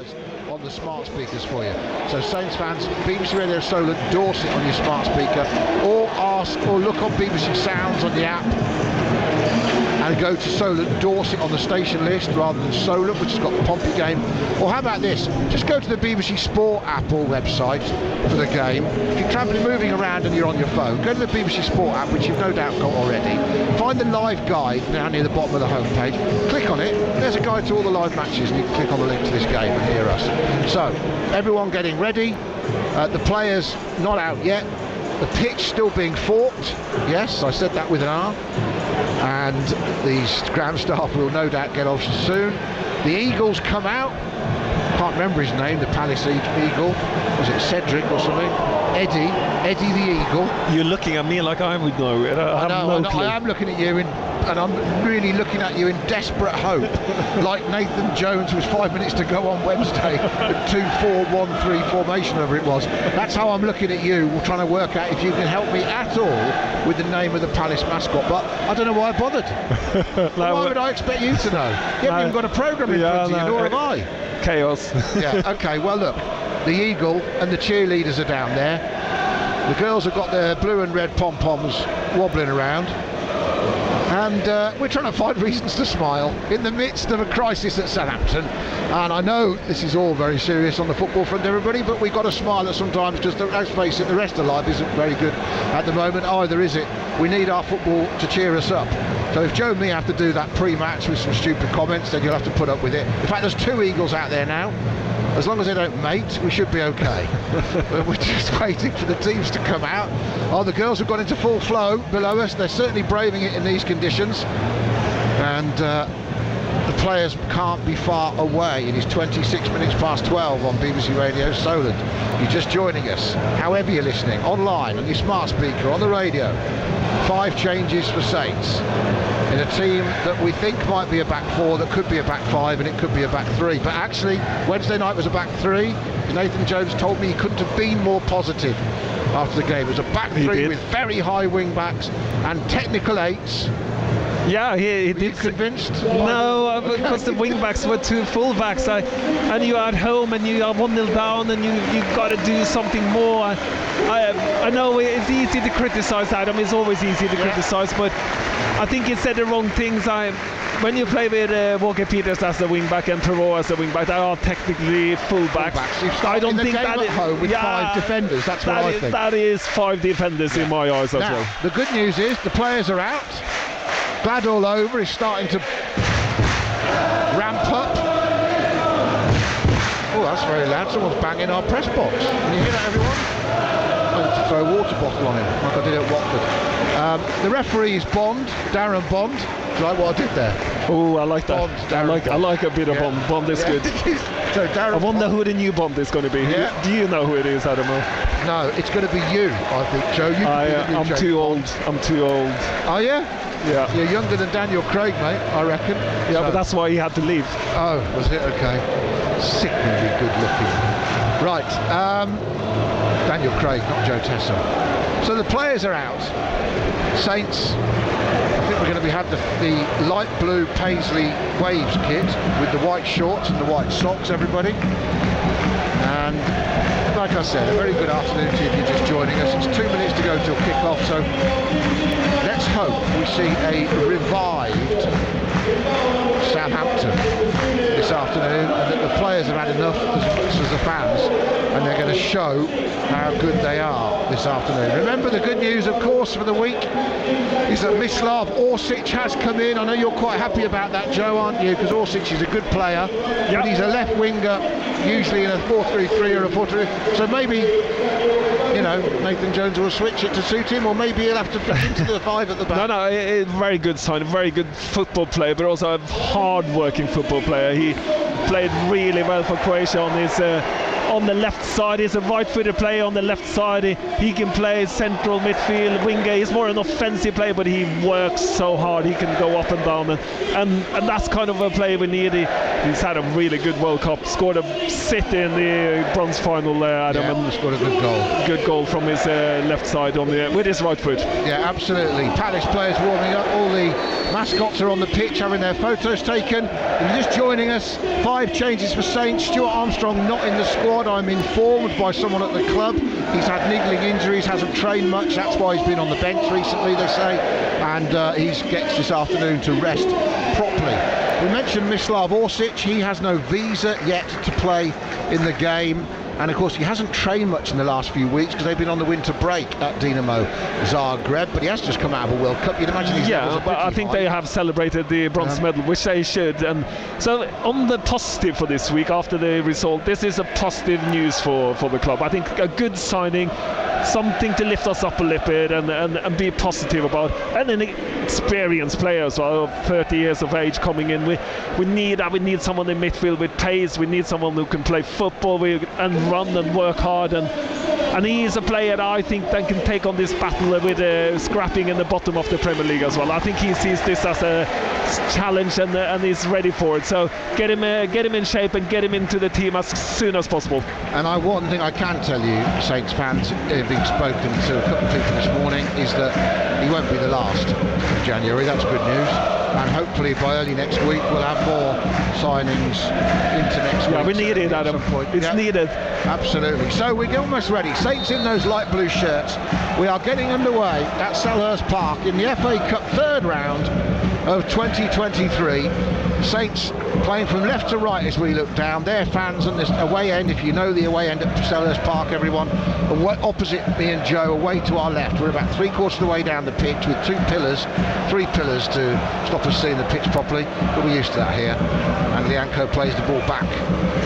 advertised on the smart speakers for you. So Saints fans, BBC Radio Solent, Dorset on your smart speaker, or ask or look on BBC Sounds on the app and go to Solent Dorset on the station list rather than Solent, which has got the Pompey game. Or how about this, just go to the BBC Sport app or website for the game. If you're travelling, moving around and you're on your phone, go to the BBC Sport app, which you've no doubt got already. Find the live guide down near the bottom of the homepage, click on it, there's a guide to all the live matches, and you can click on the link to this game and hear us. So, everyone getting ready, the players not out yet, the pitch still being fought, yes, I said that with an R, and the ground staff will no doubt get off soon. The Eagles come out, can't remember his name, the Palace Eagle, was it Cedric or something? Eddie the Eagle. You're looking at me like I would know. I am looking at you and I'm really looking at you in desperate hope, like Nathan Jones was 5 minutes to go on Wednesday, the 2-4-1-3 formation, whatever it was. That's how I'm looking at you, trying to work out if you can help me at all with the name of the Palace mascot. But I don't know why I bothered. Why would I expect you to know? You haven't even got a programme in front of you, nor have I. Chaos. Yeah, okay, well look, the Eagle and the cheerleaders are down there. The girls have got their blue and red pom-poms wobbling around. And we're trying to find reasons to smile in the midst of a crisis at Southampton. And I know this is all very serious on the football front, everybody, but we've got to smile at sometimes because, let's face it, the rest of life isn't very good at the moment. Either is it. We need our football to cheer us up. So if Joe and me have to do that pre-match with some stupid comments, then you'll have to put up with it. In fact, there's 2 Eagles out there now. As long as they don't mate, we should be okay. But we're just waiting for the teams to come out. Oh, the girls have gone into full flow below us. They're certainly braving it in these conditions. And the players can't be far away. It is 26 minutes past 12 on BBC Radio Solent. You're just joining us, however you're listening, online, on your smart speaker, on the radio. 5 changes for Saints in a team that we think might be a back 4, that could be a back 5, and it could be a back 3. But actually, Wednesday night was a back 3. Nathan Jones told me he couldn't have been more positive after the game. It was a back 3 with very high wing backs and technical 8s. Yeah, he Were did. you convinced? No, because the wing backs were 2 full backs. And you're at home and you are 1-0 down and you've got to do something more. I know it's easy to criticise Adam. It's always easy to criticise, but I think he said the wrong things. When you play with Walker Peters as the wing back and Perrault as the wing back, they are technically full backs. I don't think that at home with 5 defenders. That's what I think. That is 5 defenders in my eyes as well. The good news is the players are out. Glad all over is starting to ramp up. Oh, that's very loud. Someone's banging our press box. Can you hear that, everyone? I need to throw a water bottle on him, like I did at Watford. The referee is Bond, Darren Bond. Do you like what I did there? Oh, I like that. Bond, I like a bit of Bond. Bond is good. So Darren I wonder who the new Bond is going to be. Yeah. Do you know who it is, Adam? No, it's going to be you, I think, Joe. You I'm too old. I'm too old. Are you? Yeah. You're younger than Daniel Craig, mate, I reckon. Yeah, but that's why he had to leave. Oh, was it? Okay. Sickeningly good looking. Right. Daniel Craig, not Joe Tessa. So the players are out. Saints, I think we're going to have the light blue Paisley Waves kit with the white shorts and the white socks, everybody. And like I said, a very good afternoon to you if you're just joining us. It's 2 minutes to go till kick-off, so let's hope we see a revived Southampton this afternoon, and that the players have had enough as the fans, and they're going to show how good they are this afternoon. Remember, the good news, of course, for the week is that Mislav Orsic has come in. I know you're quite happy about that, Joe, aren't you? Because Orsic is a good player, but he's a left winger, usually in a 4-3-3 or a 4-3. So maybe, you know, Nathan Jones will switch it to suit him, or maybe he'll have to fit into the 5 at the back. No, very good sign, a very good football player, but also a hard-working football player. He played really well for Croatia on the left side. He's a right-footed player on the left side. He can play central midfield, winger. He's more an offensive player, but he works so hard. He can go up and down, and that's kind of a player we need. He's had a really good World Cup. Scored a sit in the bronze final, Adam, and scored a good goal. Good goal from his left side with his right foot. Yeah, absolutely. Palace players warming up. All the mascots are on the pitch having their photos taken. And just joining us, 5 changes for Saints. Stuart Armstrong not in the squad. I'm informed by someone at the club. He's had niggling injuries, hasn't trained much. That's why he's been on the bench recently, they say. And he gets this afternoon to rest properly. We mentioned Mislav Orsic. He has no visa yet to play in the game. And of course he hasn't trained much in the last few weeks because they've been on the winter break at Dinamo Zagreb, but he has just come out of a World Cup. You'd imagine he's but I think they have celebrated the bronze medal, which they should. And so on the positive for this week after the result, this is a positive news for the club. I think a good signing, something to lift us up a little bit and be positive about, and an experienced player as well, 30 years of age coming in. We need someone in midfield with pace. We need someone who can play football and run and work hard, and he is a player that I think that can take on this battle with scrapping in the bottom of the Premier League as well. I think he sees this as a challenge and is ready for it. So get him in shape and get him into the team as soon as possible. And one thing I can tell you, Saints fans, having spoken to a couple of people this morning, is that he won't be the last of January. That's good news. And hopefully by early next week we'll have more signings into next week. Yeah, we need it, Adam. It's needed. Absolutely. So we're almost ready. Saints in those light blue shirts. We are getting underway at Selhurst Park in the FA Cup third round of 2023. Saints playing from left to right as we look down. Their fans on this away end, if you know the away end at Selhurst Park, everyone, opposite me and Joe, away to our left. We're about 3/4 of the way down the pitch with 3 pillars to stop us seeing the pitch properly, but we're used to that here. And Lianco plays the ball back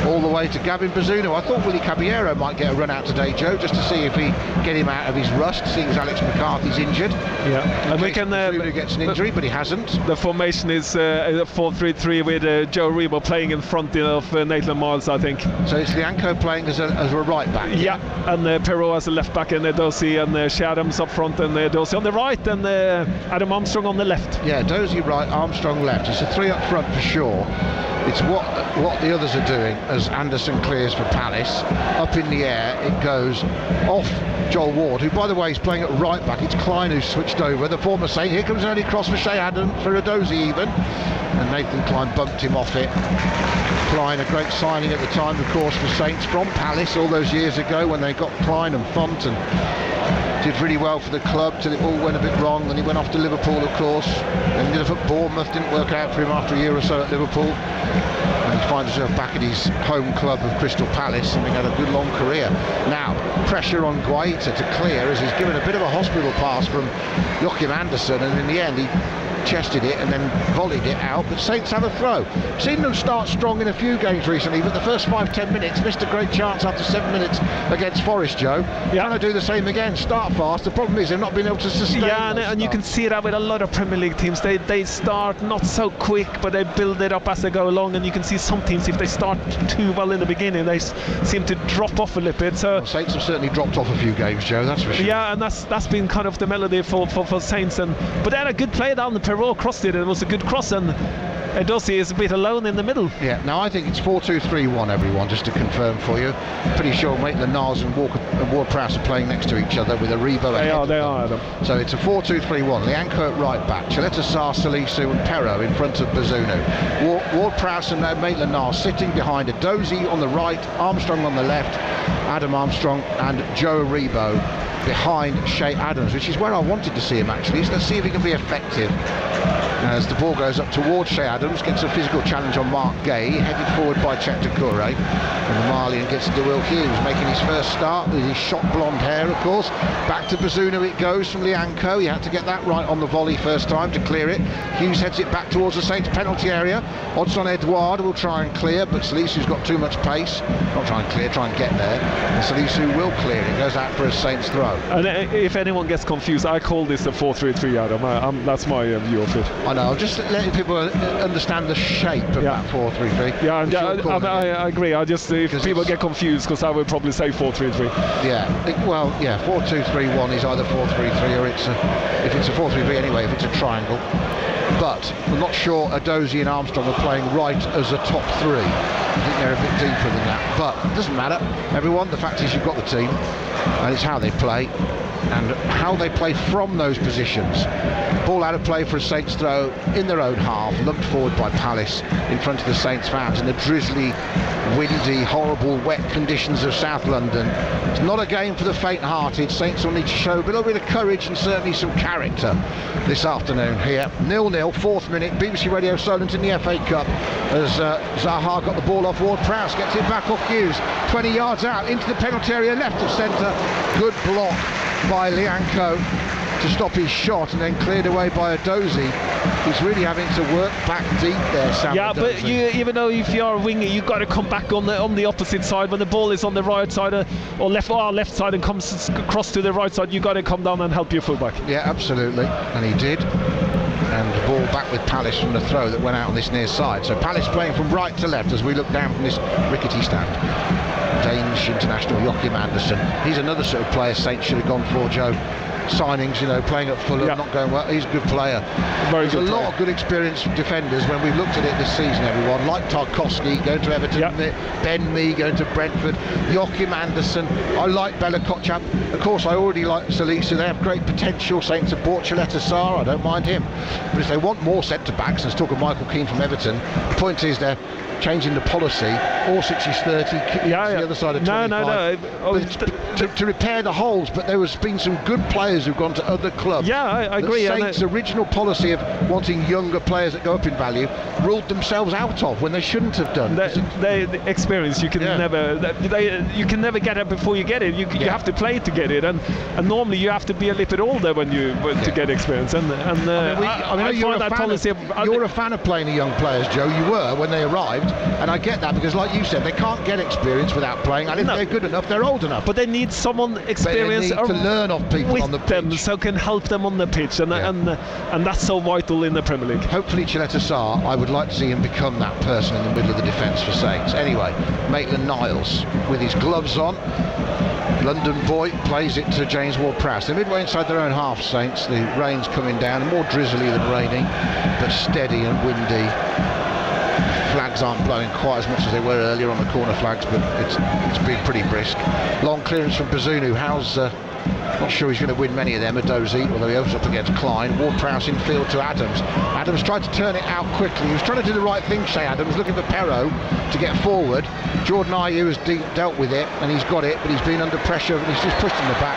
all the way to Gavin Bazunu. I thought Willie Caballero might get a run out today, Joe, just to see if he get him out of his rust, seeing as Alex McCarthy's injured. Yeah, and we can. Bazunu gets an injury, but he hasn't. The formation is a 4-3-3 with Joe Rebo playing in front of Nathan Miles, I think. So it's Lianco playing as a right back. Yeah, and Perrault as a left back, and Dozy and Shea Adams up front, and Dozy on the right, and Adam Armstrong on the left. Yeah, Dozy right, Armstrong left. It's a 3 up front for sure. It's what the others are doing as Anderson clears for Palace. Up in the air, it goes off Joel Ward, who by the way is playing at right back. It's Klein who's switched over, the former Saint. Here comes an early cross for Shea Adams, for Dozy even. And Nathan Klein bumped him off it. Klein, a great signing at the time, of course, for Saints from Palace all those years ago when they got Klein and Font and did really well for the club till it all went a bit wrong. Then he went off to Liverpool, of course, and ended up at Bournemouth. Didn't work out for him after a year or so at Liverpool, and he finds himself back at his home club of Crystal Palace, having had a good long career. Now pressure on Guaita to clear as he's given a bit of a hospital pass from Joachim Andersen, and in the end he chested it and then volleyed it out, but Saints have a throw. Seen them start strong in a few games recently, but the first 5-10 minutes missed a great chance after 7 minutes against Forest, Joe. Trying to do the same again, start fast. The problem is they've not been able to sustain. Yeah, and you can see that with a lot of Premier League teams. They start not so quick, but they build it up as they go along, and you can see some teams, if they start too well in the beginning, they seem to drop off a little bit. So Saints have certainly dropped off a few games, Joe, that's for sure. Yeah, and that's been kind of the melody for Saints, but they had a good play down the Perrault crossed it, and it was a good cross, and Dozy is a bit alone in the middle. Yeah, now I think it's 4-2-3-1, everyone, just to confirm for you. Pretty sure Maitland-Niles and Ward-Prowse are playing next to each other with a Rebo ahead. They are. So it's a 4-2-3-1. Lianco at right back, Chaleta Sarr, Salisu and Perrault in front of Bazunu. Ward-Prowse and Maitland-Niles sitting behind a Dozy on the right, Armstrong on the left, Adam Armstrong and Joe Rebo behind Shea Adams, which is where I wanted to see him actually. So let's see if he can be effective. As the ball goes up towards Shea Adams, gets a physical challenge on Mark Gay, headed forward by Chet Doucouré, and the Malian gets to Will Hughes, making his first start with his shot blonde hair, of course. Back to Bazunu it goes from Lianco. He had to get that right on the volley first time to clear it. Hughes heads it back towards the Saints penalty area. Odds on Edouard will try and clear, but Salisu's got too much pace. Not try and clear, try and get there. And Salisu will clear it. Goes out for a Saints throw. And if anyone gets confused, I call this a 4-3-3, Adam. That's my view of it. I know, I'm just letting people understand the shape of that 4-3-3. Yeah, and I agree. I just, if people get confused, because I would probably say 4-3-3. Yeah, 4-2-3-1 is either 4-3-3 or if it's a 4-3-3 anyway, if it's a triangle. But I'm not sure Edozie and Armstrong are playing right as a top three. I think they're a bit deeper than that. But it doesn't matter, everyone. The fact is you've got the team, and it's how they play. And how they play from those positions. Ball out of play for a Saints throw in their own half, lumped forward by Palace in front of the Saints fans in the drizzly, windy, horrible, wet conditions of South London. It's not a game for the faint-hearted. Saints will need to show a little bit of courage and certainly some character this afternoon here. 0-0, 4th minute, BBC Radio Solent in the FA Cup as Zaha got the ball off Ward-Prowse, gets it back off Hughes, 20 yards out into the penalty area, left of centre. Good block by Lianco to stop his shot, and then cleared away by Edozie. He's really having to work back deep there, Sam. Yeah, Edozie. but even though if you're a winger, you've got to come back on the opposite side when the ball is on the right side or left side and comes across to the right side. You've got to come down and help your fullback. Yeah, absolutely, and he did. And the ball back with Palace from the throw that went out on this near side. So Palace playing from right to left as we look down from this rickety stand. Danish international Joachim Andersen. He's another sort of player Saints should have gone for, Joe. Signings, playing at Fulham, not going well. He's a good player. There's a lot of good experienced defenders when we've looked at it this season, everyone. Like Tarkowski going to Everton, Ben Mee going to Brentford, Joachim Andersen. I like Bella Kotchap. Of course, I already like Salisa. They have great potential. Saints have bought Chaleta Sarr. I don't mind him. But if they want more centre-backs, let's talk of Michael Keane from Everton. The point is they're changing the policy. All 60s 30, the other side of 25. To repair the holes, but there has been some good players who've gone to other clubs. Yeah, I agree. The Saints' original policy of wanting younger players that go up in value ruled themselves out of when they shouldn't have done. The experience you can you can never get it before you get it. You have to play to get it, and normally you have to be a little bit older when to get experience. I find that policy. You're a fan of playing the young players, Joe. You were when they arrived, and I get that because, like you said, they can't get experience without playing. And if they're good enough, they're old enough. But they need someone experienced to learn off people on the pitch, so can help them on the pitch, and that's so vital in the Premier League. Hopefully Chaleta Sarr, I would like to see him become that person in the middle of the defence for Saints. Anyway, Maitland-Niles with his gloves on, London boy, plays it to James Ward-Prowse. They're midway inside their own half, Saints. The rain's coming down, more drizzly than raining, but steady and windy. Flags aren't blowing quite as much as they were earlier on the corner flags, but it's been pretty brisk. Long clearance from Bazunu. How's not sure he's going to win many of them. Edozie, although he opens up against Klein. Ward-Prowse in field to Adams. Adams tried to turn it out quickly. He was trying to do the right thing, Shay Adams, looking for Perrault to get forward. Jordan Ayew has dealt with it, and he's got it, but he's been under pressure, and he's just pushed in the back.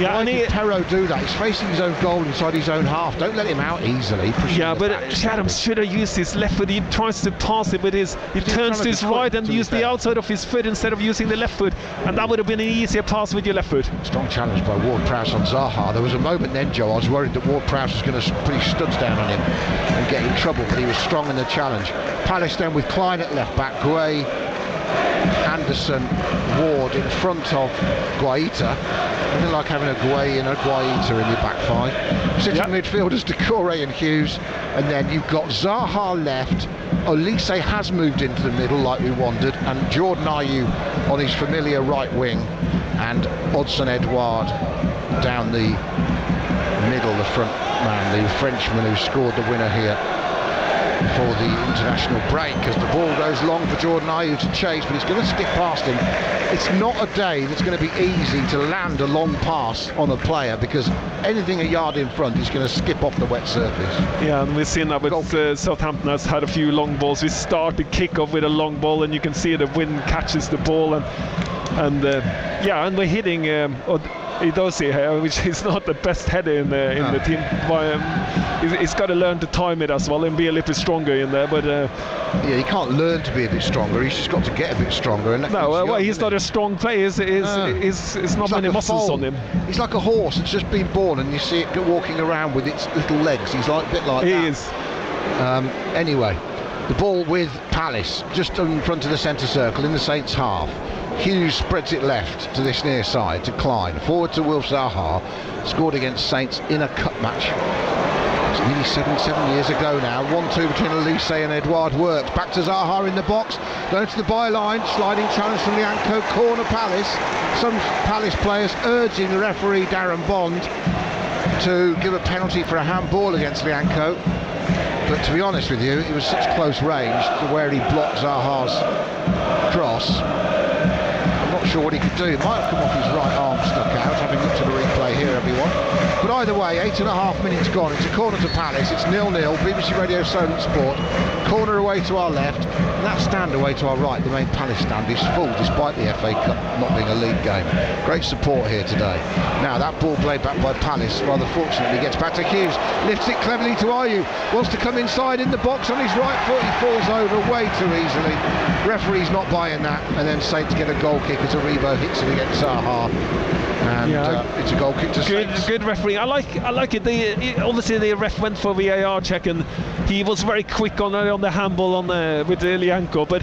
Why did Perrault do that? He's facing his own goal inside his own half. Don't let him out easily. Adams should have used his left foot. He tries to pass it with he turns to his right and used the outside of his foot instead of using the left foot, and that would have been an easier pass with your left foot. Strong challenge by Ward-Prowse on Zaha. There was a moment then, Joe, I was worried that Ward-Prowse was going to put his studs down on him and get in trouble, but he was strong in the challenge. Palace then with Klein at left back, Guay, Anderson, Ward in front of Guaita. Nothing like having a Guay and a Guaita in your back five. Sitting midfielders, Decore and Hughes, and then you've got Zaha left. Olise has moved into the middle like we wondered, and Jordan Ayew on his familiar right wing, and Odson Edouard down the middle, the front man, the Frenchman who scored the winner here for the international break, as the ball goes long for Jordan Ayew to chase, but he's going to skip past him. It's not a day that's going to be easy to land a long pass on a player, because anything a yard in front is going to skip off the wet surface. Yeah, and we've seen that with Southampton has had a few long balls. We start the kick-off with a long ball, and you can see the wind catches the ball, and we're hitting Edozie, which is not the best header in the team. He's got to learn to time it as well and be a little bit stronger in there. But he can't learn to be a bit stronger. He's just got to get a bit stronger. And he's not a strong player. He's not many muscles on him. He's like a horse that's just been born, and you see it walking around with its little legs. He's like a bit like that. He is. Anyway, the ball with Palace just in front of the centre circle in the Saints' half. Hughes spreads it left to this near side to Klein, forward to Wilf Zaha, scored against Saints in a cup match. It's nearly 7 years ago now. 1-2 between Elise and Edouard works. Back to Zaha in the box. Going to the byline. Sliding challenge from Lianco. Corner Palace. Some Palace players urging the referee Darren Bond to give a penalty for a handball against Lianco. But to be honest with you, it was such close range to where he blocked Zaha's cross. I'm not sure what he could do. He might have come off his right arm stuck out, having looked at the replay here, everyone. But either way, 8.5 minutes gone. It's a corner to Palace. It's 0-0. BBC Radio Solent Sport. Corner away to our left. And that stand away to our right, the main Palace stand, is full despite the FA Cup not being a league game. Great support here today. Now that ball played back by Palace, rather fortunately, gets back to Hughes. Lifts it cleverly to Ayew. Wants to come inside in the box on his right foot. He falls over way too easily. Referee's not buying that. And then Saints get a goal kick as Aribo hits it against Zaha. And it's a goal kick to Saints. Good referee. I like it. Obviously the ref went for VAR check and he was very quick on the handball with Lianco, but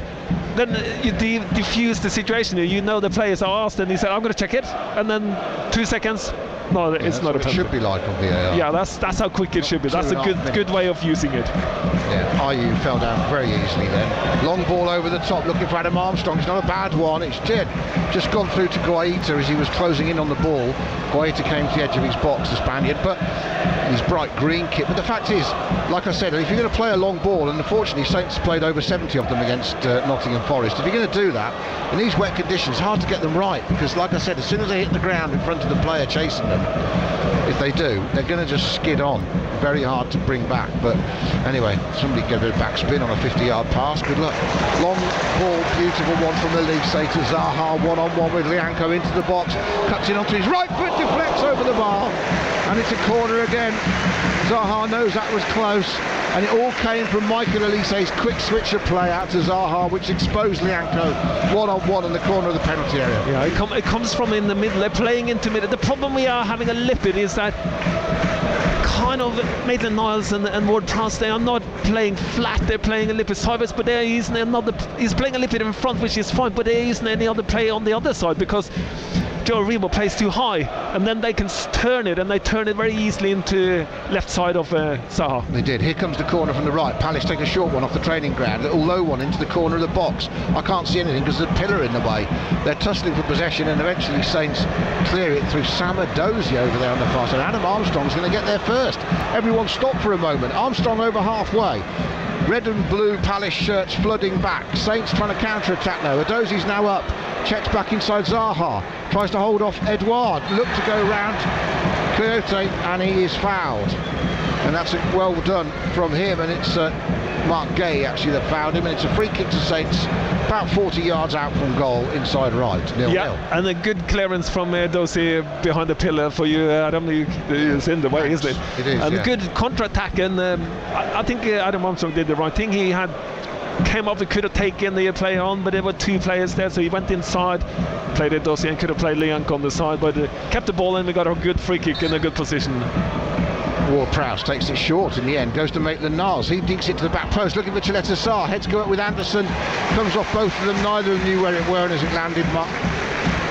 then you diffuse the situation. You know the players are asked and he said, I'm going to check it, and then 2 seconds. No, it's not a penalty. It should be like on VAR. Yeah, that's how quick it should be. That's a good way of using it. Yeah, Ayew fell down very easily then. Long ball over the top, looking for Adam Armstrong. It's not a bad one. It's just gone through to Guaita as he was closing in on the ball. Guaita came to the edge of his box, the Spaniard, but his bright green kit. But the fact is, like I said, if you're going to play a long ball, and unfortunately Saints played over 70 of them against Nottingham Forest, if you're going to do that in these wet conditions, it's hard to get them right, because like I said, as soon as they hit the ground in front of the player chasing them, if they do, they're going to just skid on. Very hard to bring back. But anyway, somebody get a bit of backspin on a 50-yard pass. Good luck. Long ball, beautiful one from the Elise to Zaha, one-on-one with Lianco into the box, cuts in onto his right foot, deflects over the bar, and it's a corner again. Zaha knows that was close, and it all came from Michael Elise's quick switch of play out to Zaha, which exposed Lianco one-on-one in the corner of the penalty area. Yeah, it comes from in the middle. They're playing into middle. The problem we are having a Lippert is that kind of Maitland-Niles and Ward-Prowse, they are not playing flat. They're playing a Lippert sideways, but there isn't another. He's playing a Lippert in front, which is fine, but there isn't any other player on the other side, because Joe Remo plays too high, and then they can turn it, and they turn it very easily into left side of Zaha. They did. Here comes the corner from the right. Palace take a short one off the training ground, a little low one into the corner of the box. I can't see anything because there's a pillar in the way. They're tussling for possession, and eventually Saints clear it through Sam Adozie over there on the far side. Adam Armstrong's going to get there first. Everyone stopped for a moment. Armstrong over halfway. Red and blue Palace shirts flooding back. Saints trying to counter-attack now. Adozie's now up. Checks back inside Zaha. Tries to hold off Edouard. Look to go round Coyote, and he is fouled. And that's well done from him, and it's Mark Gay actually that fouled him, and it's a free kick to Saints about 40 yards out from goal, inside right, 0-0. Yeah, and a good clearance from Dorsey behind the pillar for you, Adam. It's in the way, isn't it? It is, and yeah. Good counter-attack, and I think Adam Armstrong did the right thing. He came up, he could have taken the play on, but there were two players there, so he went inside, played it Dorsey, and could have played Lianco on the side, but kept the ball in. We got a good free kick in a good position. Ward-Prowse takes it short in the end, goes to Maitland-Niles. He dinks it to the back post, looking for Chileta Sarr. Heads go up with Anderson, comes off both of them. Neither of them knew where it were, and as it landed,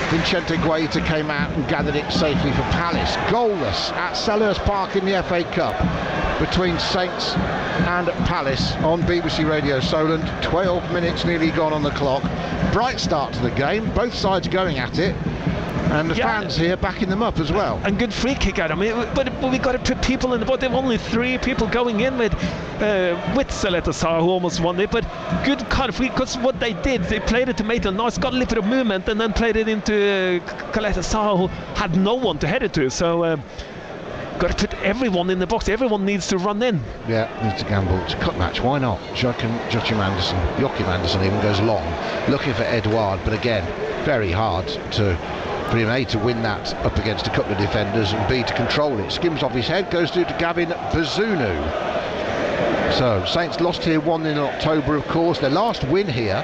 Vincente Guaita came out and gathered it safely for Palace. Goalless at Selhurst Park in the FA Cup between Saints and Palace on BBC Radio Solent. 12 minutes nearly gone on the clock. Bright start to the game, both sides going at it. And the fans here backing them up as well. And good free kick at him. But we got to put people in the boat. There were only 3 people going in with Chileta Sarr, who almost won it. But good kind of free, because what they did, they played it to Maitland-Niles, got a little bit of movement, and then played it into Chileta Sarr, who had no one to head it to. So got to put everyone in the box. Everyone needs to run in. Yeah, needs to gamble. It's a cut match. Why not? Joachim Anderson even goes long, looking for Edouard. But again, very hard to for him, A, to win that up against a couple of defenders, and B, to control it. Skims off his head, goes through to Gavin Bazunu. So Saints lost here 1-0 in October, of course. Their last win here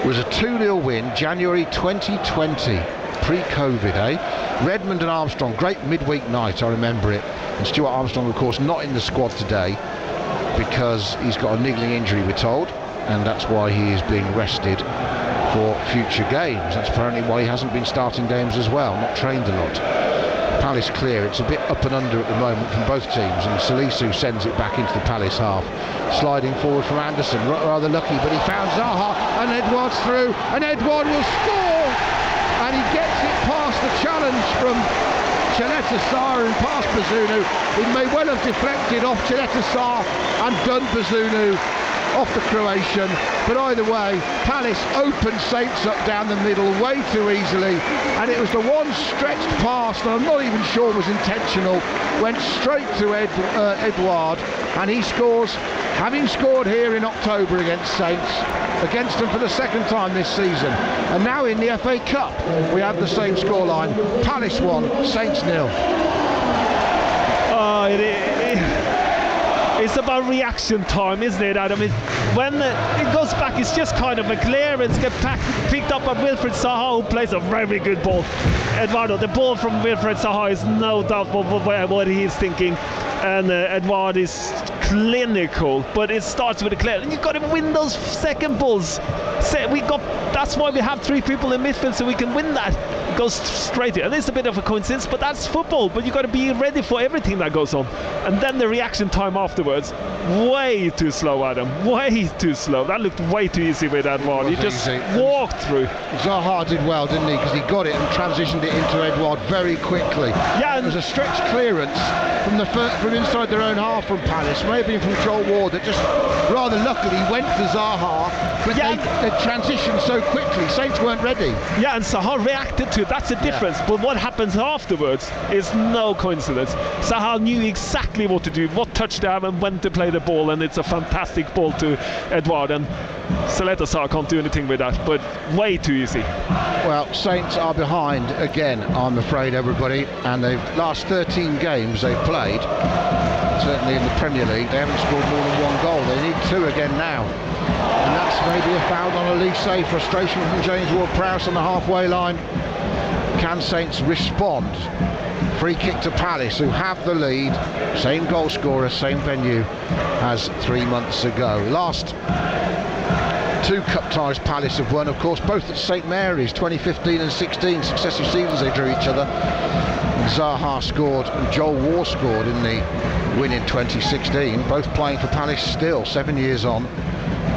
was a 2-0 win, January 2020, pre-Covid, Redmond and Armstrong, great midweek night, I remember it. And Stuart Armstrong, of course, not in the squad today because he's got a niggling injury, we're told, and that's why he is being rested for future games. That's apparently why he hasn't been starting games as well, not trained a lot. Palace clear. It's a bit up and under at the moment from both teams, and Salisu sends it back into the Palace half. Sliding forward from Anderson, rather lucky, but he found Zaha, and Edouard's through, and Edouard will score, and he gets it past the challenge from Cheleta Sarr and past Bazunu. He may well have deflected off Cheleta Sarr and done Bazunu off the Croatian, but either way, Palace opened Saints up down the middle way too easily, and it was the one stretched pass that I'm not even sure was intentional, went straight to Edouard, and he scores, having scored here in October against Saints, against them for the second time this season. And now in the FA Cup we have the same scoreline: Palace 1, Saints 0. It's about reaction time, isn't it, Adam? When it goes back, it's just kind of a clearance, get picked up by Wilfried Zaha, who plays a very good ball. Eduardo, the ball from Wilfried Zaha is no doubt what he is thinking, and Eduardo is clinical, but it starts with a clear, and you've got to win those second balls. That's why we have 3 people in midfield, so we can win that. It goes straight in, and it's a bit of a coincidence, but that's football. But you've got to be ready for everything that goes on, and then the reaction time afterwards, way too slow, Adam, way too slow. That looked way too easy with Edouard. He just walked through. Zaha did well, didn't he? Because he got it and transitioned it into Edouard very quickly. Yeah, it was a stretched clearance from inside their own half from Palace, maybe from Joel Ward, that just rather luckily went to Zaha, but they transitioned so quickly. Saints weren't ready. Yeah, and Zaha reacted to it. That's the difference. Yeah. But what happens afterwards is no coincidence. Zaha knew exactly what to do, what touchdown, and when to play the ball, and it's a fantastic ball to Edouard, and Cheleta Sarr can't do anything with that, but way too easy. Well, Saints are behind again, I'm afraid, everybody, and they've last 13 games they've played, certainly in the Premier League, they haven't scored more than 1 goal. They need 2 again now, and that's maybe a foul on Elise. Frustration from James Ward-Prowse on the halfway line. Can Saints respond? Free kick to Palace, who have the lead, same goal scorer, same venue as 3 months ago. Last 2 cup ties Palace have won, of course, both at St Mary's, 2015 and 16, successive seasons they drew each other. Zaha scored and Joel Ward scored in the win in 2016, both playing for Palace still, 7 years on.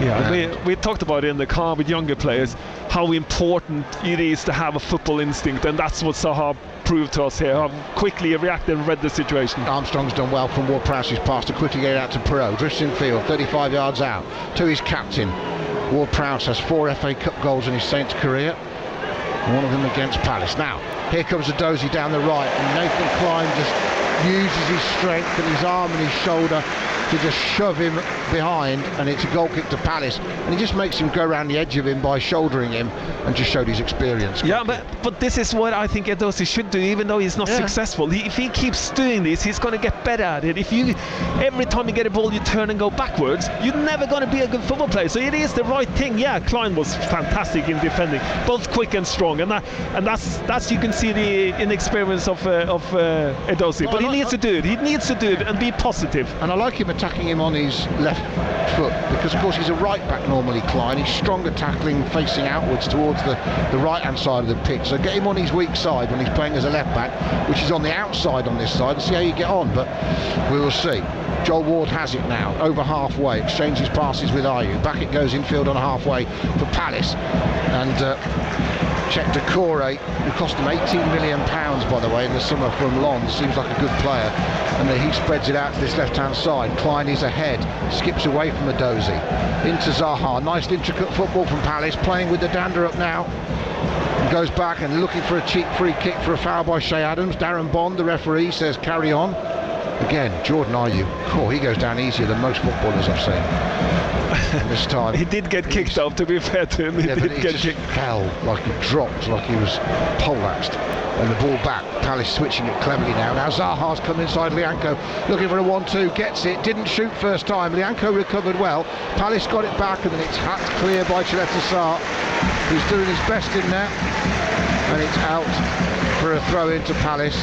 Yeah, we talked about it in the car with younger players, how important it is to have a football instinct, and that's what Zaha proved to us here, how quickly he reacted and read the situation. Armstrong's done well from Ward-Prowse's pass to quickly get out to Perot, drifts in field, 35 yards out to his captain. Ward-Prowse has 4 FA Cup goals in his Saints career, one of them against Palace. Now, here comes Edozie down the right, and Nathan Klein just uses his strength and his arm and his shoulder to just shove him behind, and it's a goal kick to Palace, and he just makes him go around the edge of him by shouldering him, and just showed his experience. Yeah, but this is what I think Edozie should do, even though he's not successful. If he keeps doing this, he's going to get better at it. If you every time you get a ball you turn and go backwards, you're never going to be a good football player. So it is the right thing. Yeah, Klein was fantastic in defending, both quick and strong, and that's you can see the inexperience of Edozie. But he needs to do it. He needs to do it and be positive. And I like him attacking him on his left foot, because of course he's a right back normally, Klein. He's stronger tackling facing outwards towards the right hand side of the pitch, so get him on his weak side when he's playing as a left back, which is on the outside on this side, and see how you get on. But we will see. Joel Ward has it now, over halfway, exchanges passes with Ayew, back it goes infield on halfway for Palace, and Check Decore, who cost them £18 million, by the way, in the summer from Lens, seems like a good player, and he spreads it out to this left-hand side. Klein is ahead, skips away from Edozie, into Zaha, nice intricate football from Palace, playing with the dander up now, and goes back and looking for a cheap free kick for a foul by Shea Adams. Darren Bond, the referee, says carry on. Again, Jordan Ayew, he goes down easier than most footballers I've seen. And this time he did get kicked off, to be fair to him. He did get kicked. Fell like he dropped, like he was poleaxed. And the ball back, Palace switching it cleverly now. Now Zaha's come inside Lianco, looking for a 1-2, gets it, didn't shoot first time. Lianco recovered well. Palace got it back, and then it's hacked clear by Cheleta Sarr, who's doing his best in there. And it's out for a throw into Palace.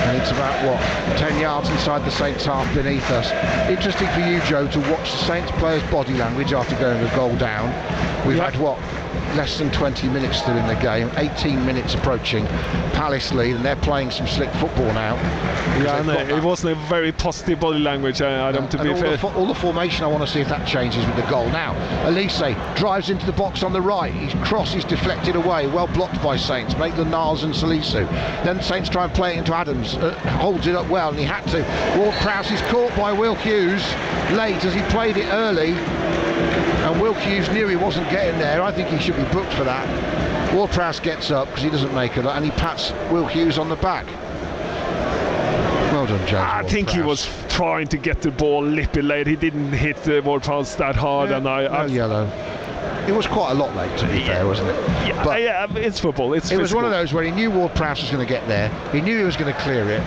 And it's about 10 yards inside the Saints half beneath us. Interesting for you, Joe, to watch the Saints players' body language after going a goal down. We've had less than 20 minutes still in the game, 18 minutes approaching. Palace lead, and they're playing some slick football now. Yeah, and it wasn't a very positive body language, Adam, to be fair. All the formation, I want to see if that changes with the goal. Now, Elise drives into the box on the right. His cross is deflected away, well blocked by Saints. Make the Niles and Salisu. Then Saints try and play it into Adams. Holds it up well, and he had to. Ward-Prowse is caught by Will Hughes late as he played it early. And Will Hughes knew he wasn't getting there. I think he should be booked for that. Ward-Prowse gets up because he doesn't make it, and he pats Will Hughes on the back. Well done, James. I think he was trying to get the ball a little bit late. He didn't hit the Ward-Prowse that hard, and yellow. It was quite a lot late, to be fair, wasn't it? Yeah, but it's football. It was one of those where he knew Ward-Prowse was going to get there. He knew he was going to clear it.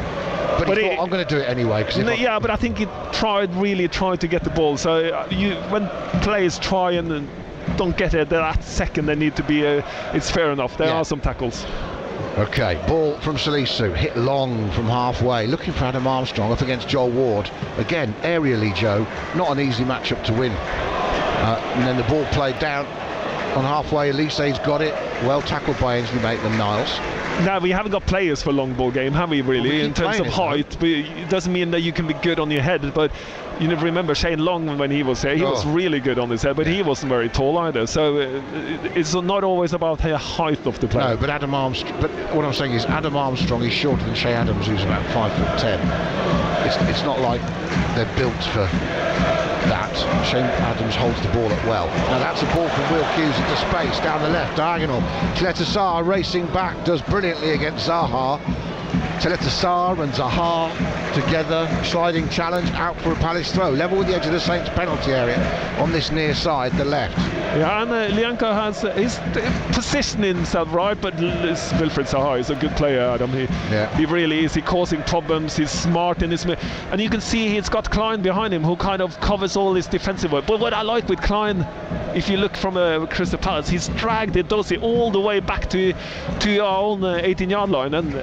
But he thought, I'm going to do it anyway. But I think he really tried to get the ball. So when players try and don't get it that second, they need to be. It's fair enough. There are some tackles. Okay, ball from Salisu, hit long from halfway, looking for Adam Armstrong up against Joel Ward. Again, aerially, Joe, not an easy matchup to win. And then the ball played down on halfway. Elise's got it, well tackled by Ainsley Maitland-Niles. Now, we haven't got players for long ball game, have we, really, in terms of height? But it doesn't mean that you can be good on your head, but you never remember Shane Long when he was there. He was really good on his head, but he wasn't very tall either. So it's not always about the height of the player. No, but Adam Armstrong. But what I'm saying is, Adam Armstrong is shorter than Shea Adams, who's about 5'10". It's not like they're built for that. Shane Adams holds the ball up well. Now that's a ball from Will Hughes into space down the left diagonal. Teleta Sarr racing back, does brilliantly against Zaha. Teleta Sarr and Zaha together, sliding challenge out for a Palace throw, level with the edge of the Saints penalty area on this near side, the left. Yeah, and Lianco has his positioning himself right, but Wilfred Zaha is a good player, Adam. He really is. He's causing problems. He's smart in his, and you can see he's got Klein behind him, who kind of covers all his defensive work. But what I like with Klein, if you look from Crystal Palace, he's dragged Edozie all the way back to our own 18-yard line, and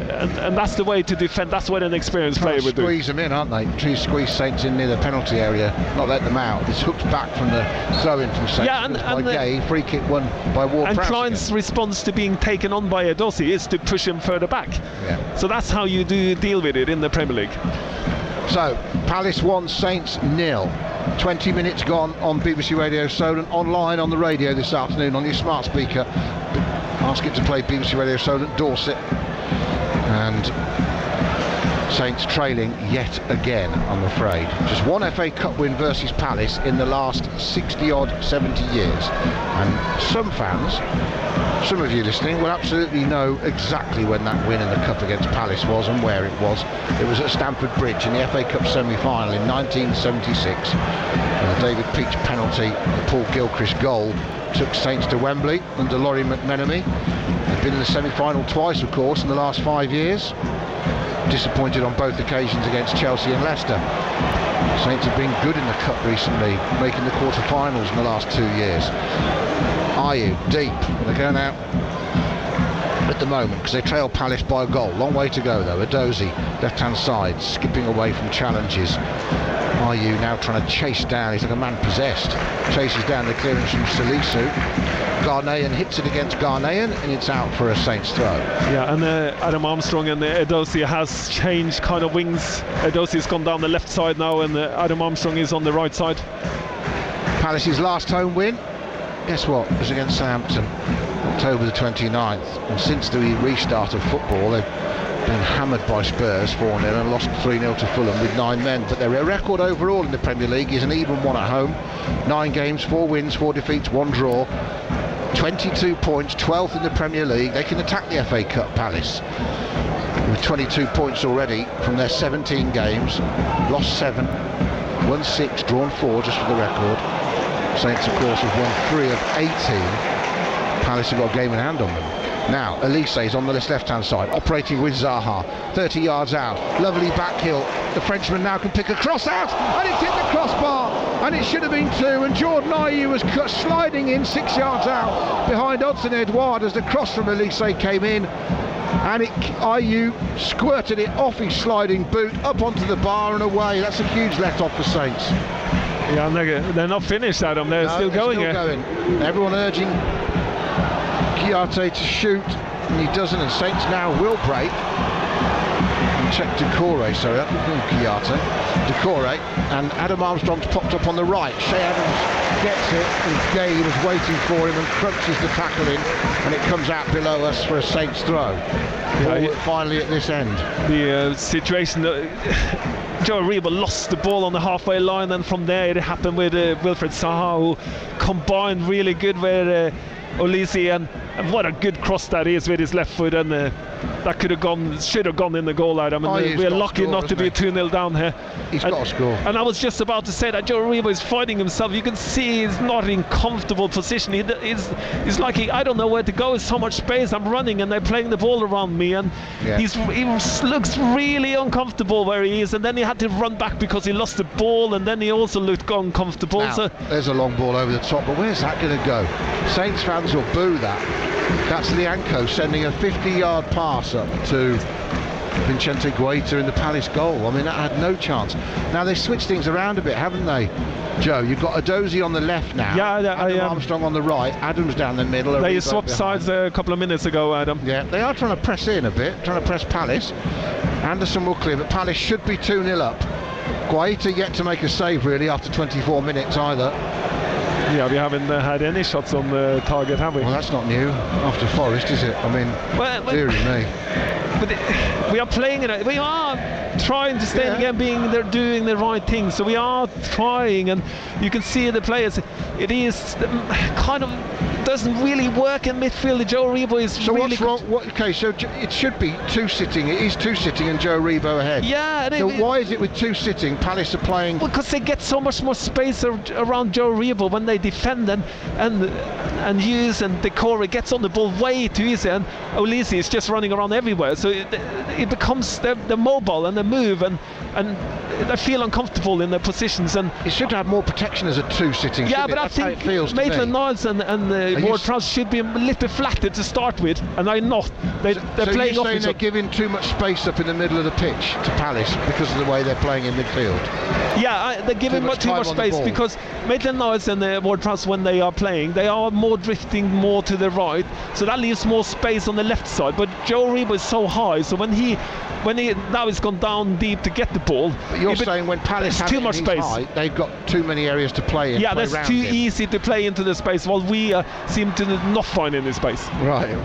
that's the way to defend. That's what an experienced player would do. Squeeze them in, aren't they? Trying to squeeze Saints in near the penalty area, not let them out. It's hooked back from the throw-in from Saints. Yeah, and Gay, free kick won by Ward-Prowse. And Klein's response to being taken on by Edozie is to push him further back. Yeah. So that's how you deal with it in the Premier League. So Palace 1, Saints 0. 20 minutes gone on BBC Radio Solent, online on the radio this afternoon on your smart speaker. Ask it to play BBC Radio Solent Dorset. And Saints trailing yet again, I'm afraid. Just one FA Cup win versus Palace in the last 60-odd, 70 years. And some fans, some of you listening, will absolutely know exactly when that win in the Cup against Palace was and where it was. It was at Stamford Bridge in the FA Cup semi-final in 1976. And the David Peach penalty, the Paul Gilchrist goal, took Saints to Wembley under Laurie McMenemy. They've been in the semi-final twice, of course, in the last 5 years. Disappointed on both occasions against Chelsea and Leicester. Saints have been good in the Cup recently, making the quarter-finals in the last 2 years. Ayew, deep. They're going out at the moment because they trail Palace by a goal. Long way to go, though. Edozie, left-hand side, skipping away from challenges. Ayew now trying to chase down. He's like a man possessed. Chases down the clearance from Salisu. Ghanaian hits it against Ghanaian, and it's out for a Saints throw. Yeah, and Adam Armstrong and Edozie has changed kind of wings. Edozie's gone down the left side now, and Adam Armstrong is on the right side. Palace's last home win, guess what, was against Southampton, October the 29th. And since the restart of football, they've been hammered by Spurs 4-0 and lost 3-0 to Fulham with 9 men. But their record overall in the Premier League is an even one at home. 9 games, 4 wins, 4 defeats, 1 draw. 22 points, 12th in the Premier League. They can attack the FA Cup, Palace, with 22 points already from their 17 games. Lost 7, won 6, drawn 4, just for the record. Saints, of course, have won 3 of 18. Palace have got a game in hand on them. Now, Elise is on the left-hand side, operating with Zaha, 30 yards out, lovely back heel. The Frenchman now can pick a cross out, and it's hit the crossbar, and it should have been 2, and Jordan Ayew was sliding in 6 yards out behind Odson Edouard as the cross from Elise came in, and Ayew squirted it off his sliding boot, up onto the bar and away. That's a huge let-off for Saints. Yeah, and they're not finished, Adam. They're still going. Everyone urging Chiarte to shoot, and he doesn't, and Saints now will break. And check Decore, sorry, that was Chiarte. Decore, and Adam Armstrong's popped up on the right. Shea Adams gets it, and Gay was waiting for him and crunches the tackle in, and it comes out below us for a Saints throw. Finally at this end. The situation, Joe Aribo lost the ball on the halfway line, and from there it happened with Wilfred Zaha, who combined really good with Olisi, and what a good cross that is with his left foot, and that should have gone in the goal, Adam. And we're lucky not to be 2-0 down here. He's got to score. And I was just about to say that Joe Aribo is fighting himself. You can see he's not in comfortable position. He's like, I don't know where to go. There's so much space. I'm running and they're playing the ball around me, and he looks really uncomfortable where he is. And then he had to run back because he lost the ball, and then he also looked uncomfortable. Now, there's a long ball over the top, but where's that going to go? Saints fans will boo that. That's Lianco sending a 50-yard pass up to Vicente Guaita in the Palace goal. I mean, that had no chance. Now they switched things around a bit, haven't they, Joe? You've got Adozi on the left now. Yeah, Armstrong on the right. Adams down the middle. They swapped sides a couple of minutes ago, Adam. Yeah, they are trying to press in a bit, trying to press Palace. Anderson will clear, but Palace should be 2-0 up. Guaita yet to make a save really after 24 minutes either. Yeah, we haven't had any shots on the target, have we? Well, that's not new after Forest, is it? I mean, dearie me. But we are playing it. We are trying to stay in the game, they're doing the right thing. So we are trying, and you can see the players. It is kind of doesn't really work in midfield. Joe Aribo is so really. So what's wrong? Okay, so it should be two sitting. It is two sitting and Joe Aribo ahead. Yeah. So why is it with two sitting? Palace are playing. Because they get so much more space around Joe Aribo when they defend and use, and Decore gets on the ball way too easy, and Olisi is just running around everywhere. So it becomes they're mobile and they move and they feel uncomfortable in their positions, and it should have more protection as a two sitting. Yeah, but I think Maitland-Niles and Ward-Prowse should be a little bit flatter to start with, and they're not. They're playing off. So you're saying they're giving too much space up in the middle of the pitch to Palace because of the way they're playing in midfield? Yeah, they're giving too much space because Maitland-Niles and Ward-Prowse, when they are playing, they are more drifting more to the right, so that leaves more space on the left side. But Joe Aribo is so high, so when he now he's gone down deep to get the ball. But you're saying when Palace have too much space, high, they've got too many areas to play in. Yeah, that's too easy to play into the space, while we seem to not find any space. Right.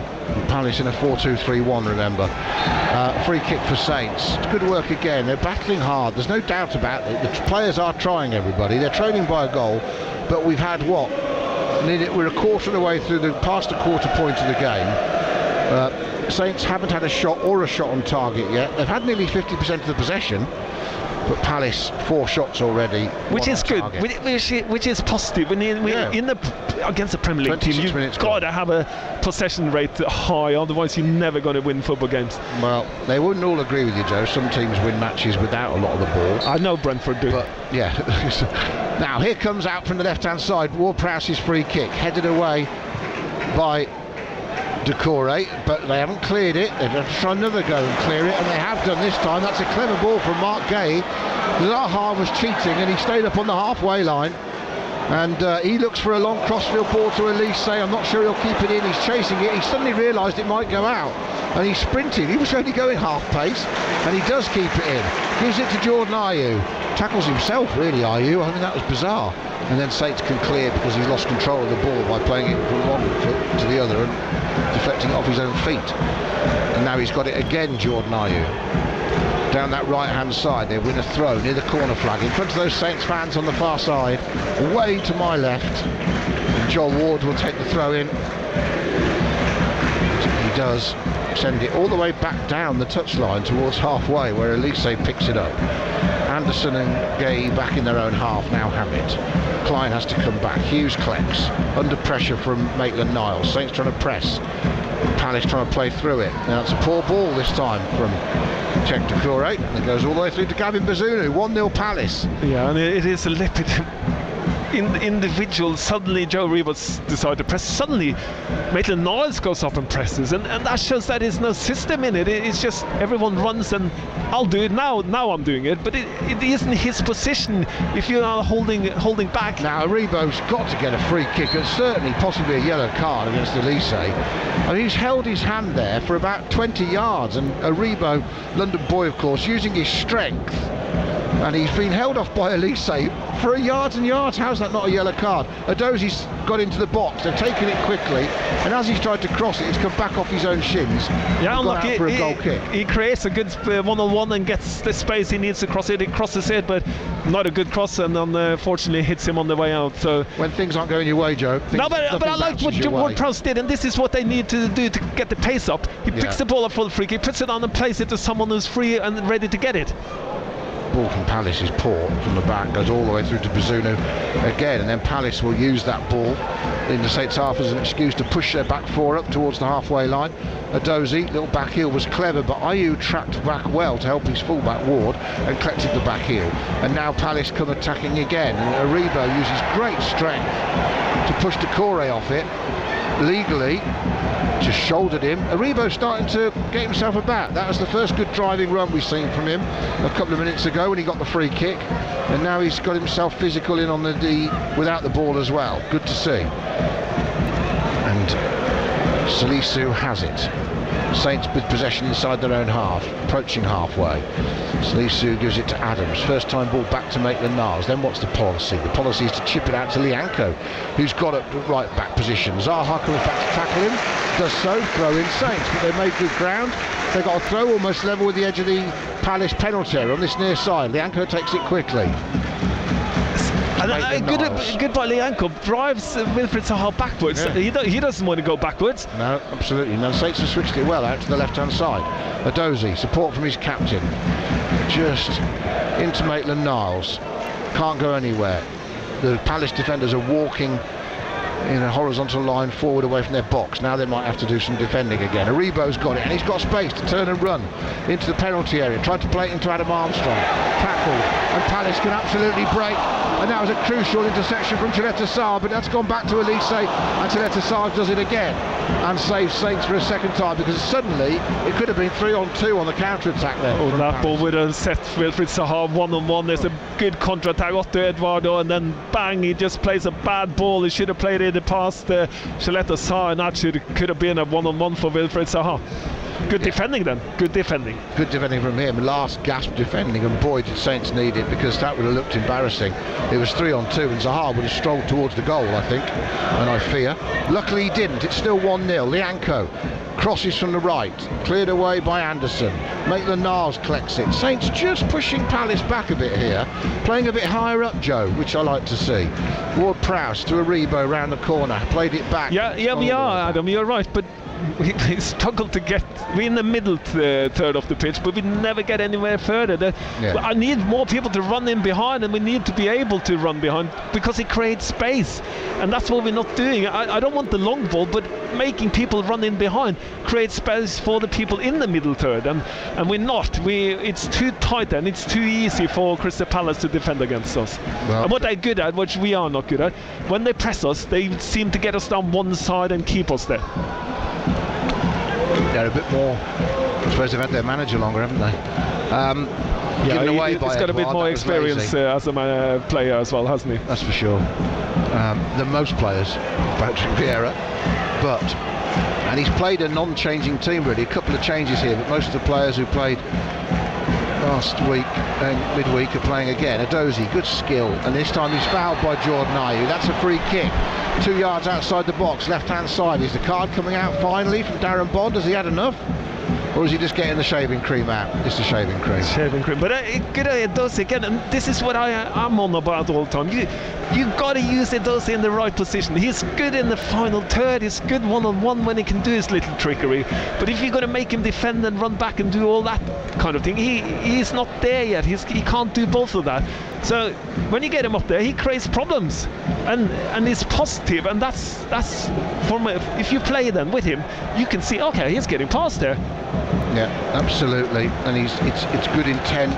Palace in a 4-2-3-1, remember. Free kick for Saints. Good work again. They're battling hard. There's no doubt about it. The players are trying, everybody. They're trailing by a goal, but we've had what? We're a quarter of the way through, past a quarter point of the game. Saints haven't had a shot on target yet. They've had nearly 50% of the possession, but Palace 4 shots already, which is good, which is positive. Against the Premier League team, you've got to have a possession rate high, otherwise you're never going to win football games. Well, they wouldn't all agree with you, Joe. Some teams win matches without a lot of the ball. I know Brentford do. But yeah. Now here comes out from the left-hand side Ward-Prowse's free kick, headed away by Decore, but they haven't cleared it. They've got to try another go and clear it, and they have done this time. That's a clever ball from Mark Gay. Zaha was cheating and he stayed up on the halfway line, and he looks for a long crossfield ball to Elise. I'm not sure he'll keep it in. He's chasing it. He suddenly realised it might go out and he's sprinting. He was only going half pace and he does keep it in. Gives it to Jordan Ayew. Tackles himself really, Ayew. I mean, that was bizarre. And then Saints can clear because he's lost control of the ball by playing it from one foot to the other and deflecting it off his own feet. And now he's got it again, Jordan Ayew. Down that right-hand side, they win a throw near the corner flag in front of those Saints fans on the far side, way to my left. And Joel Ward will take the throw in. He does send it all the way back down the touchline towards halfway, where Elise picks it up. Anderson and Gay back in their own half now have it. Klein has to come back. Hughes collects under pressure from Maitland-Niles. Saints trying to press. Palace trying to play through it. Now it's a poor ball this time from Czech Decore, and it goes all the way through to Gavin Bazunu. 1-0 Palace. Yeah, and it is a little bit individual, suddenly Joe Ribos decided to press. Suddenly Maitland-Niles goes up and presses, and that shows that there's no system in it. It's just everyone runs and I'll do it now I'm doing it, but it isn't his position if you are holding back. Now Aribo's got to get a free kick and certainly possibly a yellow card against Elise. I mean, he's held his hand there for about 20 yards, and Aribo, London boy of course, using his strength, and he's been held off by Elise for yards and yards. How's that not a yellow card? Adozi's got into the box, they've taken it quickly, and as he's tried to cross it, it's come back off his own shins. Yeah, and look, for a goal kick. He creates a good one-on-one and gets the space he needs to cross it. He crosses it, but not a good cross, and unfortunately hits him on the way out. So when things aren't going your way, Joe. But I like what Ward-Prowse did, and this is what they need to do to get the pace up. He picks the ball up for the free kick, puts it on and plays it to someone who's free and ready to get it. Ball from Palace is poor from the back, goes all the way through to Bazunu again, and then Palace will use that ball in the Saints half as an excuse to push their back four up towards the halfway line. Adozi, little back heel was clever, but Ayew tracked back well to help his fullback Ward and collected the back heel, and now Palace come attacking again, and Aribo uses great strength to push Decore off it legally. Just shouldered him. Aribo starting to get himself about. That was the first good driving run we've seen from him a couple of minutes ago when he got the free kick, and now he's got himself physical in on the D without the ball as well. Good to see. And Salisu has it. Saints with possession inside their own half, approaching halfway. Salisu gives it to Adams. First time ball back to Maitland-Niles. Then what's the policy? The policy is to chip it out to Lianco, who's got it right back position. Zaha coming back to tackle him. Does so. Throw in Saints, but they made good ground. They got a throw almost level with the edge of the Palace penalty area on this near side. Lianco takes it quickly. And good by Lianco, drives Wilfried Zaha backwards. Yeah. He doesn't want to go backwards. No, absolutely. No, Saints have switched it well out to the left-hand side. Adozi, support from his captain. Just into Maitland-Niles. Can't go anywhere. The Palace defenders are walking in a horizontal line forward away from their box. Now they might have to do some defending again. Aribo's got it, and he's got space to turn and run into the penalty area. Tried to play it into Adam Armstrong. Tackled, and Palace can absolutely break. And that was a crucial interception from Chaleta Sarr, but that's gone back to Elise, and Chaleta Sarr does it again and saves Saints for a second time, because suddenly it could have been 3-on-2 on the counter-attack there. Oh, that ball would have set Wilfried Zaha 1-on-1. There's a good counter-attack off to Eduardo, and then bang, he just plays a bad ball. He should have played it past Chaleta Sarr, and that could have been a 1-on-1 for Wilfried Zaha. Good defending then, good defending. Good defending from him, last gasp defending, and boy did Saints need it, because that would have looked embarrassing. It was 3-on-2 and Zaha would have strolled towards the goal, I think, and I fear. Luckily he didn't, it's still 1-0. Lianco crosses from the right, cleared away by Anderson. Maitland-Niles collects it. Saints just pushing Palace back a bit here, playing a bit higher up, Joe, which I like to see. Ward-Prowse to Aribo round the corner, played it back. Yeah, we are, Adam, you're right, but we struggled to get. We're in the middle third of the pitch, but we never get anywhere further. I need more people to run in behind, and we need to be able to run behind, because it creates space, and that's what we're not doing. I don't want the long ball, but making people run in behind creates space for the people in the middle third, and we're not. It's too tight, and it's too easy for Crystal Palace to defend against us. Well, and what they're good at, which we are not good at, when they press us, they seem to get us down one side and keep us there. They're a bit more, I suppose they've had their manager longer, haven't they? He's got a bit more experience as a player as well, hasn't he? That's for sure. Than most players, Patrick Vieira. And he's played a non-changing team really, a couple of changes here, but most of the players who played last week and midweek are playing again. Adozi, good skill, and this time he's fouled by Jordan Ayew. That's a free kick, 2 yards outside the box, left-hand side. Is the card coming out finally from Darren Bond? Has he had enough? Or is he just getting the shaving cream out? It's the shaving cream. Shaving cream. But good Edozie again, and this is what I'm on about all the time. You've got to use Edozie in the right position. He's good in the final third. He's good one-on-one when he can do his little trickery. But if you're going to make him defend and run back and do all that kind of thing, he's not there yet. He can't do both of that. So when you get him up there, he creates problems, and he's positive, and that's if you play then with him, you can see, okay, he's getting past there. Yeah, absolutely, and it's good intent.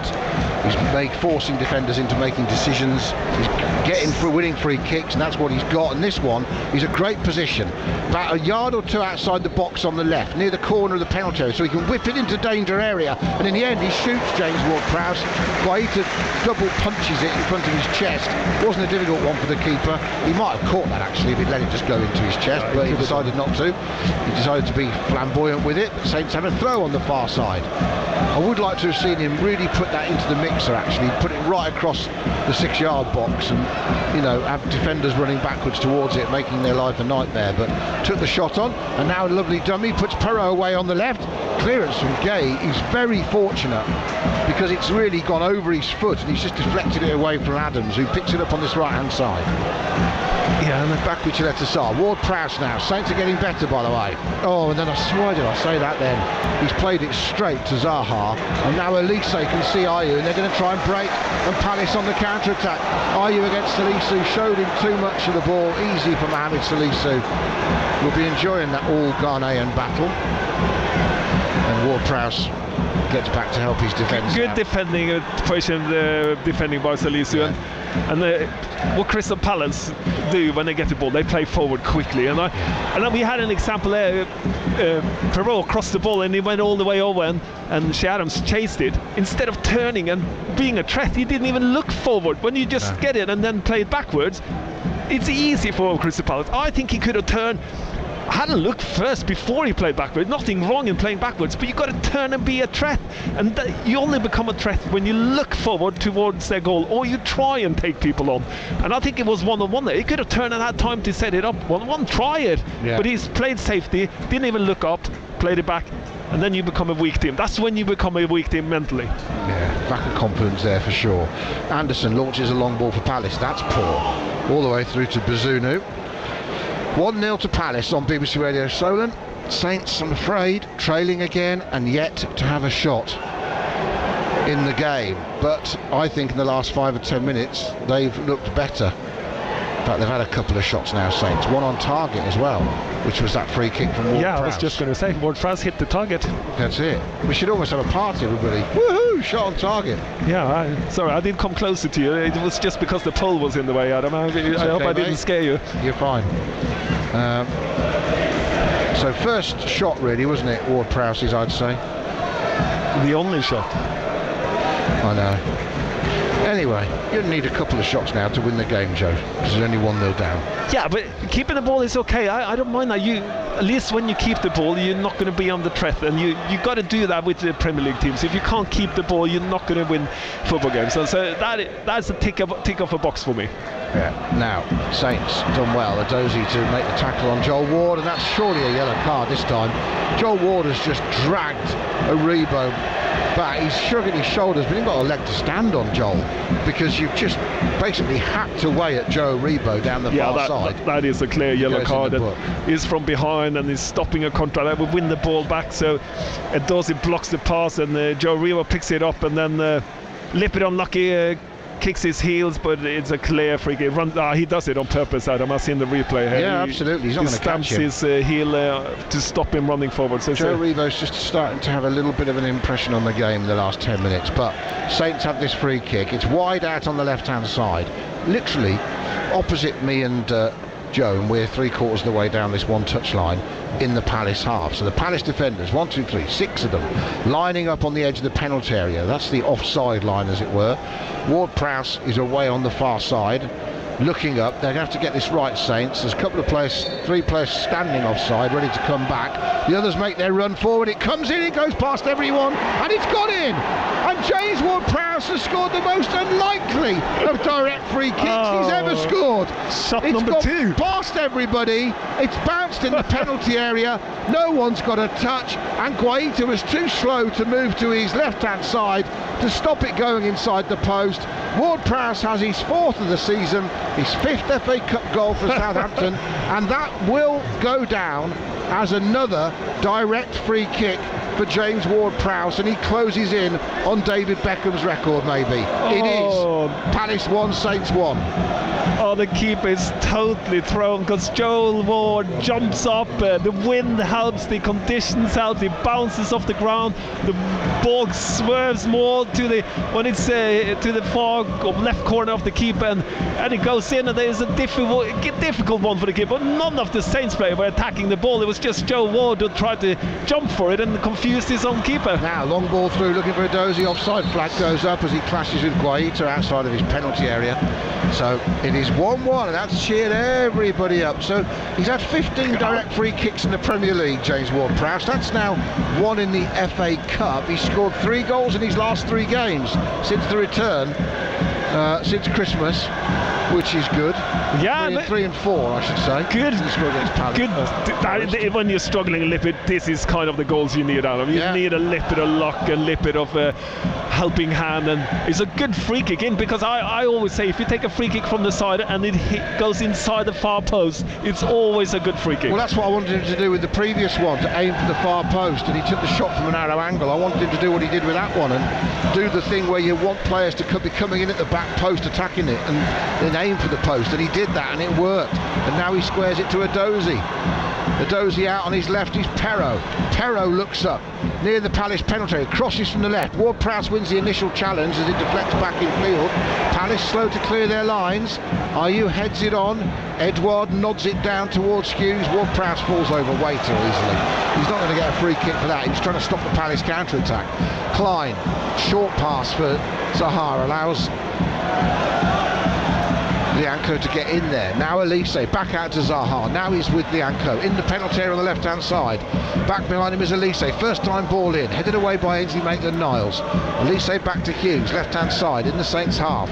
He's forcing defenders into making decisions. He's getting for winning free kicks, and that's what he's got. And this one is a great position, about a yard or two outside the box on the left, near the corner of the penalty area, so he can whip it into danger area, and in the end he shoots James Ward-Prowse. Guaita double punches it in front of his chest. Wasn't a difficult one for the keeper. He might have caught that actually if he'd let it just go into his chest, but he decided not to. He decided to be flamboyant with it, but Saints had a throw on the far side. I would like to have seen him really put that into the mixer, actually put it right across the 6-yard box, and have defenders running backwards towards it, making their life a nightmare. But took the shot on, and now a lovely dummy, puts Perot away on the left. Clearance from Gay. He's very fortunate because it's really gone over his foot, and he's just deflected it away from Adams, who picks it up on this right hand side. Yeah, and back which let us are. Ward-Prowse now. Saints are getting better, by the way. Oh, and then why did I say that then? He's played it straight to Zaha, and now Elise can see Ayew, and they're going to try and break, and Palace on the counter-attack. Ayew against Salisu showed him too much of the ball. Easy for Mohamed Salisu. We'll be enjoying that all-Ghanaian battle. And Ward-Prowse gets back to help his defence. Good defending defending by Salisu. Yeah. And what Crystal Palace do when they get the ball, they play forward quickly. And then we had an example there. Perot crossed the ball and he went all the way over, and Shea Adams chased it. Instead of turning and being a threat, he didn't even look forward. When you just get it and then play it backwards, it's easy for Crystal Palace. I think he could have turned. Hadn't looked first before he played backwards. Nothing wrong in playing backwards, but you've got to turn and be a threat, and you only become a threat when you look forward towards their goal, or you try and take people on. And I think it was 1-on-1 there. He could have turned and had time to set it up. 1-on-1, try it. But he's played safety, didn't even look up, played it back, and then you become a weak team. That's when you become a weak team mentally. Yeah, lack of confidence there for sure. Anderson launches a long ball for Palace. That's poor. All the way through to Bazunu. 1-0 to Palace on BBC Radio Solent. Saints, I'm afraid, trailing again, and yet to have a shot in the game. But I think in the last 5 or 10 minutes they've looked better. In fact, they've had a couple of shots now, Saints. One on target as well, which was that free kick from Ward-Prowse. Yeah, I was just going to say, Ward-Prowse hit the target. That's it. We should almost have a party, everybody. Woohoo! Shot on target. Yeah, sorry, I didn't come closer to you. It was just because the pole was in the way, Adam. I hope I didn't scare you. You're fine. So first shot, really, wasn't it? Ward-Prowse's, I'd say. The only shot. I know. Anyway, you need a couple of shots now to win the game, Joe, because there's only 1-0 down. Yeah, but keeping the ball is okay. I don't mind that. At least when you keep the ball, you're not going to be on the threat, and you got to do that with the Premier League teams. If you can't keep the ball, you're not going to win football games. So that's a tick off a box for me. Yeah. Now, Saints done well. Adozi to make the tackle on Joel Ward, and that's surely a yellow card this time. Joel Ward has just dragged Aribo back. He's shrugging his shoulders, but he's got a leg to stand on, Joel, because you've just basically hacked away at Joe Aribo down the far side. That is a clear yellow card, and he's from behind and he's stopping a contra. That would win the ball back, so Adozi blocks the pass, and Joe Aribo picks it up, and then Lipid unlucky kicks his heels, but it's a clear free kick. He does it on purpose, Adam. I've seen the replay here. Yeah, absolutely. He's not going to catch him. He stamps his heel to stop him running forward. So Joe Aribo's just starting to have a little bit of an impression on the game in the last 10 minutes. But Saints have this free kick. It's wide out on the left-hand side, literally opposite me and Joe, and we're 3/4 of the way down this one-touch line in the Palace half. So the Palace defenders, 1, 2, 3, 6 of them, lining up on the edge of the penalty area. That's the offside line, as it were. Ward-Prowse is away on the far side, looking up. They're going to have to get this right, Saints. There's a couple of players, 3 players standing offside, ready to come back. The others make their run forward. It comes in, it goes past everyone, and it's gone in. And James Ward-Prowse has scored the most unlikely of direct free kicks he's ever scored. Shot number 2. Past everybody. It's bounced in the penalty area. No one's got a touch, and Guaita was too slow to move to his left-hand side to stop it going inside the post. Ward-Prowse has his 4th of the season, his 5th FA Cup goal for Southampton, and that will go down as another direct free kick for James Ward-Prowse, and he closes in on David Beckham's record, maybe. It is Palace 1, Saints 1. Oh, the keeper is totally thrown because Joel Ward jumps up, the wind helps, the conditions help, he bounces off the ground, the ball swerves more to the to the far left corner of the keeper, and it goes in, and there's a difficult one for the keeper. None of the Saints players were attacking the ball, it was just Joe Ward who tried to jump for it and confused his own keeper. Now long ball through, looking for a Dozy, offside flag goes up as he clashes with Guaita outside of his penalty area. So it is 1-1, and that's cheered everybody up. So he's had 15 direct free kicks in the Premier League, James Ward-Prowse. That's now 1 in the FA Cup. He's scored 3 goals in his last 3 games since the return, since Christmas, which is good. Yeah, 3 and 4, I should say. Good. Good. When you're struggling a little bit, this is kind of the goals you need out of. You need a little bit of luck, a little bit of a helping hand, and it's a good free kick in, because I always say if you take a free kick from the side and it goes inside the far post, it's always a good free kick. Well, that's what I wanted him to do with the previous one, to aim for the far post, and he took the shot from a narrow angle. I wanted him to do what he did with that one, and do the thing where you want players to be coming in at the back post, attacking it, and then aim for the post, and he did that, and it worked. And now he squares it to a Dozy. The Dozy out on his left is Perro. Perro looks up near the Palace penalty area, crosses from the left. Ward-Prowse wins the initial challenge as it deflects back in field. Palace slow to clear their lines. Ayew heads it on. Edouard nods it down towards Hughes. Ward-Prowse falls over way too easily. He's not going to get a free kick for that. He was trying to stop the Palace counter-attack. Klein, short pass for Zaha, allows Lianco to get in there. Now Elise back out to Zaha. Now he's with Lianco in the penalty area on the left hand side. Back behind him is Elise. First time ball in, headed away by Ainsley Maitland-Niles. Elise back to Hughes, left hand side in the Saints half.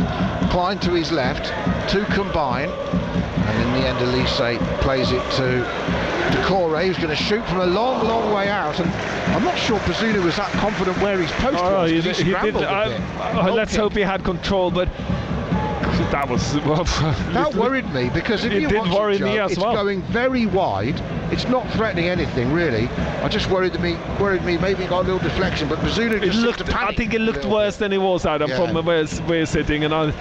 Klein to his left, 2 combine, and in the end Elise plays it to Decore, who's going to shoot from a long way out, and I'm not sure Bazunu was that confident where his post was. He scrambled a bit. Let's hope he had control, but that was that worried me, because if you watch it, Joe, it's going very wide. It's not threatening anything really. I just worried me maybe it got a little deflection, but Bazunu just looked to panic. I think it looked worse than it was, Adam, from where we're sitting, and I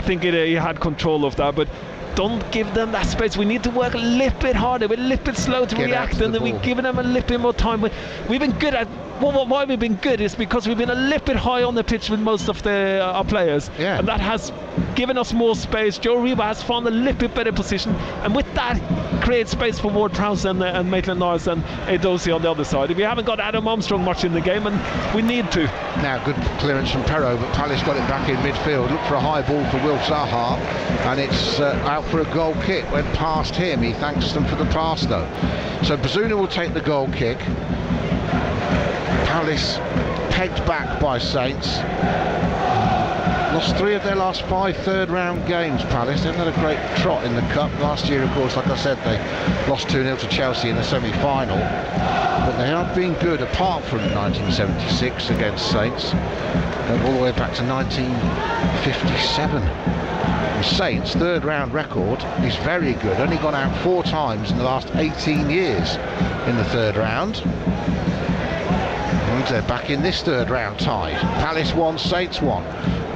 think he had control of that, but don't give them that space. We need to work a little bit harder. We're a little bit slow to react, and then we're giving them a little bit more time. But we've been good at why we've been good is because we've been a little bit high on the pitch with most of our players, and that has given us more space. Joe Reba has found a little bit better position, and with that creates space for Ward-Prowse and Maitland-Niles and Edozie on the other side. We haven't got Adam Armstrong much in the game, and we need to. Now good clearance from Perro, but Palace got it back in midfield. Look for a high ball for Will Zaha, and it's out for a goal kick. Went past him. He thanks them for the pass though. So Bazunu will take the goal kick. Palace pegged back by Saints. Lost 3 of their last 5 third-round games, Palace. They've had a great trot in the Cup. Last year, of course, like I said, they lost 2-0 to Chelsea in the semi-final. But they have been good, apart from 1976 against Saints, all the way back to 1957. And Saints' third-round record is very good. Only gone out 4 times in the last 18 years in the third round. And they're back in this third-round tie. Palace 1, Saints 1.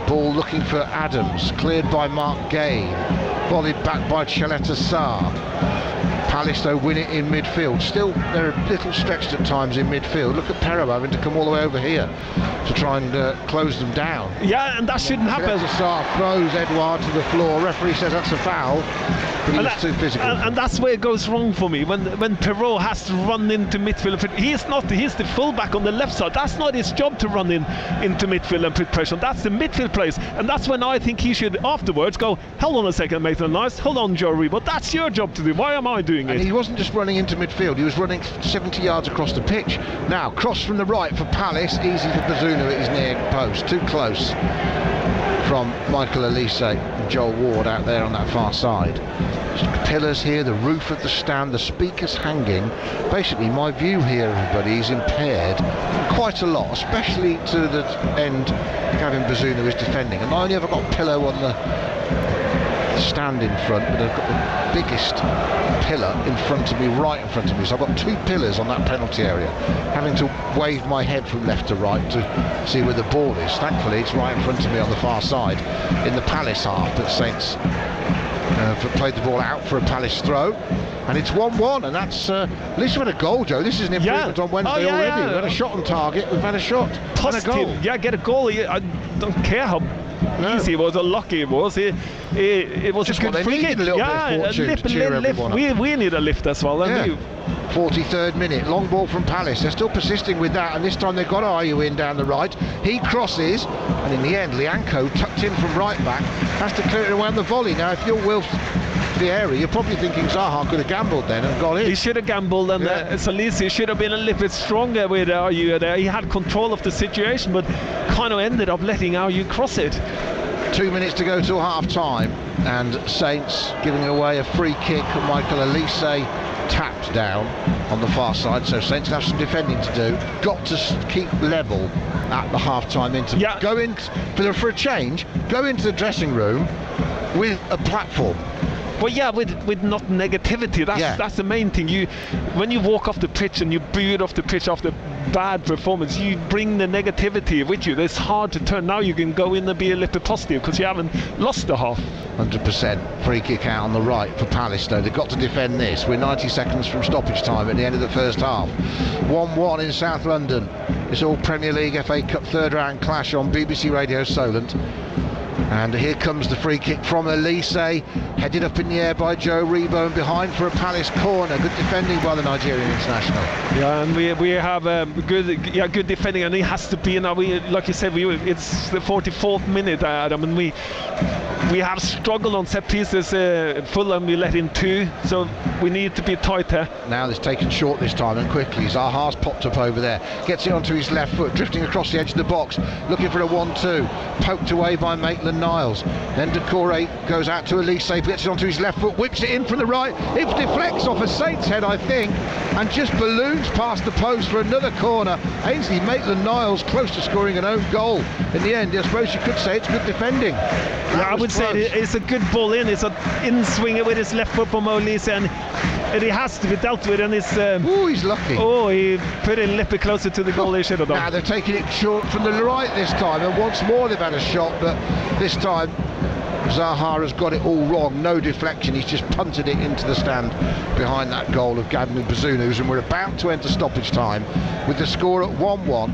Ball looking for Adams, cleared by Mark Gay, volleyed back by Chaleta Saab. Palace though win it in midfield. Still they're a little stretched at times in midfield. Look at Perro having to come all the way over here to try and close them down. Yeah, and that shouldn't happen. Chaleta Saab throws Edouard to the floor. Referee says that's a foul, but he was too physical. And that's where it goes wrong for me, when Perrault has to run into midfield. He's the fullback on the left side. That's not his job to run into midfield and put pressure. That's the midfield place, and that's when I think he should afterwards go, hold on a second, Maitland-Niles, hold on, Joe Reba, that's your job to do. Why am I doing it? And he wasn't just running into midfield, he was running 70 yards across the pitch. Now, cross from the right for Palace, easy for Bazunu at his near post, too close from Michael Elise and Joel Ward out there on that far side. Pillars here, the roof of the stand, the speakers hanging. Basically, my view here, everybody, is impaired quite a lot, especially to the end Gavin Bazunu is defending. And I only ever got pillow on the stand in front, but I've got the biggest pillar in front of me, right in front of me. So I've got 2 pillars on that penalty area, having to wave my head from left to right to see where the ball is. Thankfully, it's right in front of me on the far side in the Palace half, but Saints played the ball out for a Palace throw, and it's 1-1, and that's at least we've had a goal, Joe. This is an improvement on Wednesday already. We've had a shot on target, we've had a shot positive and a goal. Yeah, get a goal. I don't care how easy it was or lucky it was. It was just a good free kick. We need a lift as well. Yeah. 43rd minute, long ball from Palace. They're still persisting with that, and this time they've got Ayew in down the right. He crosses, and in the end Lianco, tucked in from right back, has to clear it around the volley. Now if you're Wilf the area, you're probably thinking Zaha could have gambled then and got in. He should have gambled, and Salisi should have been a little bit stronger with Ayew there. He had control of the situation, but kind of ended up letting Ayew cross it. 2 minutes to go till half time, and Saints giving away a free kick. Michael Elise tapped down on the far side, so Saints have some defending to do. Got to keep level at the half-time interval. Yeah. Go in for a change. Go into the dressing room with a platform. But yeah, with not negativity. That's the main thing. When you walk off the pitch and you boot off the pitch after bad performance, you bring the negativity with you. It's hard to turn. Now you can go in and be a little bit positive because you haven't lost the half. 100% free kick out on the right for Palace, though. They've got to defend this. We're 90 seconds from stoppage time at the end of the first half. 1-1 in South London. It's all Premier League FA Cup third round clash on BBC Radio Solent. And here comes the free kick from Elise, headed up in the air by Joe Rebo, and behind for a Palace corner. Good defending by the Nigerian international. Yeah, and we have good defending, and it has to be. Now, like you said, it's the 44th minute, Adam, and we have struggled on set pieces. Fulham, we let in 2, so we need to be tighter. Now it's taken short this time and quickly. Zaha's popped up over there, gets it onto his left foot, drifting across the edge of the box, looking for a 1-2, poked away by Maitland-Niles. Then Decore goes out to Elise, gets it onto his left foot, whips it in from the right. It deflects off a Saints head, I think, and just balloons past the post for another corner. Ainsley Maitland-Niles close to scoring an own goal. In the end, I suppose you could say it's good defending. Yeah, I would say it's a good ball in. It's an in-swinger with his left foot from Elise, and it has to be dealt with, and it's he's lucky. He put it a little bit closer to the goal they should have done. Now they're taking it short from the right this time, and once more they've had a shot, but this time Zaha has got it all wrong. No deflection, he's just punted it into the stand behind that goal of Gadman Bazunus, and we're about to enter stoppage time with the score at 1-1,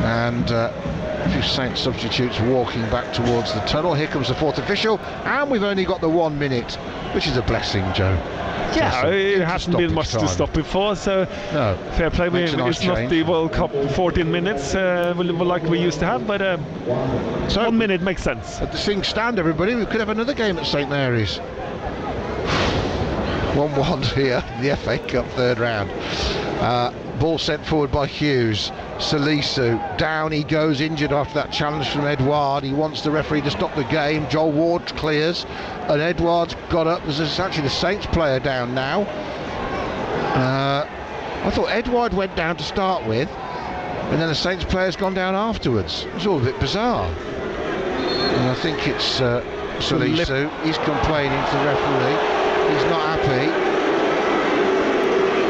and a few Saints substitutes walking back towards the tunnel. Here comes the 4th official, and we've only got the 1 minute, which is a blessing, Joe. Yeah, it hasn't been much to stop before, so no, fair play. It's not the World Cup 14 minutes like we used to have, but so 1 minute makes sense. At the Sing stand, everybody, we could have another game at St Mary's. 1-1 here, the FA Cup third round. Ball sent forward by Hughes. Salisu, down he goes, injured after that challenge from Edouard. He wants the referee to stop the game. Joel Ward clears, and Edouard's got up. There's actually the Saints player down now. I thought Edouard went down to start with, and then the Saints player's gone down afterwards. It's all a bit bizarre. And I think it's Salisu. He's complaining to the referee. He's not happy.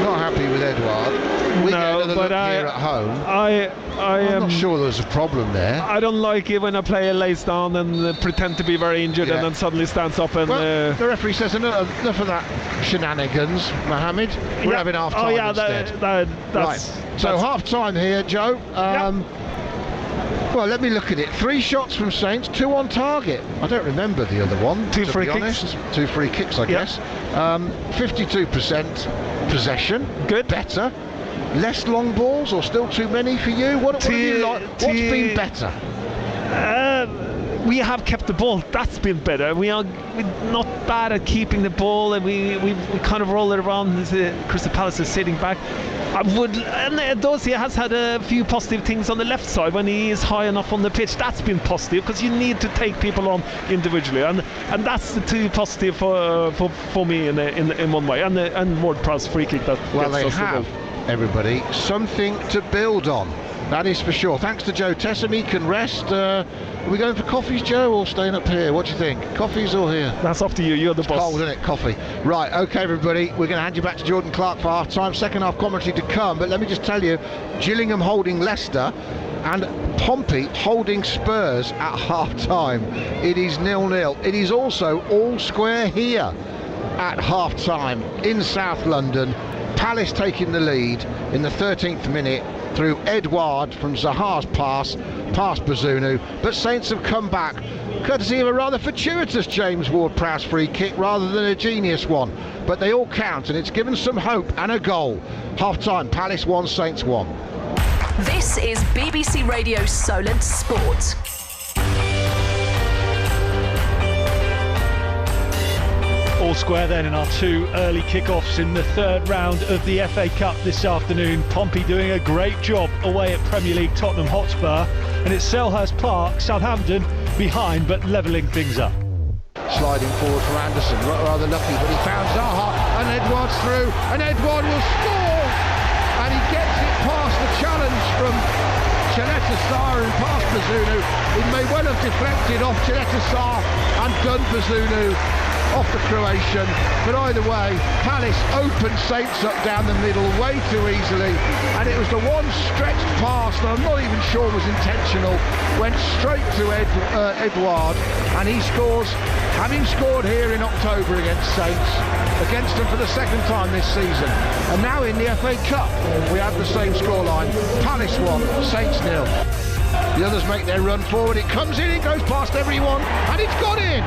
Not happy with Edouard. We get another look here at home. I'm not sure there's a problem there. I don't like it when a player lays down and pretend to be very injured and then suddenly stands up and... the referee says enough of that shenanigans, Mohammed. We're having half time instead. That's so half time here, Joe. Well, let me look at it. 3 shots from Saints, 2 on target. I don't remember the other one. 2 free kicks. 2 free kicks, I guess. 52% possession. Good. Better. Less long balls, or still too many for you? What do you like? What's been better? We have kept the ball. That's been better. We're not bad at keeping the ball, and we kind of roll it around. Crystal Palace is sitting back. And Dorsey has had a few positive things on the left side when he is high enough on the pitch. That's been positive, because you need to take people on individually, and that's the 2 positive for me in one way. And Ward-Prowse free kick that well, they have, everybody, something to build on. That is for sure. Thanks to Joe Tessam, he can rest. Are we going for coffees, Joe, or staying up here? What do you think? Coffees or here? That's up to you. You're the boss. Cold, isn't it? Coffee. Right, okay, everybody. We're going to hand you back to Jordan Clark for half-time. Second half commentary to come. But let me just tell you, Gillingham holding Leicester and Pompey holding Spurs at half-time. It is 0-0. It is also all square here at half-time in South London. Palace taking the lead in the 13th minute through Edouard from Zaha's pass past Bazunu, but Saints have come back courtesy of a rather fortuitous James Ward-Prowse free kick rather than a genius one, but they all count and it's given some hope and a goal. Half-time, Palace 1, Saints 1. This is BBC Radio Solent Sport. All square then in our two early kickoffs in the third round of the FA Cup this afternoon. Pompey doing a great job away at Premier League Tottenham Hotspur, and it's Selhurst Park, Southampton behind but levelling things up. Sliding forward for Anderson, rather lucky, but he found Zaha and Edouard's through, and Edouard will score, and he gets it past the challenge from Cheleta and past Bazunu. It may well have deflected off Cheleta and done Bazunu off the Croatian, but either way, Palace opened Saints up down the middle way too easily, and it was the one stretched pass that I'm not even sure was intentional, went straight to Edouard, and he scores, having scored here in October against Saints, against them for the second time this season. And now in the FA Cup, we have the same scoreline, Palace 1, Saints 0. The others make their run forward, it comes in, it goes past everyone, and it's got in!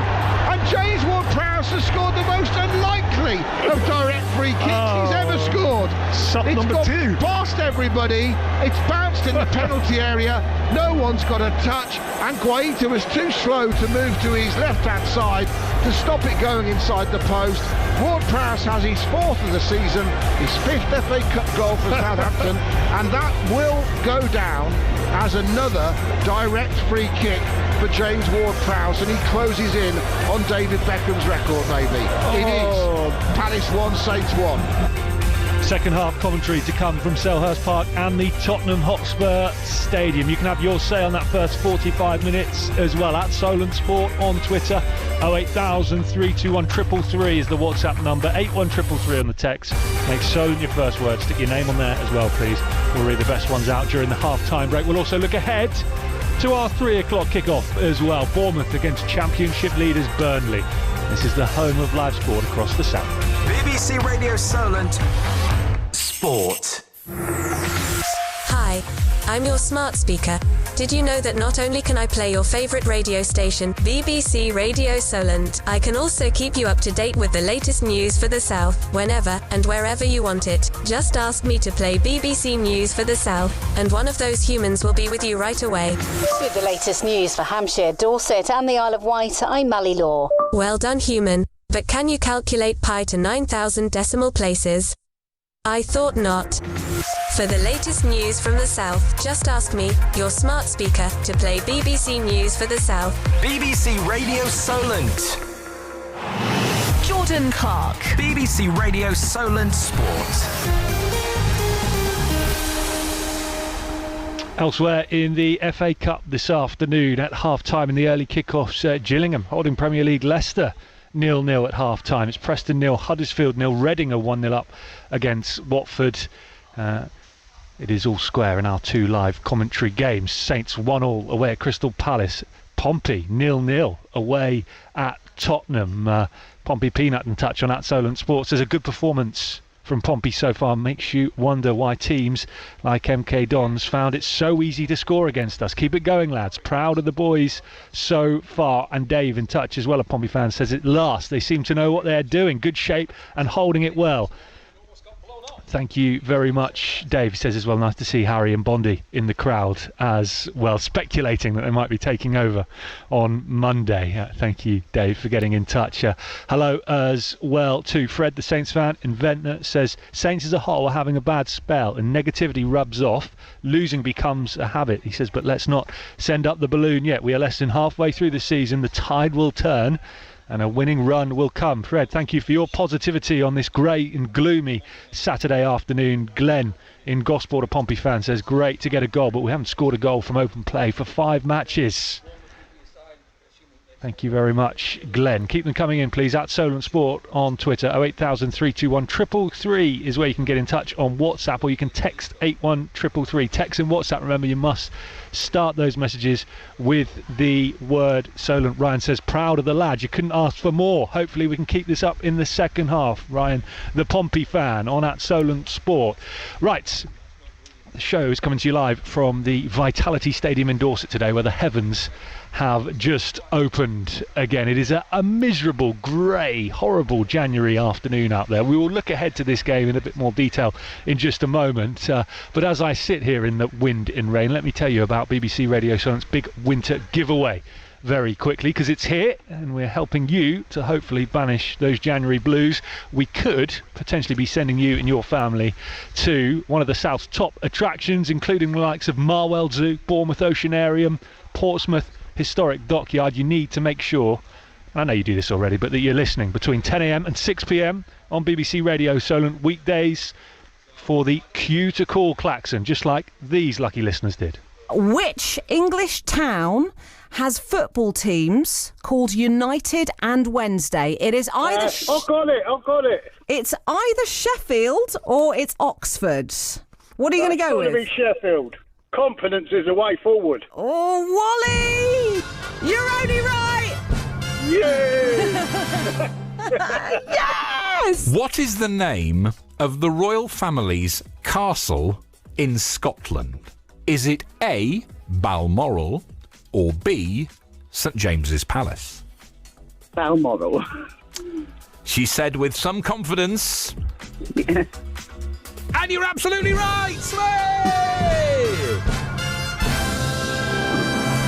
And James Ward-Prowse has scored the most unlikely of direct free kicks he's ever scored. Shot number 2. Past everybody, it's bounced in the penalty area, no one's got a touch, and Guaita was too slow to move to his left-hand side to stop it going inside the post. Ward-Prowse has his 4th of the season, his 5th FA Cup goal for Southampton, and that will go down as another direct free kick for James Ward-Prowse, and he closes in on David Beckham's record, maybe. It is Palace 1, Saints 1. Second half commentary to come from Selhurst Park and the Tottenham Hotspur Stadium. You can have your say on that first 45 minutes as well at Solent Sport on Twitter. 08000 321 333 is the WhatsApp number. 81333 on the text. Make Solent your first word. Stick your name on there as well, please. We'll read the best ones out during the half-time break. We'll also look ahead to our 3 o'clock kickoff as well. Bournemouth against Championship leaders Burnley. This is the home of live sport across the south. BBC Radio Solent Sport. Hi, I'm your smart speaker. Did you know that not only can I play your favourite radio station, BBC Radio Solent, I can also keep you up to date with the latest news for the South, whenever and wherever you want it. Just ask me to play BBC News for the South, and one of those humans will be with you right away. With the latest news for Hampshire, Dorset and the Isle of Wight, I'm Mally Law. Well done, human. But can you calculate pi to 9,000 decimal places? I thought not. For the latest news from the South, just ask me, your smart speaker, to play BBC News for the South. BBC Radio Solent. Jordan Clark. BBC Radio Solent Sport. Elsewhere in the FA Cup this afternoon at half-time in the early kickoffs, Gillingham holding Premier League Leicester 0-0 at half-time. It's Preston 0, Huddersfield 0, Reading are 1-0 up against Watford. It is all square in our 2 live commentary games. Saints 1-1 away at Crystal Palace. Pompey 0-0 away at Tottenham. Pompey Peanut and touch on at Solent Sports. There's a good performance from Pompey so far. Makes you wonder why teams like MK Dons found it so easy to score against us. Keep it going, lads. Proud of the boys so far. And Dave in touch as well, a Pompey fan, says at last they seem to know what they're doing. Good shape and holding it well. Thank you very much, Dave. He says as well, nice to see Harry and Bondi in the crowd as well, speculating that they might be taking over on Monday. Thank you, Dave, for getting in touch. Hello as well to Fred, the Saints fan in Ventnor, says Saints as a whole are having a bad spell and negativity rubs off. Losing becomes a habit. He says, but let's not send up the balloon yet. We are less than halfway through the season. The tide will turn and a winning run will come. Fred, thank you for your positivity on this grey and gloomy Saturday afternoon. Glenn in Gosport, a Pompey fan, says, great to get a goal, but we haven't scored a goal from open play for 5 matches. Thank you very much, Glenn. Keep them coming in, please, at Solent Sport on Twitter. 08000 321 333 is where you can get in touch on WhatsApp, or you can text 81333. Text and WhatsApp, remember, you must start those messages with the word Solent. Ryan says, proud of the lad. You couldn't ask for more. Hopefully we can keep this up in the second half. Ryan, the Pompey fan, on at Solent Sport. Right. The show is coming to you live from the Vitality Stadium in Dorset today, where the heavens have just opened again. It is a miserable, grey, horrible January afternoon out there. We will look ahead to this game in a bit more detail in just a moment. But as I sit here in the wind and rain, let me tell you about BBC Radio Solent's big winter giveaway very quickly, because it's here and we're helping you to hopefully banish those January blues. We could potentially be sending you and your family to one of the South's top attractions, including the likes of Marwell Zoo, Bournemouth Oceanarium, Portsmouth Historic Dockyard. You need to make sure, I know you do this already, but that you're listening between 10 a.m. and 6 p.m. on BBC Radio Solent weekdays for the cue to call klaxon, just like these lucky listeners did. Which English town has football teams called United and Wednesday? It is either... I've got it. It's either Sheffield or it's Oxford. What are you going to go with? It's got to be Sheffield. Confidence is the way forward. Oh, Wally! You're only right! Yay! Yes! What is the name of the royal family's castle in Scotland? Is it A, Balmoral, or B, St James's Palace? Balmoral. She said with some confidence. Yeah. And you're absolutely right, Slay!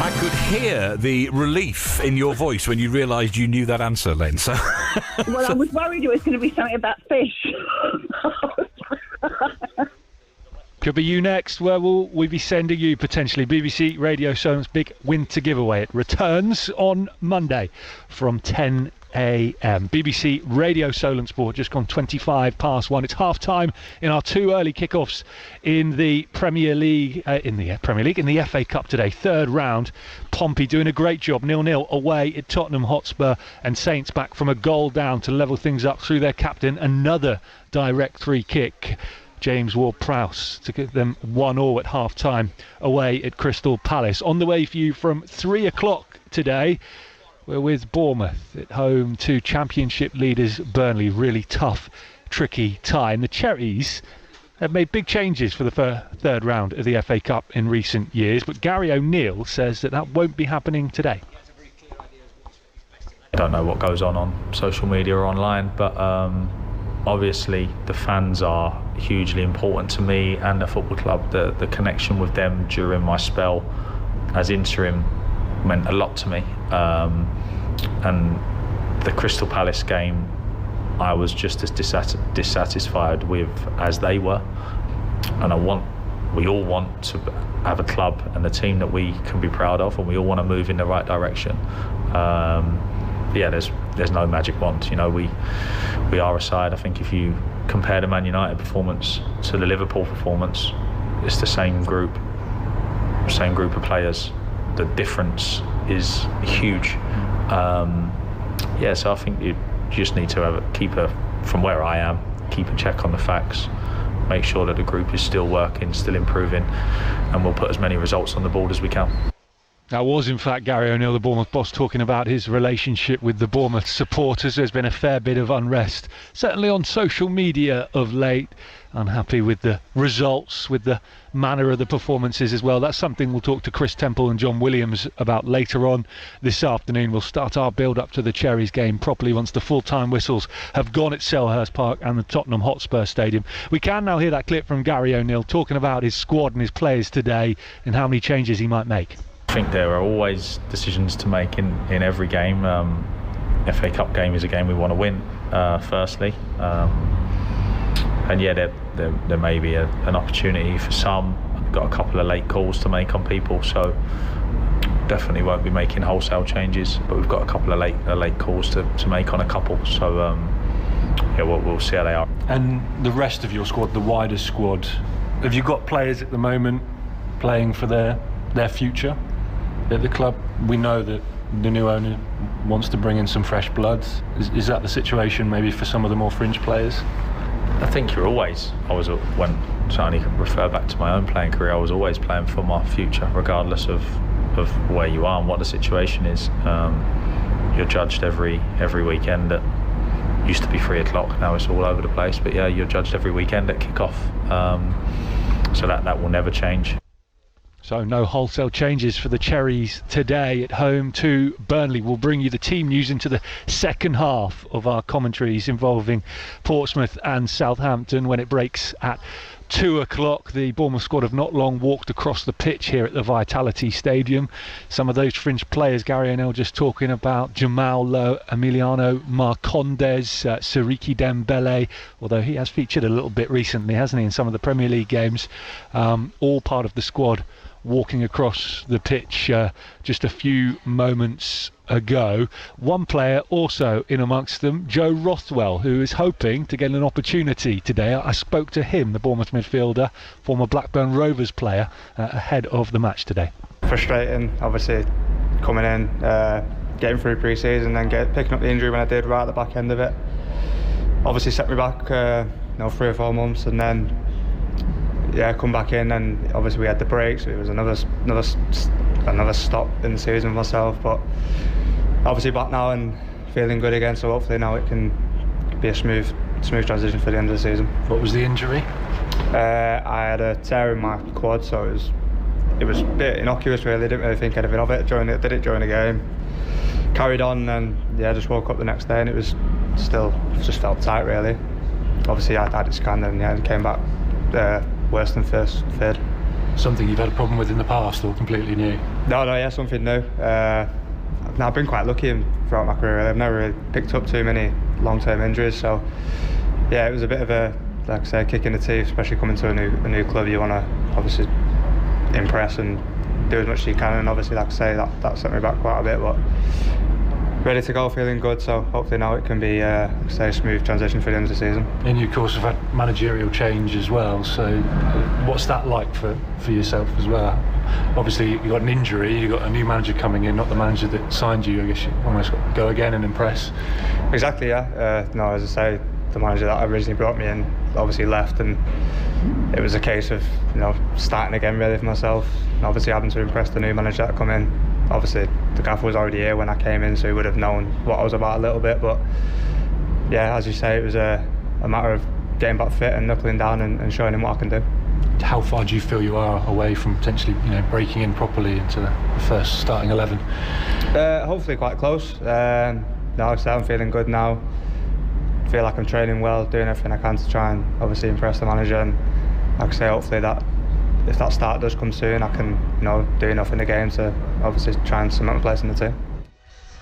I could hear the relief in your voice when you realised you knew that answer, Len. So, well, I was worried it was going to be something about fish. Could be you next. Where will we be sending you potentially? BBC Radio Solent's big winter giveaway. It returns on Monday from 10 a.m. BBC Radio Solent Sport just gone 25 past 1. It's half time in our 2 early kickoffs in the Premier League, in the FA Cup today. 3rd round. Pompey doing a great job. 0-0 away at Tottenham Hotspur, and Saints back from a goal down to level things up through their captain. Another direct free kick. James Ward-Prowse to give them 1-1 at half-time away at Crystal Palace. On the way for you from 3 o'clock today, we're with Bournemouth at home to Championship leaders Burnley. Really tough, tricky tie. And the Cherries have made big changes for the 3rd round of the FA Cup in recent years, but Gary O'Neill says that won't be happening today. I don't know what goes on social media or online, but obviously the fans are hugely important to me and the football club. The connection with them during my spell as interim meant a lot to me, and the Crystal Palace game I was just as dissatisfied with as they were, and we all want to have a club and a team that we can be proud of, and we all want to move in the right direction. There's no magic wand. You know, we are a side. I think if you compare the Man United performance to the Liverpool performance, it's the same group of players. The difference is huge. So I think you just need to from where I am, keep a check on the facts, make sure that the group is still working, still improving, and we'll put as many results on the board as we can. That was, in fact, Gary O'Neill, the Bournemouth boss, talking about his relationship with the Bournemouth supporters. There's been a fair bit of unrest, certainly on social media of late. Unhappy with the results, with the manner of the performances as well. That's something we'll talk to Chris Temple and John Williams about later on this afternoon. We'll start our build-up to the Cherries game properly once the full-time whistles have gone at Selhurst Park and the Tottenham Hotspur Stadium. We can now hear that clip from Gary O'Neill talking about his squad and his players today and how many changes he might make. I think there are always decisions to make in every game. FA Cup game is a game we want to win, firstly. There may be an opportunity for some. I've got a couple of late calls to make on people, so definitely won't be making wholesale changes, but we've got a couple of late calls to make on a couple, so we'll see how they are. And the rest of your squad, the wider squad, Have you got players at the moment playing for their future at the club? We know that the new owner wants to bring in some fresh blood. Is that the situation maybe for some of the more fringe players? I think certainly refer back to my own playing career, I was always playing for my future, regardless of where you are and what the situation is. You're judged every weekend at, used to be 3 o'clock, now it's all over the place, but yeah, you're judged every weekend at kick-off. So that will never change. So no wholesale changes for the Cherries today at home to Burnley. We'll bring you the team news into the second half of our commentaries involving Portsmouth and Southampton when it breaks at 2 o'clock. The Bournemouth squad have not long walked across the pitch here at the Vitality Stadium. Some of those fringe players, Gary O'Neill just talking about Jamal Lowe, Emiliano Marcondes, Siriki Dembele, although he has featured a little bit recently, hasn't he, in some of the Premier League games. All part of the squad walking across the pitch just a few moments ago. One player also in amongst them, Joe Rothwell, who is hoping to get an opportunity today. I spoke to him, the Bournemouth midfielder, former Blackburn Rovers player, ahead of the match today. Frustrating, obviously, coming in, getting through pre-season and picking up the injury when I did right at the back end of it. Obviously set me back 3 or 4 months, and then come back in, and obviously we had the break, so it was another stop in the season for myself, but obviously back now and feeling good again, so hopefully now it can be a smooth transition for the end of the season. What was the injury? I had a tear in my quad, so it was a bit innocuous really, didn't really think anything of it. Did it during the game, carried on, and just woke up the next day and it was still just felt tight really. Obviously I had it scanned and came back worse than third. Something you've had a problem with in the past or completely new? No, something new. I've been quite lucky throughout my career. I've never really picked up too many long-term injuries, so it was a bit of a, like I say, kick in the teeth, especially coming to a new club. You want to obviously impress and do as much as you can, and obviously, like I say, that set me back quite a bit, but ready to go, feeling good, so hopefully now it can be a smooth transition for the end of the season. And you of course have had managerial change as well, so what's that like for yourself as well? Obviously you got an injury, you got a new manager coming in, not the manager that signed you. I guess you almost got to go again and impress. Exactly, yeah. No, as I say, the manager that originally brought me in obviously left, and it was a case of starting again really for myself, and obviously having to impress the new manager that come in. Obviously the gaffer was already here when I came in, so he would have known what I was about a little bit, but as you say, it was a matter of getting back fit and knuckling down and showing him what I can do. How far do you feel you are away from potentially breaking in properly into the first starting 11? Hopefully quite close. I'm feeling good now. Feel like I'm training well, doing everything I can to try and obviously impress the manager, and like I say, hopefully that if that start does come soon, I can do enough in the game to obviously try and cement my place in the team.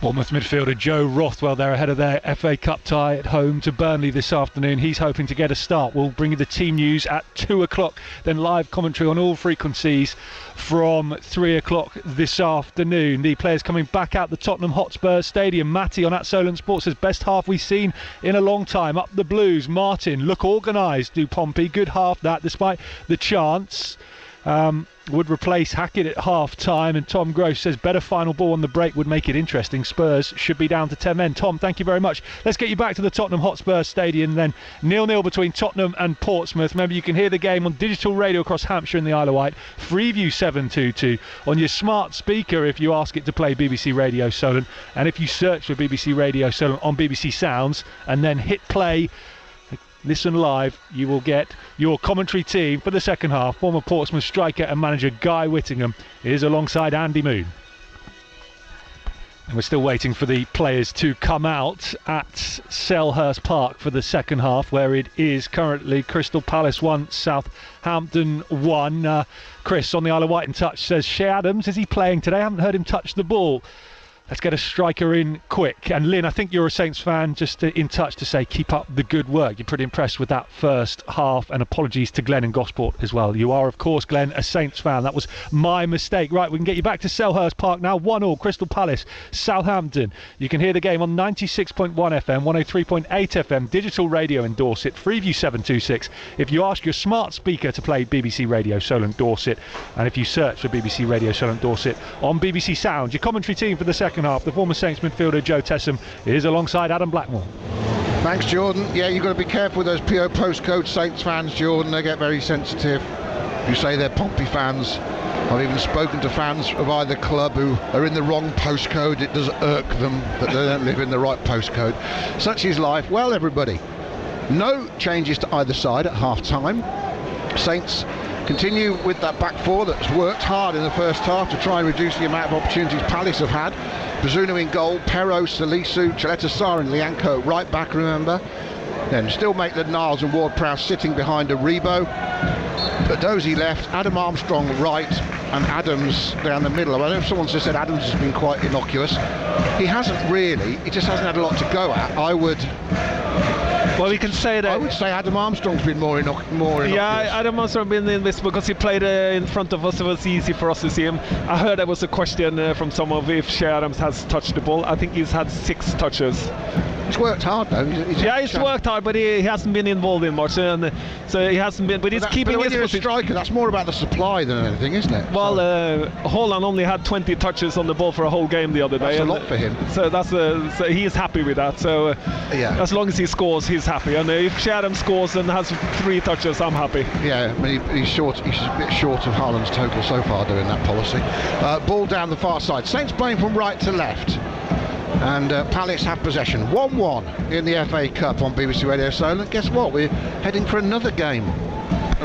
Bournemouth midfielder Joe Rothwell there ahead of their FA Cup tie at home to Burnley this afternoon. He's hoping to get a start. We'll bring you the team news at 2 o'clock, then live commentary on all frequencies from 3 o'clock this afternoon. The players coming back out the Tottenham Hotspur Stadium. Matty on @Solent Sports says best half we've seen in a long time. Up the Blues. Martin, look organised, do Pompey. Good half that, despite the chance. Would replace Hackett at half time, and Tom Gross says better final ball on the break would make it interesting. Spurs should be down to 10 men. Tom, thank you very much. Let's get you back to the Tottenham Hotspur Stadium then. 0-0 between Tottenham and Portsmouth. Remember, you can hear the game on digital radio across Hampshire and the Isle of Wight. Freeview 722 on your smart speaker if you ask it to play BBC Radio Solent, and if you search for BBC Radio Solent on BBC Sounds and then hit play, listen live, you will get your commentary team for the second half. Former Portsmouth striker and manager Guy Whittingham is alongside Andy Moon. And we're still waiting for the players to come out at Selhurst Park for the second half, where it is currently Crystal Palace 1, Southampton 1. Chris on the Isle of Wight in touch says, Shea Adams, is he playing today? I haven't heard him touch the ball. Let's get a striker in quick. And Lynn, I think you're a Saints fan, just in touch to say keep up the good work. You're pretty impressed with that first half, and apologies to Glenn in Gosport as well. You are, of course, Glenn, a Saints fan. That was my mistake. Right, we can get you back to Selhurst Park now. 1-1, Crystal Palace, Southampton. You can hear the game on 96.1 FM, 103.8 FM, digital radio in Dorset, Freeview 726. If you ask your smart speaker to play BBC Radio Solent Dorset, and if you search for BBC Radio Solent Dorset on BBC Sound, your commentary team for the second half, the former Saints midfielder Joe Tessam is alongside Adam Blackmore. Thanks, Jordan. Yeah, you've got to be careful with those PO postcode Saints fans, Jordan. They get very sensitive. You say they're Pompey fans. I've even spoken to fans of either club who are in the wrong postcode. It does irk them that they don't live in the right postcode. Such is life. Well, everybody, no changes to either side at half-time. Saints continue with that back four that's worked hard in the first half to try and reduce the amount of opportunities Palace have had. Bazunu in goal, Perro, Salisu, Chaleta-Sarr and Lianco right back, remember. Then still Maitland-Niles and Ward-Prowse sitting behind Aribo. Dozy left, Adam Armstrong right, and Adams down the middle. I know someone just said Adams has been quite innocuous. He hasn't really, he just hasn't had a lot to go at. Well, we can say that. I would say Adam Armstrong's been more innocuous. Yeah, Adam Armstrong been in this because he played in front of us. It was easy for us to see him. I heard there was a question from someone if Shea Adams has touched the ball. I think he's had 6 touches. He's worked hard though. He's worked hard, but he hasn't been involved in much, and so he hasn't been. But he's keeping his position. Striker, that's more about the supply than anything, isn't it? Well, Holland only had 20 touches on the ball for a whole game the other day. That's a lot for him. So so he is happy with that. So yeah, as long as he scores, he's happy. And if Shea Adams scores and has 3 touches, I'm happy. Yeah, I mean he's short. He's a bit short of Haaland's total so far doing that policy. Ball down the far side. Saints playing from right to left. And Palace have possession. 1-1 in the FA Cup on BBC Radio Solent. Guess what? We're heading for another game.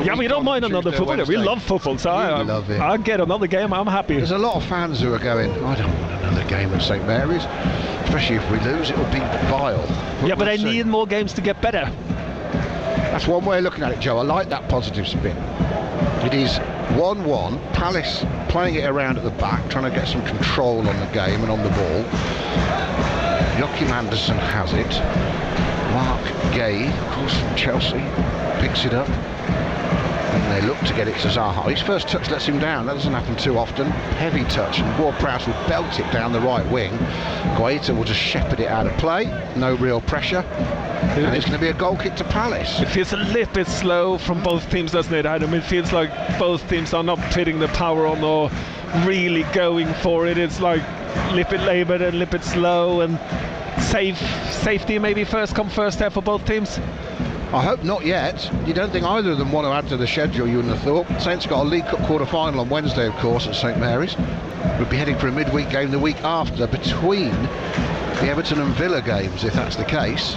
Yeah, we don't mind another football. We love football, so love it. I'll get another game. I'm happy. There's a lot of fans who are going, I don't want another game at St Mary's. Especially if we lose, it'll be vile. Yeah, but I need more games to get better. That's one way of looking at it, Joe. I like that positive spin. It is 1-1. Palace playing it around at the back, trying to get some control on the game and on the ball. Joachim Andersen has it. Mark Gay, of course, from Chelsea, picks it up. And they look to get it to Zaha. His first touch lets him down. That doesn't happen too often. Heavy touch, and Ward-Prowse will belt it down the right wing. Guaita will just shepherd it out of play. No real pressure. And it's going to be a goal kick to Palace. It feels a little bit slow from both teams, doesn't it, Adam? It feels like both teams are not putting the power on or really going for it. It's like a little bit laboured and a little bit slow, and safety maybe first come first serve for both teams. I hope not yet. You don't think either of them want to add to the schedule, you wouldn't have thought. Saints got a League Cup quarter-final on Wednesday, of course, at St Mary's. We'll be heading for a midweek game the week after between the Everton and Villa games, if that's the case.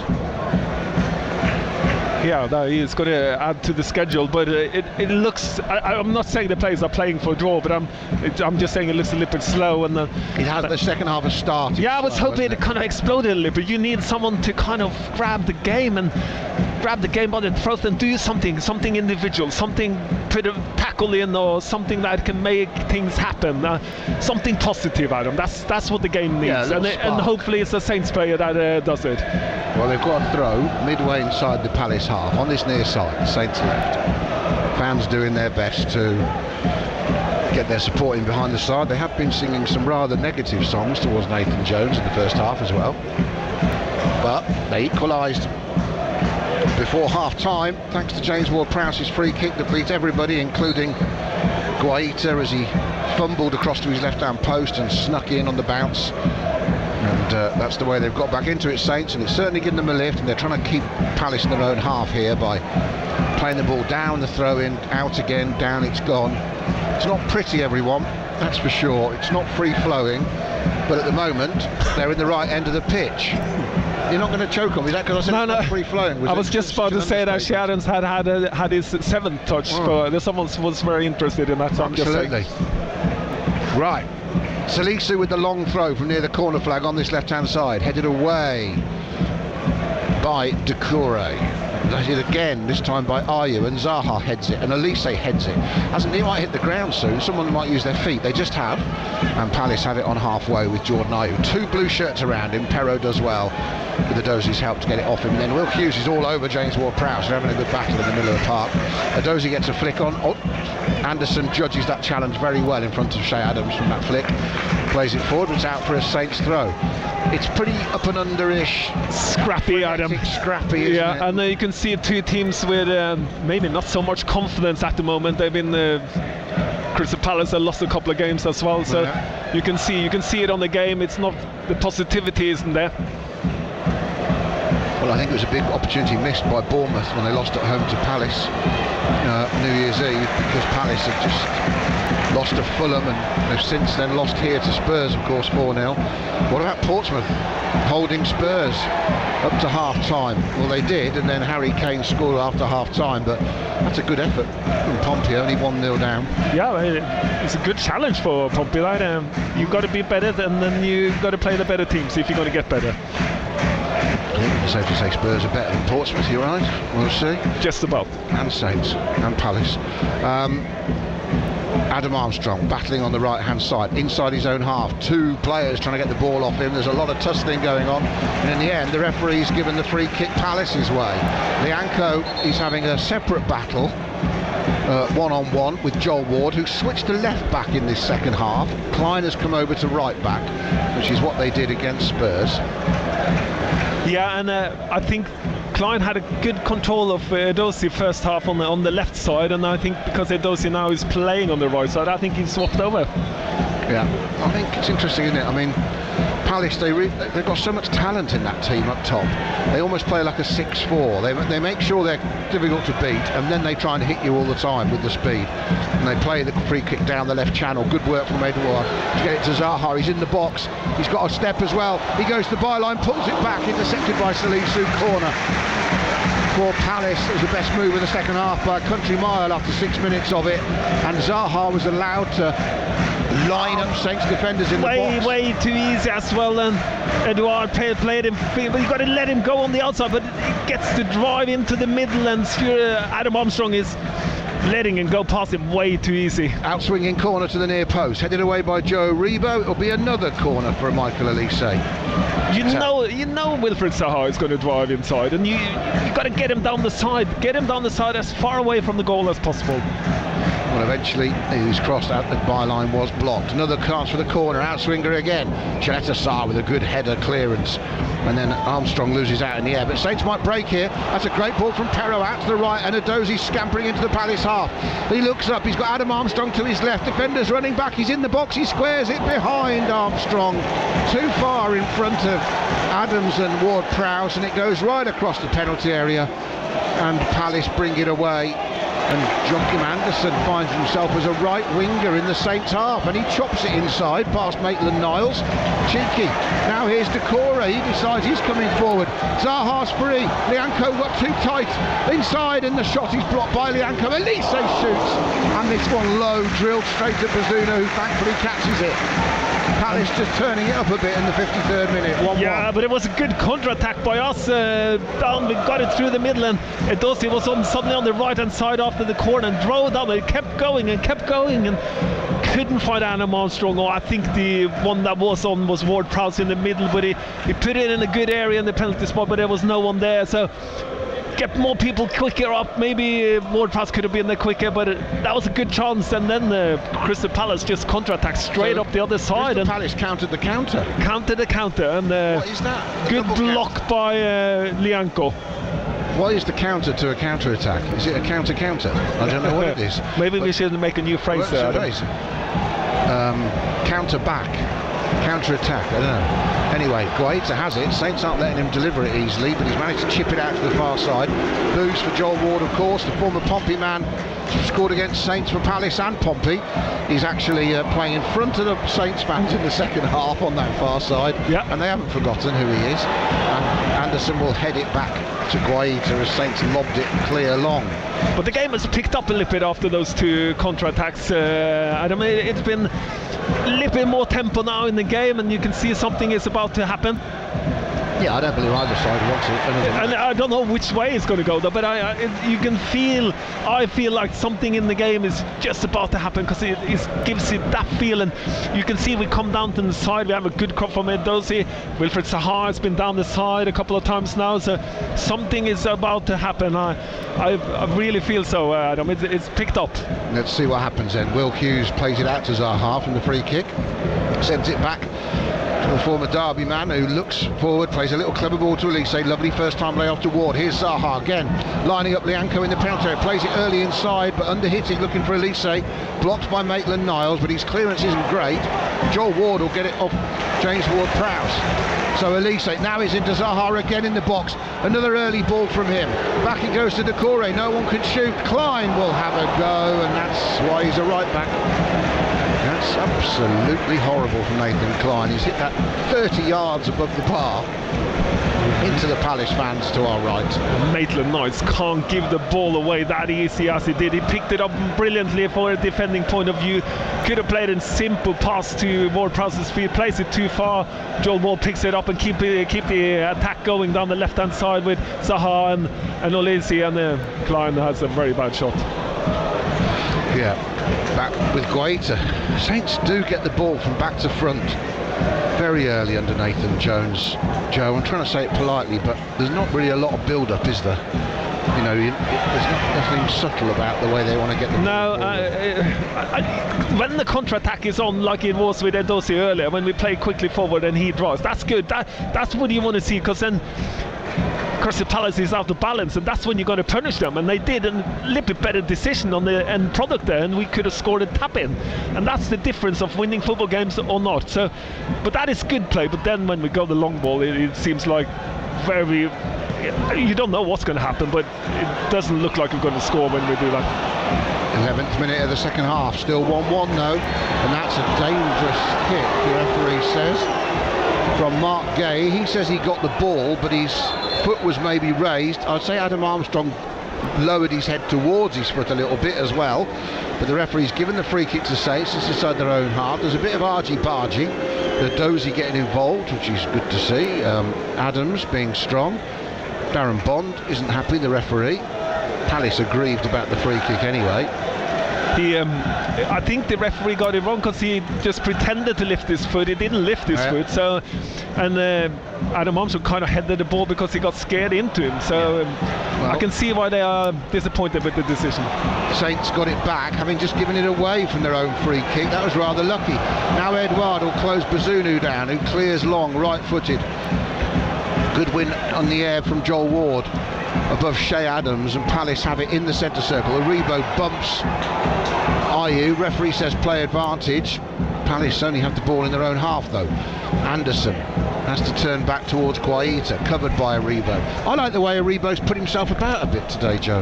Yeah, no, he's going to add to the schedule, but it looks. I'm not saying the players are playing for a draw, but I'm just saying it looks a little bit slow. And the second half has started. Yeah, I was hoping it kind of exploded a little bit. You need someone to kind of grab the game by the throat and do something individual, something, put a tackle in or something that can make things happen, something positive out of them. That's what the game needs, yeah, and hopefully it's a Saints player that does it. Well, they've got a throw midway inside the Palace half on this near side, Saints left. Fans doing their best to get their support in behind the side. They have been singing some rather negative songs towards Nathan Jones in the first half as well, but they equalised before half-time thanks to James Ward-Prowse's free kick that beat everybody, including Guaita, as he fumbled across to his left-hand post and snuck in on the bounce. And that's the way they've got back into it, Saints, and it's certainly given them a lift, and they're trying to keep Palace in their own half here by playing the ball down the throw-in, out again, down it's gone. It's not pretty, everyone, that's for sure. It's not free-flowing, but at the moment they're in the right end of the pitch. You're not going to choke on me, that because I said it's not free-flowing. I was just about to say that Shea Adams had his 7th touch, but someone was very interested in that. So absolutely. Right. Salisu with the long throw from near the corner flag on this left-hand side, headed away by Doucouré. Does it again, this time by Ayew, and Zaha heads it, and Elise heads it. He might hit the ground soon, someone might use their feet, they just have. And Palace have it on halfway with Jordan Ayew. 2 blue shirts around him, Perrault does well with the Dozie's help to get it off him. And then Will Hughes is all over James Ward-Prowse, they're having a good battle in the middle of the park. Dozie gets a flick on. Anderson judges that challenge very well in front of Shea Adams from that flick. Plays it forward, but it's out for a Saints throw. It's pretty up and under-ish. Scrappy, Adam. Scrappy, isn't it? And you can see 2 teams with maybe not so much confidence at the moment. They've been Crystal Palace have lost a couple of games as well, so you can see it on the game. It's not, the positivity isn't there. Well, I think it was a big opportunity missed by Bournemouth when they lost at home to Palace New Year's Eve, because Palace have just lost to Fulham and they've since then lost here to Spurs, of course, 4-0. What about Portsmouth holding Spurs up to half-time? Well, they did, and then Harry Kane scored after half-time, but that's a good effort from Pompey, only 1-0 down. Yeah, it's a good challenge for Pompey. You've got to be better, and then you've got to play the better teams if you're going to get better. I think it's safe to say Spurs are better than Portsmouth, you're right. We'll see. Just about. And Saints and Palace. Adam Armstrong battling on the right hand side inside his own half, 2 players trying to get the ball off him. There's a lot of tussling going on, and in the end the referee's given the free kick Palace's way. Lianco is having a separate battle one-on-one with Joel Ward, who switched to left back in this second half. Klein has come over to right back, which is what they did against Spurs. Yeah, and I think Klein had a good control of Edozie first half on the left side, and I think because Edozie now is playing on the right side, I think he's swapped over. Yeah, I think it's interesting, isn't it? I mean, Palace, they've got so much talent in that team up top. They almost play like a 6-4. They make sure they're difficult to beat, and then they try and hit you all the time with the speed. And they play the free kick down the left channel. Good work from Edouard to get it to Zaha. He's in the box. He's got a step as well. He goes to the byline, pulls it back, intercepted by Salisu, corner. For Palace, it was the best move in the second half by a country mile after 6 minutes of it, and Zaha was allowed to line up Saints defenders in the box. Way too easy as well, and Edouard played him free, but you've got to let him go on the outside, but he gets to drive into the middle, and Adam Armstrong is letting him go past him way too easy. Outswinging corner to the near post, headed away by Joe Rebo. It'll be another corner for Michael Elise. You know Wilfried Zaha is going to drive inside, and you got to get him down the side as far away from the goal as possible. Well, eventually his cross out the byline was blocked. Another chance for the corner, outswinger again. Chaleta Sarr with a good header clearance, and then Armstrong loses out in the air, but Saints might break here. That's a great ball from Perrault out to the right, and Edozie scampering into the Palace half. He looks up, he's got Adam Armstrong to his left, defenders running back, he's in the box, he squares it behind Armstrong, too far in front of Adams and Ward-Prowse, and it goes right across the penalty area, and Palace bring it away. And Joachim Anderson finds himself as a right winger in the Saints half, and he chops it inside past Maitland-Niles. Cheeky. Now here's Decore. He decides he's coming forward. Zaha's free. Lianco got too tight inside, and the shot is blocked by Lianco. Elise shoots, and this one low, drilled straight to Bazunu, who thankfully catches it. Palace just turning it up a bit in the 53rd minute. 1-1. Yeah, but it was a good counter-attack by us. Down, we got it through the middle, and Edozie was suddenly on the right-hand side after the corner and drove down. It kept going and couldn't find Adam Armstrong. I think the one that was on was Ward-Prowse in the middle, but he put it in a good area in the penalty spot, but there was no one there. So get more people quicker up. Maybe Ward-Prowse could have been there quicker, but that was a good chance. And then Crystal Palace just counter-attacked straight up the other side. Crystal Palace countered the counter. And what is that? Good block by Lianco. What is the counter to a counter-attack? Is it a counter-counter? I don't know what it is. Maybe we should make a new phrase there. Counter-back. Counter-attack, I don't know. Anyway, Guaita has it. Saints aren't letting him deliver it easily, but he's managed to chip it out to the far side. Moves for Joel Ward, of course, the former Pompey man, scored against Saints for Palace and Pompey. He's actually playing in front of the Saints fans in the second half on that far side, and they haven't forgotten who he is. And Anderson will head it back to Guaita as Saints lobbed it clear long. But the game has picked up a little bit after those two counter-attacks. It's been a little bit more tempo now in the game, and you can see something is about to happen. Yeah, I don't believe either side wants it. And I don't know which way it's going to go though, but you can feel, I feel like something in the game is just about to happen, because it gives it that feeling. You can see we come down to the side, we have a good crop from Edozie. Wilfred Zaha has been down the side a couple of times now, so something is about to happen. I really feel so, Adam. It's picked up. Let's see what happens then. Will Hughes plays it out to Zaha from the free kick, sends it back to the former Derby man, who looks forward, plays a little clever ball to Elise. Lovely first time lay off to Ward. Here's Zaha again, lining up Lianco in the penalty area, plays it early inside, but under hitting, looking for Elise, blocked by Maitland-Niles, but his clearance isn't great. Joel Ward will get it off James Ward-Prowse. So Elise now is into Zaha again in the box. Another early ball from him. Back it goes to Decore. No one can shoot. Klein will have a go, and that's why he's a right back. That's absolutely horrible from Nathan Klein. He's hit that 30 yards above the bar into the Palace fans to our right. Maitland-Niles can't give the ball away that easy as he did. He picked it up brilliantly for a defending point of view. Could have played a simple pass to Ward-Prowse's feet, plays it too far. Joel Ward picks it up and keep the attack going down the left-hand side with Zaha and Olise, and Klein has a very bad shot. Yeah, back with Guaita. Saints do get the ball from back to front very early under Nathan Jones. Joe, I'm trying to say it politely, but there's not really a lot of build-up, is there? You know, there's nothing subtle about the way they want to get the ball. No, when the counter-attack is on, like it was with Edozie earlier, when we play quickly forward and he draws, that's good. That's what you want to see, because then Crystal Palace is out of balance, and that's when you're going to punish them, and they did a little bit better decision on the end product there, and we could have scored a tap-in, and that's the difference of winning football games or not. So, but that is good play. But then when we go the long ball, it seems like you don't know what's going to happen, but it doesn't look like we're going to score when we do that. 11th minute of the second half, still 1-1 though, and that's a dangerous kick, the referee says, from Mark Gay. He says he got the ball, but his foot was maybe raised. I'd say Adam Armstrong lowered his head towards his foot a little bit as well, but the referee's given the free kick to Saints. It's inside their own half. There's a bit of argy-bargy. Dozy getting involved, which is good to see. Adams being strong. Darren Bond isn't happy, the referee. Palace aggrieved about the free kick anyway. I think the referee got it wrong, because he just pretended to lift his foot. He didn't lift his foot. So, and Adam Armstrong kind of headed the ball because he got scared into him. So I can see why they are disappointed with the decision. Saints got it back, having just given it away from their own free kick. That was rather lucky. Now Edouard will close Bazunu down, who clears long, right-footed. Good win on the air from Joel Ward above Shea Adams, and Palace have it in the centre circle. Aribo bumps Ayew. Referee says play advantage. Palace only have the ball in their own half though. Anderson has to turn back towards Guaita, covered by Aribo. I like the way Aribo's put himself about a bit today, Joe.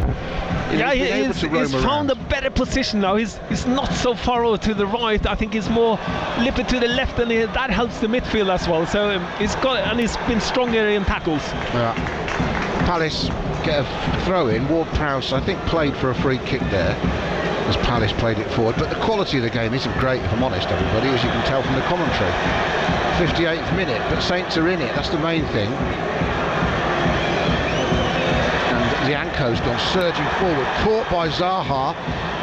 Yeah, he's found a better position now. He's not so far over to the right. I think he's more lipped to the left, and that helps the midfield as well. So he's been stronger in tackles. Yeah. Palace get a throw in. Ward-Prowse, I think, played for a free kick there as Palace played it forward, but the quality of the game isn't great, if I'm honest, everybody, as you can tell from the commentary. 58th minute, but Saints are in it, that's the main thing. And Lianco's gone surging forward, caught by Zaha.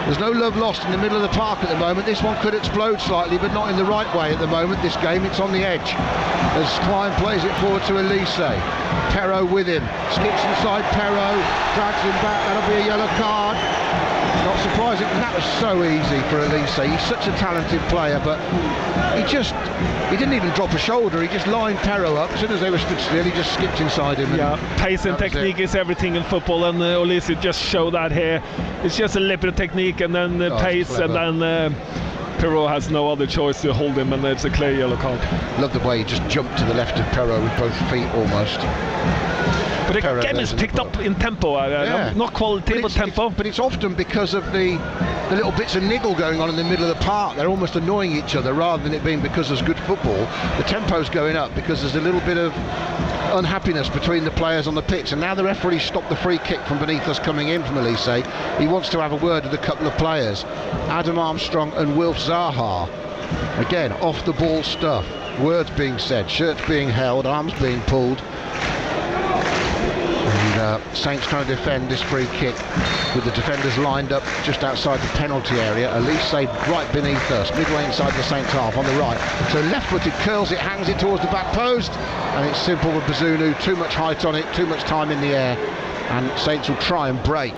There's no love lost in the middle of the park at the moment. This one could explode slightly, but not in the right way at the moment. This game, it's on the edge as Klein plays it forward to Elise. Perrault with him, skips inside Perrault, drags him back. That'll be a yellow card. Not surprising, and that was so easy for Elise. He's such a talented player, but he didn't even drop a shoulder. He just lined Perrault up. As soon as they were stood still, he just skipped inside him. Yeah, pace and technique is everything in football, and Elise just showed that here. It's just a little bit of technique and then the pace, and then Perrault has no other choice to hold him, and it's a clear yellow card. Love the way he just jumped to the left of Perrault with both feet almost. But the game is picked up in tempo, not quality, but tempo. But it's often because of the little bits of niggle going on in the middle of the park. They're almost annoying each other rather than it being because there's good football. The tempo's going up because there's a little bit of unhappiness between the players on the pitch. And now the referee stopped the free kick from beneath us coming in from Elise. He wants to have a word with a couple of players, Adam Armstrong and Wilf Zaha. Again, off the ball stuff. Words being said, shirts being held, arms being pulled. Saints trying to defend this free kick with the defenders lined up just outside the penalty area. Elise right beneath us, midway inside the Saints half on the right. So left-footed, curls it, hangs it towards the back post, and it's simple with Bazunu. Too much height on it, too much time in the air, and Saints will try and break.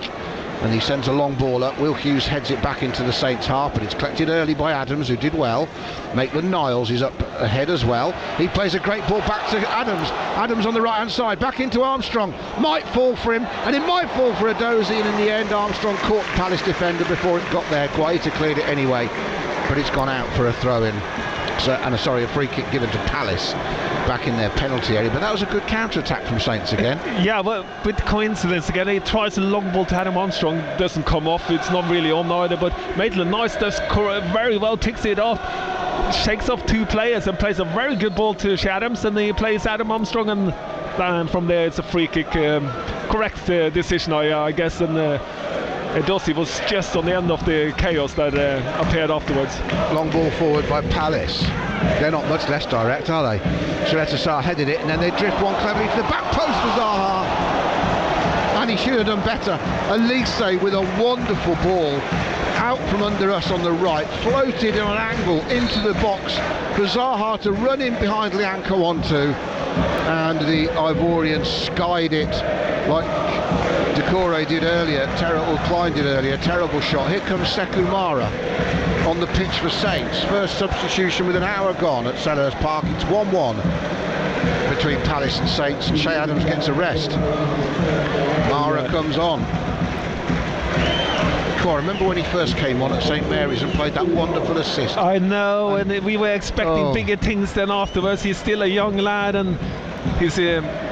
And he sends a long ball up. Will Hughes heads it back into the Saints half, but it's collected early by Adams, who did well. Maitland-Niles is up ahead as well. He plays a great ball back to Adams. Adams on the right-hand side, back into Armstrong. Might fall for him, and it might fall for Edozie, and in the end Armstrong caught the Palace defender before it got there. Guaita cleared it anyway, but it's gone out for a throw-in. A free kick given to Palace back in their penalty area, but that was a good counter-attack from Saints again. Yeah, well, with coincidence again, he tries a long ball to Adam Armstrong, doesn't come off, it's not really on either, but Maitland-Niles does very well, picks it off, shakes off two players and plays a very good ball to Adams, and he plays Adam Armstrong, and from there it's a free kick. Correct decision, I guess, and Edozie was just on the end of the chaos that appeared afterwards. Long ball forward by Palace. They're not much less direct, are they? Solent headed it, and then they drift one cleverly to the back post for Zaha. And he should have done better. Elise with a wonderful ball out from under us on the right, floated at an angle into the box for Zaha to run in behind Lianco onto, and the Ivorian skied it like Decore did earlier, Klein did earlier. Terrible shot. Here comes Sekou on the pitch for Saints. First substitution with an hour gone at Selhurst Park. It's 1-1 between Palace and Saints, and Shea Adams gets a rest. Mara comes on. I remember when he first came on at St Mary's and played that wonderful assist. I know, and we were expecting bigger things then afterwards. He's still a young lad, and he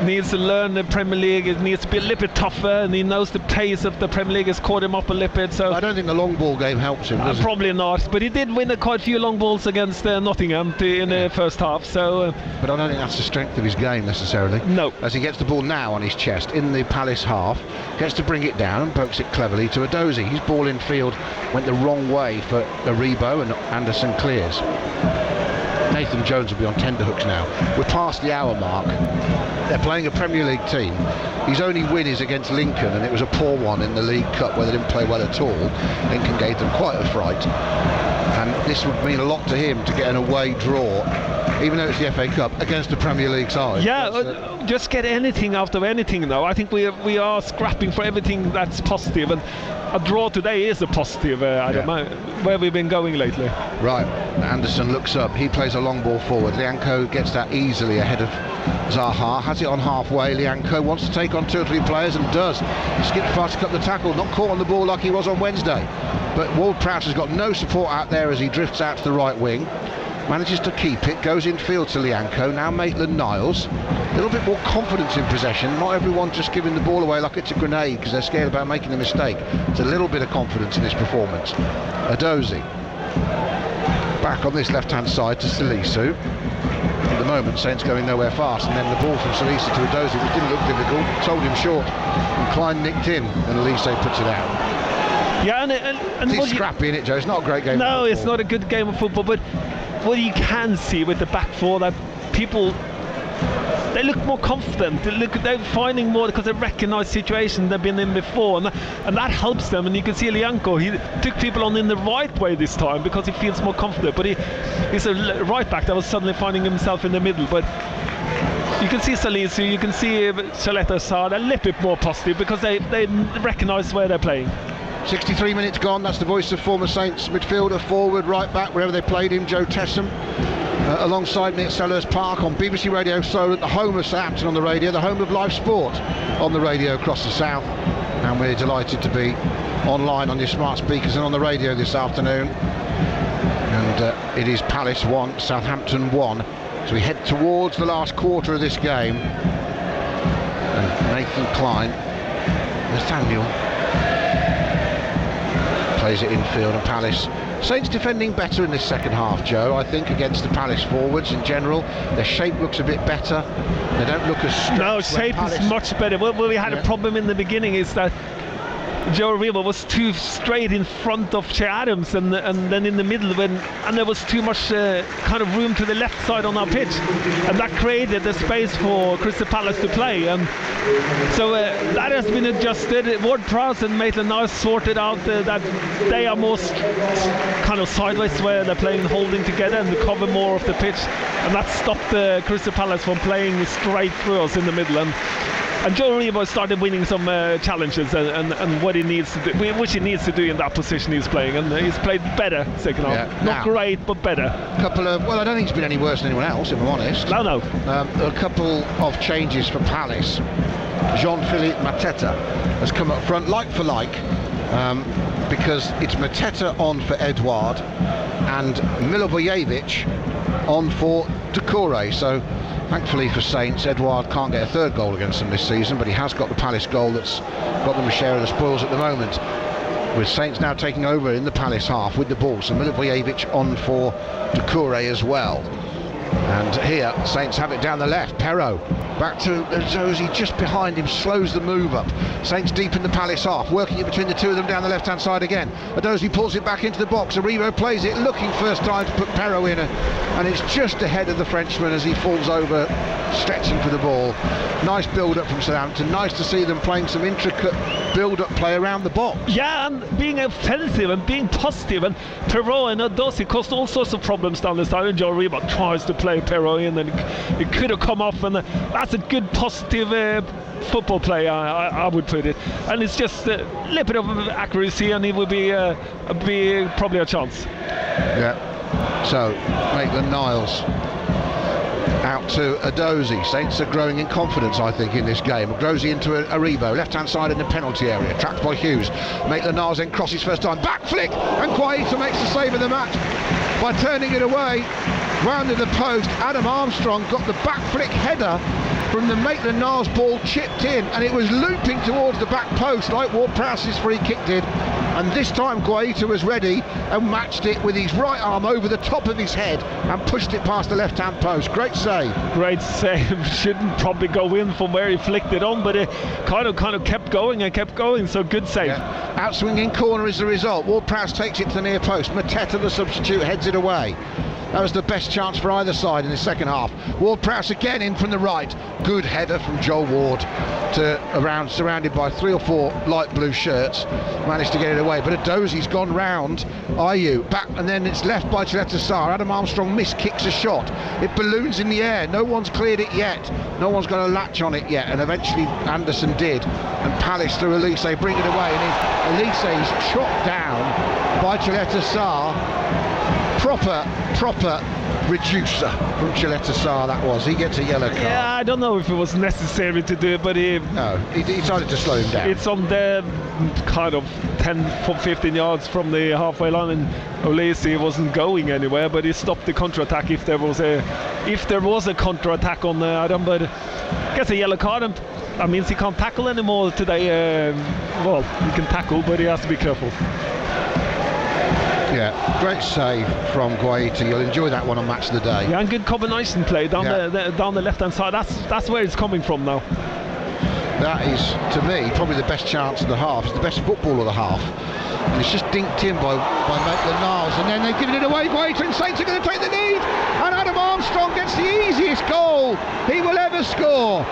needs to learn the Premier League. It needs to be a little bit tougher, and he knows the pace of the Premier League has caught him up a little bit. So I don't think the long ball game helps him, does it? Probably not, but he did win quite a few long balls against Nottingham in the first half. So, but I don't think that's the strength of his game necessarily. No. As he gets the ball now on his chest in the Palace half, gets to bring it down and pokes it cleverly to Edozie. His ball in field went the wrong way for Aribo, and Anderson clears. Nathan Jones will be on tenterhooks now. We're past the hour mark. They're playing a Premier League team. His only win is against Lincoln, and it was a poor one in the League Cup where they didn't play well at all. Lincoln gave them quite a fright, and this would mean a lot to him to get an away draw, even though it's the FA Cup, against the Premier League side. Yeah, just get anything out of anything now. I think we are scrapping for everything that's positive, and a draw today is a positive. I don't know where we've been going lately. Right, Anderson looks up, he plays a long ball forward. Lianco gets that easily ahead of Zaha, has it on halfway. Lianco wants to take on 2 or 3 players and does. He skips fast to cut the tackle, not caught on the ball like he was on Wednesday. But Ward-Prowse has got no support out there as he drifts out to the right wing. Manages to keep it, goes in field to Lianco, now Maitland-Niles. A little bit more confidence in possession, not everyone just giving the ball away like it's a grenade because they're scared about making a mistake. It's a little bit of confidence in this performance. Edozie back on this left-hand side to Salisu. At the moment, Saints going nowhere fast, and then the ball from Salisu to Edozie, which didn't look difficult, told him short, and Klein nicked in, and Elise puts it out. Yeah, and it's scrappy, isn't it, Joe? It's not a great game. No, it's not a good game of football, but what you can see with the back four, that people, they look more confident. They're finding more because they recognise situations they've been in before, and that helps them. And you can see Lianco, he took people on in the right way this time because he feels more confident. But he's a right back that was suddenly finding himself in the middle. But you can see Salisu, you can see Solent, a little bit more positive because they recognise where they're playing. 63 minutes gone. That's the voice of former Saints midfielder, forward, right back, wherever they played him, Joe Tessam, alongside me at Selhurst Park on BBC Radio Solent, the home of Southampton on the radio, the home of live sport on the radio across the south. And we're delighted to be online on your smart speakers and on the radio this afternoon. And it is Palace 1, Southampton 1. So we head towards the last quarter of this game. And Nathan Klein, Nathaniel, plays it infield, and Palace. Saints defending better in this second half, Joe, I think, against the Palace forwards in general. Their shape looks a bit better. They don't look as stretched. No, shape is much better. Well, we had a problem in the beginning is that Joe Reba was too straight in front of Che Adams, and then in the middle, and there was too much kind of room to the left side on our pitch, and that created the space for Crystal Palace to play. And so that has been adjusted. Ward-Prowse and Maitland-Niles sorted out that they are more kind of sideways, where they're playing holding together and they cover more of the pitch, and that stopped Crystal Palace from playing straight through us in the middle. And Joe Reba started winning some challenges and what he needs to do, which he needs to do in that position he's playing, and he's played better second half. Not great, but better. Well, I don't think he's been any worse than anyone else, if I'm honest. No. A couple of changes for Palace. Jean-Philippe Mateta has come up front, like for like, because it's Mateta on for Edouard and Milivojevic on for Doucouré. So thankfully for Saints, Edouard can't get a third goal against them this season, but he has got the Palace goal that's got them a share of the spoils at the moment, with Saints now taking over in the Palace half with the ball. So Milivojevic on for Doucouré as well. And here Saints have it down the left. Perrault back to Zosi, just behind him, slows the move up. Saints deep in the Palace half, working it between the two of them down the left hand side again. Adozi pulls it back into the box. Aribo plays it, looking first time to put Perrault in, and it's just ahead of the Frenchman as he falls over, stretching for the ball. Nice build up from Southampton. Nice to see them playing some intricate build up play around the box. Yeah, and being offensive and being positive, and Perrault and Adozi caused all sorts of problems down the side, and Joe Reba tries to play Perrault in, and it could have come off, and that's a good positive football play, I would put it. And it's just a little bit of accuracy, and it would be probably a chance. Yeah. So Maitland-Niles out to Adozi. Saints are growing in confidence, I think, in this game. Adozi into Aribo, left-hand side in the penalty area, tracked by Hughes. Maitland-Niles then crosses first time, back flick, and Guaita makes the save of the match by turning it away, rounded the post. Adam Armstrong got the back flick header from the Maitland-Niles ball, chipped in, and it was looping towards the back post like Ward-Prowse's free kick did. And this time Guaita was ready and matched it with his right arm over the top of his head and pushed it past the left-hand post. Great save. Great save. Shouldn't probably go in from where he flicked it on, but it kind of kept going and kept going. So good save. Yeah. Outswinging corner is the result. Ward-Prowse takes it to the near post. Mateta, the substitute, heads it away. That was the best chance for either side in the second half. Ward-Prowse again in from the right. Good header from Joel Ward to around, surrounded by 3 or 4 light blue shirts. Managed to get it away, but Adozi's gone round Ayew back, and then it's left by Chileta Sarr. Adam Armstrong miskicks a shot. It balloons in the air. No one's cleared it yet. No one's got a latch on it yet, and eventually Anderson did. And Palace through Elise bring it away, and Elise is chopped down by Chileta Sarr. Proper reducer from Chileta Sarr, that was. He gets a yellow card. Yeah, I don't know if it was necessary to do it, but he decided to slow him down. It's on the kind of 10-15 yards from the halfway line, and Olesi wasn't going anywhere, but he stopped the counter-attack if there was a counter-attack on Adam, but gets a yellow card, and that means he can't tackle anymore today. Well, he can tackle, but he has to be careful. Yeah, great save from Guaita. You'll enjoy that one on Match of the Day. Yeah, and good combination play down the left-hand side. That's where it's coming from now. That is, to me, probably the best chance of the half. It's the best football of the half. And it's just dinked in by Maitland-Niles, and then they've given it away. Guaita and Saints are going to take the lead, and Adam Armstrong gets the easiest goal he will ever score.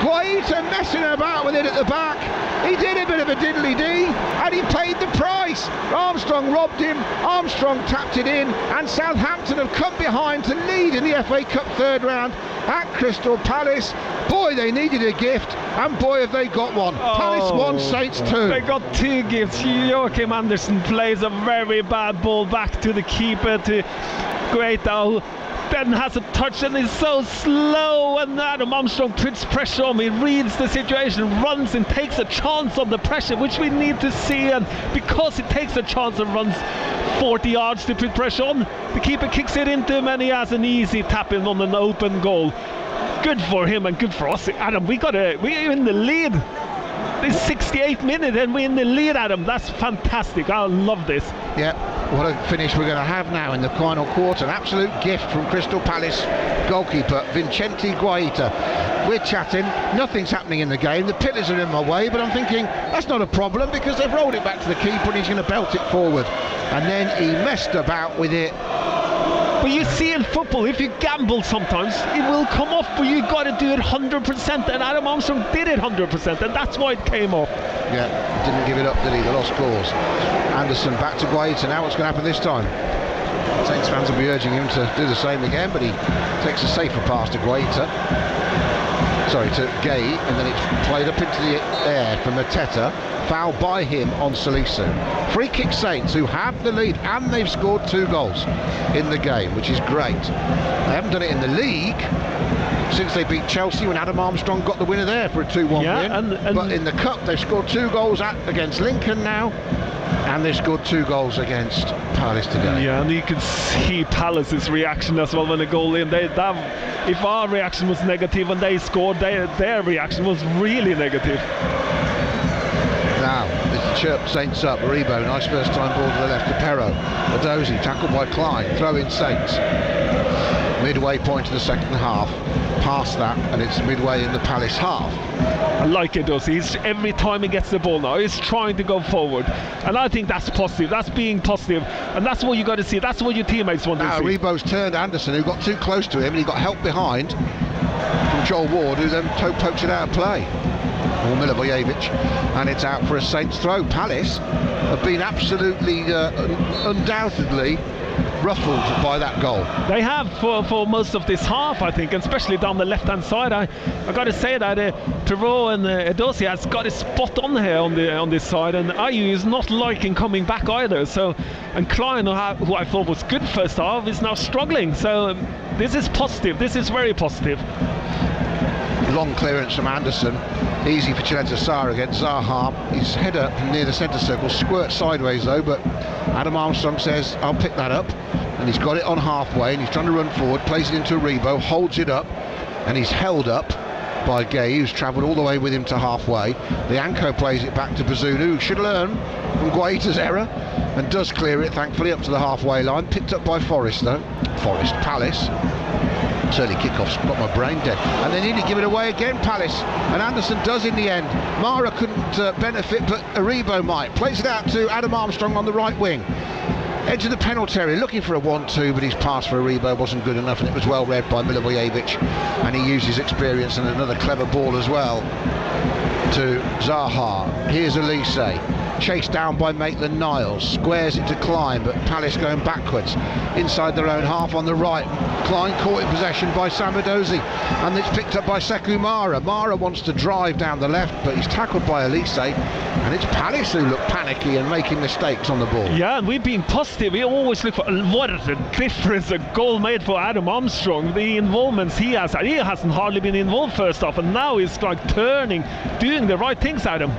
Guaita messing about with it at the back. He did a bit of a diddly-dee, and he paid the price. Armstrong robbed him, Armstrong tapped it in, and Southampton have come behind to lead in the FA Cup third round at Crystal Palace. Boy, they needed a gift, and boy, have they got one. Palace 1, Saints 2. They got 2 gifts. Joachim Andersen plays a very bad ball back to the keeper, to Guaita, then has a touch and is so slow, and Adam Armstrong puts pressure on him. He reads the situation, runs and takes a chance on the pressure, which we need to see, and because he takes a chance and runs 40 yards to put pressure on, the keeper kicks it into him, and he has an easy tap in on an open goal. Good for him and good for us. Adam, we're in the lead. This 68th minute and we're in the lead, Adam. That's fantastic. I love this. Yeah, what a finish we're going to have now in the final quarter. An absolute gift from Crystal Palace goalkeeper Vincente Guaita. we're chatting, nothing's happening in the game, the pillars are in my way, but I'm thinking that's not a problem because they've rolled it back to the keeper and he's going to belt it forward. And then he messed about with it. But you see in football, if you gamble sometimes, it will come off, but you've got to do it 100%, and Adam Armstrong did it 100%, and that's why it came off. Yeah, didn't give it up, did he? The lost cause. Anderson back to Guaita. Now what's going to happen this time? Saints fans will be urging him to do the same again, but he takes a safer pass to Guaita. Sorry, to Gay, and then it's played up into the air for Mateta. Foul by him on Salisu. Free kick Saints, who have the lead, and they've scored 2 goals in the game, which is great. They haven't done it in the league since they beat Chelsea when Adam Armstrong got the winner there for a 2-1 win. But in the Cup, they've scored 2 goals against Lincoln now, and they've scored 2 goals against Palace today. Yeah, and you can see Palace's reaction as well when the goal in. If our reaction was negative when they scored, their reaction was really negative. Now, it's chirp Saints up. Rebo, nice first time ball to the left to Perro. Adozi, tackled by Klein. Throw in Saints. Midway point of the second half. Past that, and it's midway in the Palace half. I like Adozi. Every time he gets the ball now, he's trying to go forward. And I think that's positive. That's being positive. And that's what you got to see. That's what your teammates want to see. Now, Rebo's turned Anderson, who got too close to him, and he got help behind from Joel Ward, who then pokes it out of play. Or Milivojevic, and it's out for a Saints throw. Palace have been absolutely, undoubtedly ruffled by that goal. They have for most of this half, I think, and especially down the left-hand side. I got to say that Perot and Adozi has got a spot on here on this side, and Ayew is not liking coming back either. So, and Klein, who I thought was good first half, is now struggling. So this is positive. This is very positive. Long clearance from Anderson, easy for Chineta Sarr against Zaha. His header near the centre circle squirts sideways though, but Adam Armstrong says I'll pick that up, and he's got it on halfway and he's trying to run forward, plays it into Rebo, holds it up, and he's held up by Gay, who's travelled all the way with him to halfway. Lianco plays it back to Bazunu, who should learn from Guaita's error, and does clear it thankfully up to the halfway line. Picked up by Forrest though. Palace. Early kickoffs got my brain dead, and they nearly give it away again, Palace, and Anderson does in the end. Mara couldn't benefit, but Aribo might. Plays it out to Adam Armstrong on the right wing, edge of the penalty area, looking for a 1-2, but his pass for Aribo wasn't good enough, and it was well read by Milivojevic, and he used his experience and another clever ball as well to Zaha. Here's Elise, chased down by Maitland-Niles, squares it to Klein, but Palace going backwards inside their own half on the right. Klein caught in possession by Sam Adozi, and it's picked up by Sekou Mara. Mara wants to drive down the left, but he's tackled by Elise, and it's Palace who look panicky and making mistakes on the ball. Yeah, and we've been positive. We always look for what is the difference a goal made for Adam Armstrong. The involvements he hasn't hardly been involved first off, and now he's like turning, doing the right things, Adam.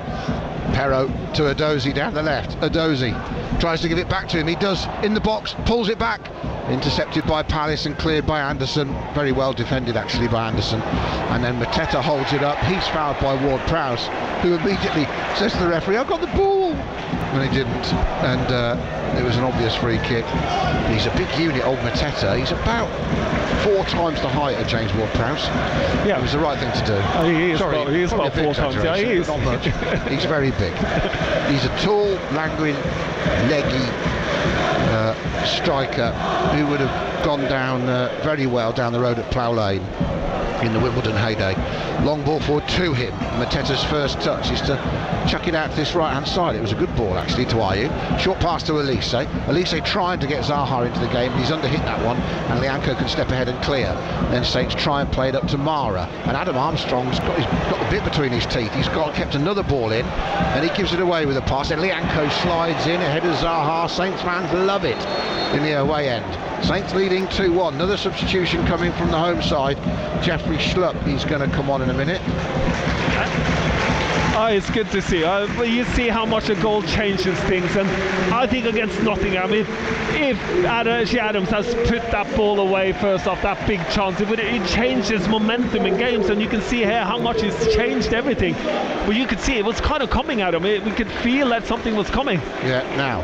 Perro to Adozi down the left. Adozi tries to give it back to him. He does in the box, pulls it back. Intercepted by Palace and cleared by Anderson. Very well defended actually by Anderson. And then Mateta holds it up. He's fouled by Ward-Prowse, who immediately says to the referee, I've got the ball. And he didn't. And it was an obvious free kick. He's a big unit, old Mateta. He's about 4 times the height of James Ward-Prowse. Yeah. It was the right thing to do. He is about 4 times. Yeah, he is. Not much. He's very big. He's a tall, languid, leggy striker who would have gone down very well down the road at Plough Lane in the Wimbledon heyday. Long ball forward to him. Mateta's first touch is to chuck it out to this right hand side. It was a good ball actually to Ayew. Short pass to Elise. Elise trying to get Zaha into the game, but he's underhit that one, and Lianco can step ahead and clear. Then Saints try and play it up to Mara, and Adam Armstrong's got a bit between his teeth. He's kept another ball in, and he gives it away with a pass, and Lianco slides in ahead of Zaha. Saints fans love it in the away end. Saints leading 2-1. Another substitution coming from the home side. Jeffrey Schlupp, he's going to come on in a minute. It's good to see. You see how much a goal changes things, and I think against Nottingham, if Adams has put that ball away first off, that big chance, it changes momentum in games, and you can see here how much it's changed everything. But you could see it was kind of coming at him. We could feel that something was coming. Yeah, now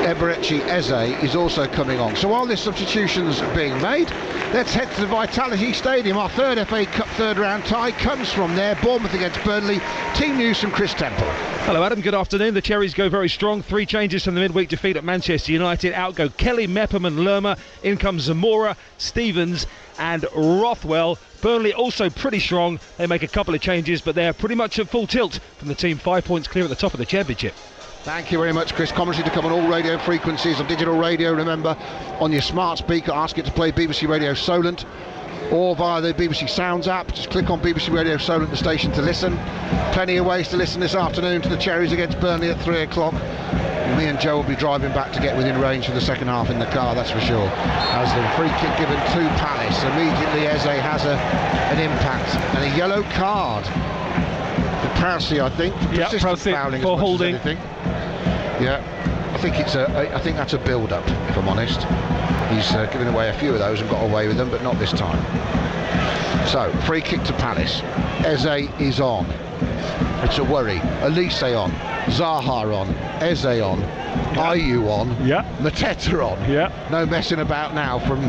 Eberechi Eze is also coming on. So while this substitution's being made, let's head to the Vitality Stadium. Our third FA Cup third round tie comes from there. Bournemouth against Burnley. Team news from Chris Temple. Hello Adam, good afternoon. The Cherries go very strong. 3 changes from the midweek defeat at Manchester United. Out go Kelly, Mepham and Lerma. In comes Zamora, Stevens and Rothwell. Burnley also pretty strong. They make a couple of changes, but they're pretty much at full tilt from the team 5 points clear at the top of the Championship. Thank you very much, Chris. Commentary to come on all radio frequencies of digital radio. Remember, on your smart speaker, ask it to play BBC Radio Solent, or via the BBC Sounds app. Just click on BBC Radio Solent, the station to listen. Plenty of ways to listen this afternoon to the Cherries against Burnley at 3 o'clock. Me and Joe will be driving back to get within range for the second half in the car, that's for sure. As the free kick given to Palace, immediately Eze has an impact and a yellow card. Prowse, I think, for Prowse fouling for holding. Yeah, I think that's a build-up, if I'm honest. He's given away a few of those and got away with them, but not this time. So, free kick to Palace. Eze is on. It's a worry. Elise on. Zaha on. Eze on. Ayew on. Mateta on. No messing about now from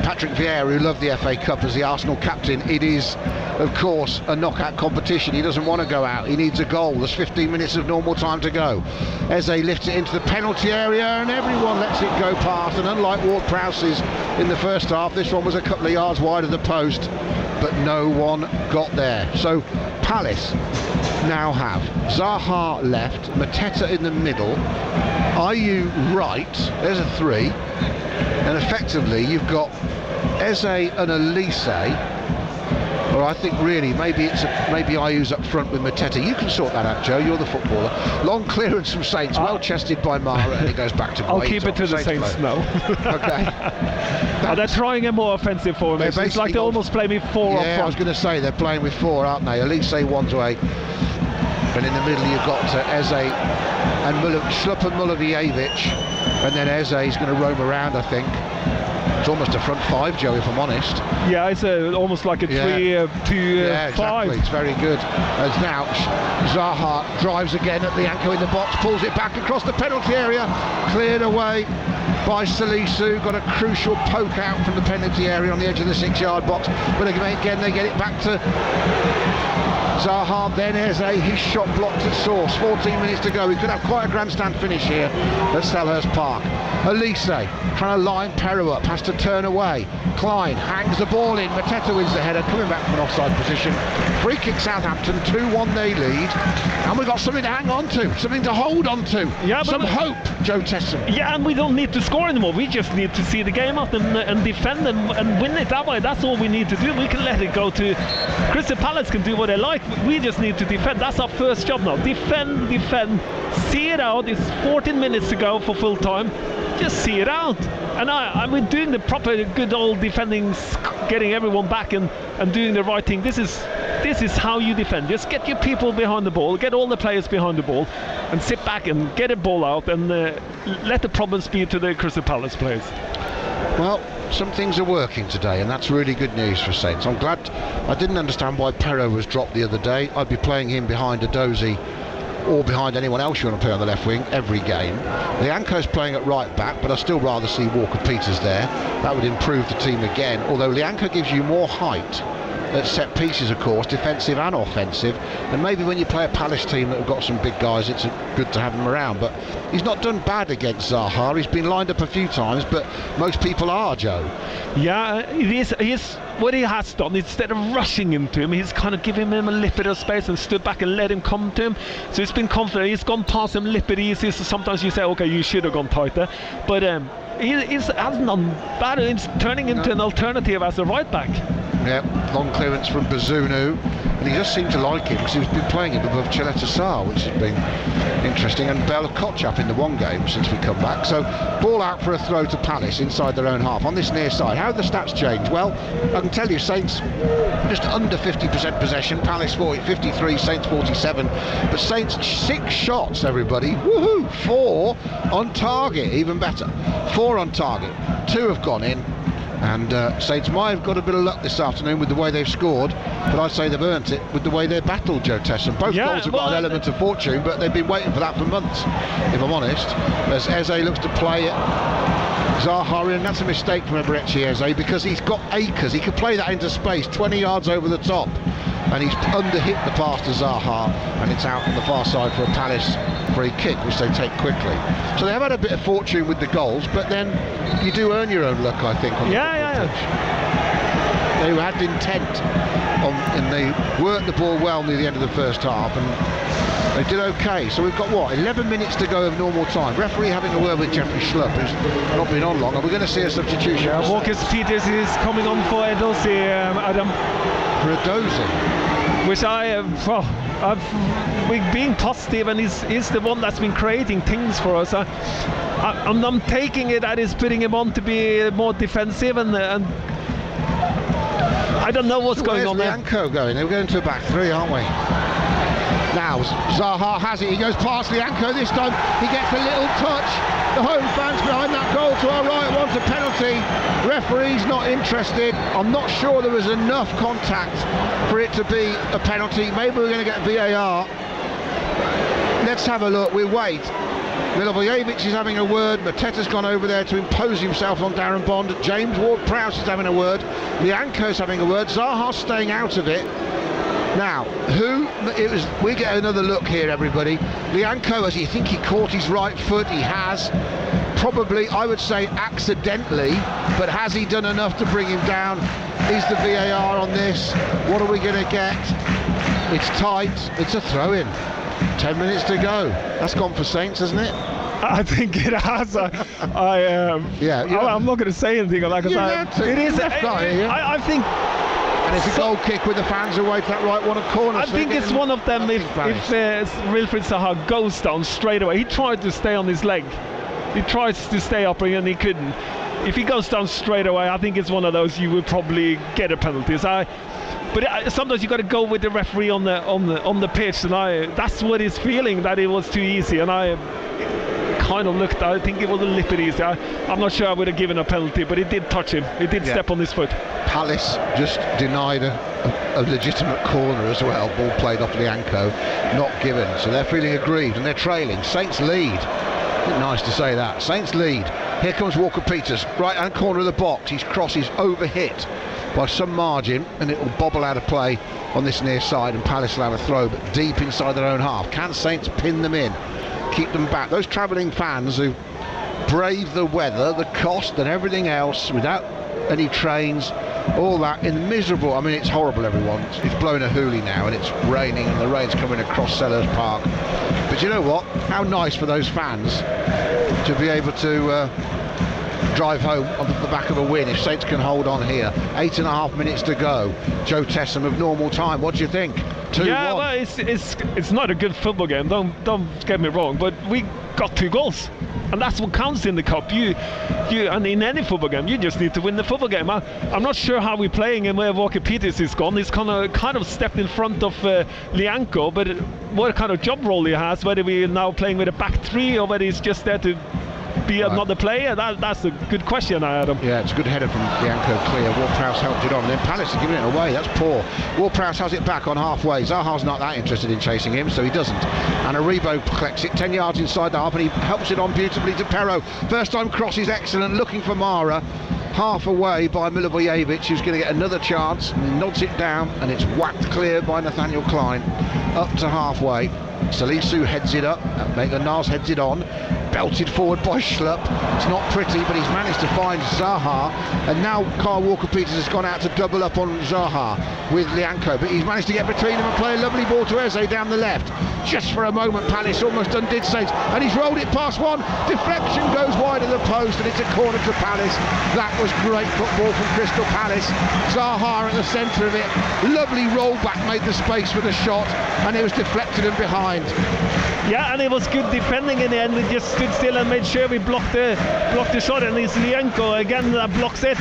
Patrick Vieira, who loved the FA Cup as the Arsenal captain. It is, of course, a knockout competition. He doesn't want to go out. He needs a goal. There's 15 minutes of normal time to go. Eze lifts it into the penalty area and everyone lets it go past. And unlike Ward-Prowse's in the first half, this one was a couple of yards wide of the post, but no one got there. So Palace now have Zaha left, Mateta in the middle, Ayew right, there's a 3, and effectively you've got Eze and Elise, or I think really maybe Ayew's up front with Mateta. You can sort that out, Joe, you're the footballer. Long clearance from Saints, well chested by Mara, and it goes back to I'll keep it to the Saints now. Okay. They're trying a more offensive formation. It's like they almost play with 4 up front. I was going to say they're playing with 4, aren't they? Elise one's away, and in the middle you've got Eze and Slup and Mulovijevic, and then Eze is going to roam around, I think. It's almost a front 5, Joe, if I'm honest. Yeah, it's almost like a 3-2-5. Exactly. It's very good. As now Zaha drives again at Lianco in the box, pulls it back across the penalty area, cleared away by Salisu. Got a crucial poke out from the penalty area on the edge of the 6-yard box, but again they get it back to Zaha, then Eze, his shot blocked at source. 14 minutes to go. We could have quite a grandstand finish here at Selhurst Park. Elise trying to line Perro up, has to turn away. Klein hangs the ball in. Mateta wins the header, coming back from an offside position. Free kick Southampton, 2-1 they lead. And we've got something to hang on to, something to hold on to. Yeah, some hope, Joe Tesson. Yeah, and we don't need to score anymore. We just need to see the game out and defend and win it that way. That's all we need to do. We can let it go to Crystal Palace, can do what they like. We just need to defend. That's our first job now. Defend, see it out. It's 14 minutes to go for full time. Just see it out. And we're doing the proper good old defending, getting everyone back and doing the right thing. This is how you defend. Just get your people behind the ball, get all the players behind the ball, and sit back and get a ball out and let the problems be to the Crystal Palace players. Well, some things are working today, and that's really good news for Saints. I'm glad. I didn't understand why Perro was dropped the other day. I'd be playing him behind a Dozy or behind anyone else you want to play on the left wing every game. Lianco's playing at right back, but I'd still rather see Walker-Peters there. That would improve the team again, although Lianco gives you more height at set pieces, of course, defensive and offensive, and maybe when you play a Palace team that have got some big guys, it's good to have him around. But he's not done bad against Zaha. He's been lined up a few times, but most people are, Joe. Yeah, he's what he has done, instead of rushing into him, he's kind of given him a little bit of space and stood back and let him come to him. So he's been confident. He's gone past him a little bit easy. So sometimes you say, okay, you should have gone tighter, but he hasn't done bad. He's turning into an alternative as a right back. Yeah, long clearance from Bazunu, and he just seemed to like him because he's been playing him above Cheleta Sarr, which has been interesting, and Bell Kotchap in the one game since we come back. So ball out for a throw to Palace inside their own half on this near side. How have the stats changed? Well, I can tell you, Saints just under 50% possession, Palace 53, Saints 47, but Saints 6 shots, everybody, woohoo, 4 on target, even better, 4 on target, 2 have gone in. And Saints might have got a bit of luck this afternoon with the way they've scored, but I'd say they've earned it with the way they've battled, Joe Tesson. Both goals have got an element of fortune, but they've been waiting for that for months, if I'm honest. As Eze looks to play it, Zaha in, that's a mistake from Eberechi Eze, because he's got acres. He could play that into space, 20 yards over the top, and he's under-hit the pass to Zaha, and it's out on the far side for a Palace free kick, which they take quickly. So they have had a bit of fortune with the goals, but then you do earn your own luck, I think, on the pitch. They had intent and they worked the ball well near the end of the first half, and they did okay. So we've got 11 minutes to go of normal time. Referee having a word with Jeffrey Schlupp, who's not been on long. Are we going to see a substitution? Walker-Peters is coming on for Edozie, Adam. For Edozie? Which we're being positive, and he's the one that's been creating things for us. I'm taking it that he's putting him on to be more defensive, and I don't know what's going on there. Where's Lianco going? They're going to a back three, aren't we? Now Zaha has it. He goes past Lianco this time. He gets a little touch. The home fans behind that goal to our right wants a penalty. Referee's not interested. I'm not sure there was enough contact for it to be a penalty. Maybe we're going to get VAR. Let's have a look. We wait. Milivojevic is having a word. Mateta's gone over there to impose himself on Darren Bond. James Ward-Prowse is having a word. Lianco's having a word. Zaha's staying out of it. Now, we get another look here, everybody. Lianco, as you think he caught his right foot, he has. Probably, I would say, accidentally, but has he done enough to bring him down? Is the VAR on this? What are we going to get? It's tight. It's a throw-in. 10 minutes to go. That's gone for Saints, hasn't it? I think it has. I'm not going to say anything like that. It is. I think. And it's a goal kick with the fans away to that right one corner. I think it's one of them. If Wilfried Zaha goes down straight away, he tried to stay on his leg. He tries to stay up and he couldn't. If he goes down straight away, I think it's one of those you would probably get a penalty. But sometimes you got to go with the referee on the pitch, and that's what he's feeling, that it was too easy, and I kind of looked. I think it was a little bit easy. I'm not sure I would have given a penalty, but it did touch him. It did step on his foot. Palace just denied a legitimate corner as well. Ball played off Lianco, not given. So they're feeling aggrieved and they're trailing. Saints lead. Nice to say that. Saints lead. Here comes Walker-Peters, right hand corner of the box. His cross is overhit by some margin, and it will bobble out of play on this near side, and Palace will have a throw, but deep inside their own half. Can Saints pin them in, keep them back? Those travelling fans who brave the weather, the cost and everything else without any trains, all that in miserable, I mean, it's horrible, everyone. It's blowing a hoolie now, and it's raining, and the rain's coming across Sellers Park. But you know what? How nice for those fans to be able to drive home on the back of a win if Saints can hold on here. 8.5 minutes to go. Joe Tesson of normal time. What do you think? 2-1. Yeah, well, it's not a good football game. Don't get me wrong, but we got 2 goals, and that's what counts in the cup. You and in any football game, you just need to win the football game. I'm not sure how we're playing and where Walker-Peters is gone. He's kind of stepped in front of Lianco, but what kind of job role he has, whether we're now playing with a back three or whether he's just there to be another player, that's a good question, Adam. Yeah, it's a good header from Lianco clear. Ward-Prowse helped it on, then Palace are giving it away. That's poor. Ward-Prowse has it back on halfway. Zaha's not that interested in chasing him, so he doesn't. And Aribo collects it 10 yards inside the half, and he helps it on beautifully to Perro. First time cross is excellent, looking for Mara. Half away by Milivojevic, who's going to get another chance, and he nods it down, and it's whacked clear by Nathaniel Klein up to halfway. Salisu heads it up, Maitland-Niles heads it on, belted forward by Schlupp. It's not pretty, but he's managed to find Zaha, and now Kyle Walker-Peters has gone out to double up on Zaha with Lianco, but he's managed to get between them and play a lovely ball to Eze down the left. Just for a moment, Palace almost undid Saints, and he's rolled it past one. Deflection goes wide of the post, and it's a corner to Palace. That was great football from Crystal Palace. Zaha at the centre of it. Lovely roll back, made the space for the shot, and it was deflected and behind. Yeah, and it was good defending in the end. We just stood still and made sure we blocked the shot, and it's Lienko again that blocks it.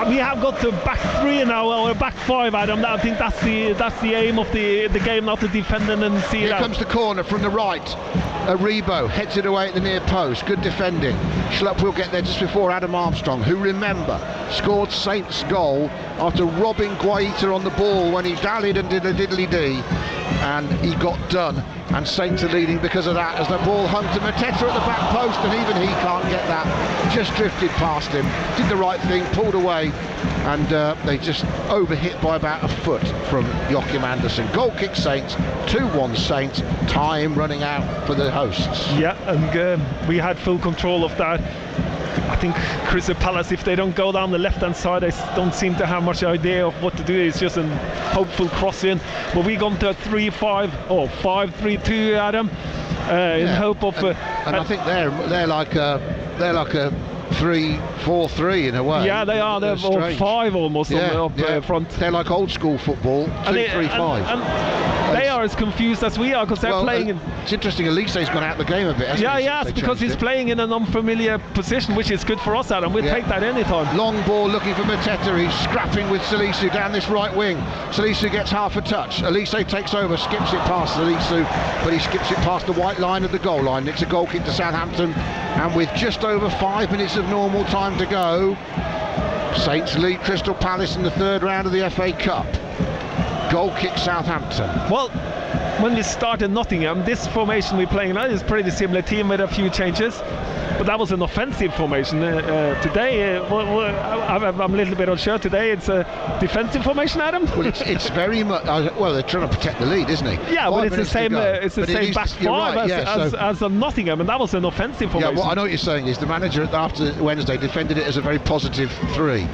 We have got to back 3 now, or back 5, Adam. I think that's the aim of the game, not to defend and see it out. Here comes the corner from the right. Rebo heads it away at the near post. Good defending. Schlupp will get there just before Adam Armstrong, who, remember, scored Saints' goal after robbing Guaita on the ball when he dallied and did a diddly-dee, and he got done. And Saints are leading because of that, as the ball hung to Mateta at the back post, and even he can't get that. Just drifted past him, did the right thing, pulled away, and they just overhit by about a foot from Joachim Andersen. Goal kick Saints, 2-1 Saints, time running out for the hosts. Yeah, and we had full control of that. I think Crystal Palace, if they don't go down the left-hand side, they don't seem to have much idea of what to do. It's just a hopeful cross-in. But we gone to a 3-5 or 5-3-2, Adam, in hope of. And I think they're like a 3-4-3 in a way. Yeah, they are. They're 5 almost up front. They're like old school football, 2-3-5. They are as confused as we are, because they're playing in. It's interesting, Elise's gone out the game a bit, hasn't he? Yeah, because he's playing in an unfamiliar position, which is good for us, Adam. We'll take that anytime. Long ball looking for Mateta. He's scrapping with Salisu down this right wing. Salisu gets half a touch. Elise takes over, skips it past Salisu, but he skips it past the white line of the goal line. It's a goal kick to Southampton, and with just over 5 minutes of normal time to go, Saints lead Crystal Palace in the 3rd round of the FA Cup. Goal kick Southampton. Well, when we started Nottingham, this formation we're playing now is pretty similar team with a few changes, but that was an offensive formation. Today, I'm a little bit unsure. Today it's a defensive formation, Adam. Well, it's very much. Well, they're trying to protect the lead, isn't he? Yeah, but it's the same. It's the same back 5 right, as a Nottingham, and that was an offensive formation. Yeah, what I know what you're saying is the manager after Wednesday defended it as a very positive 3,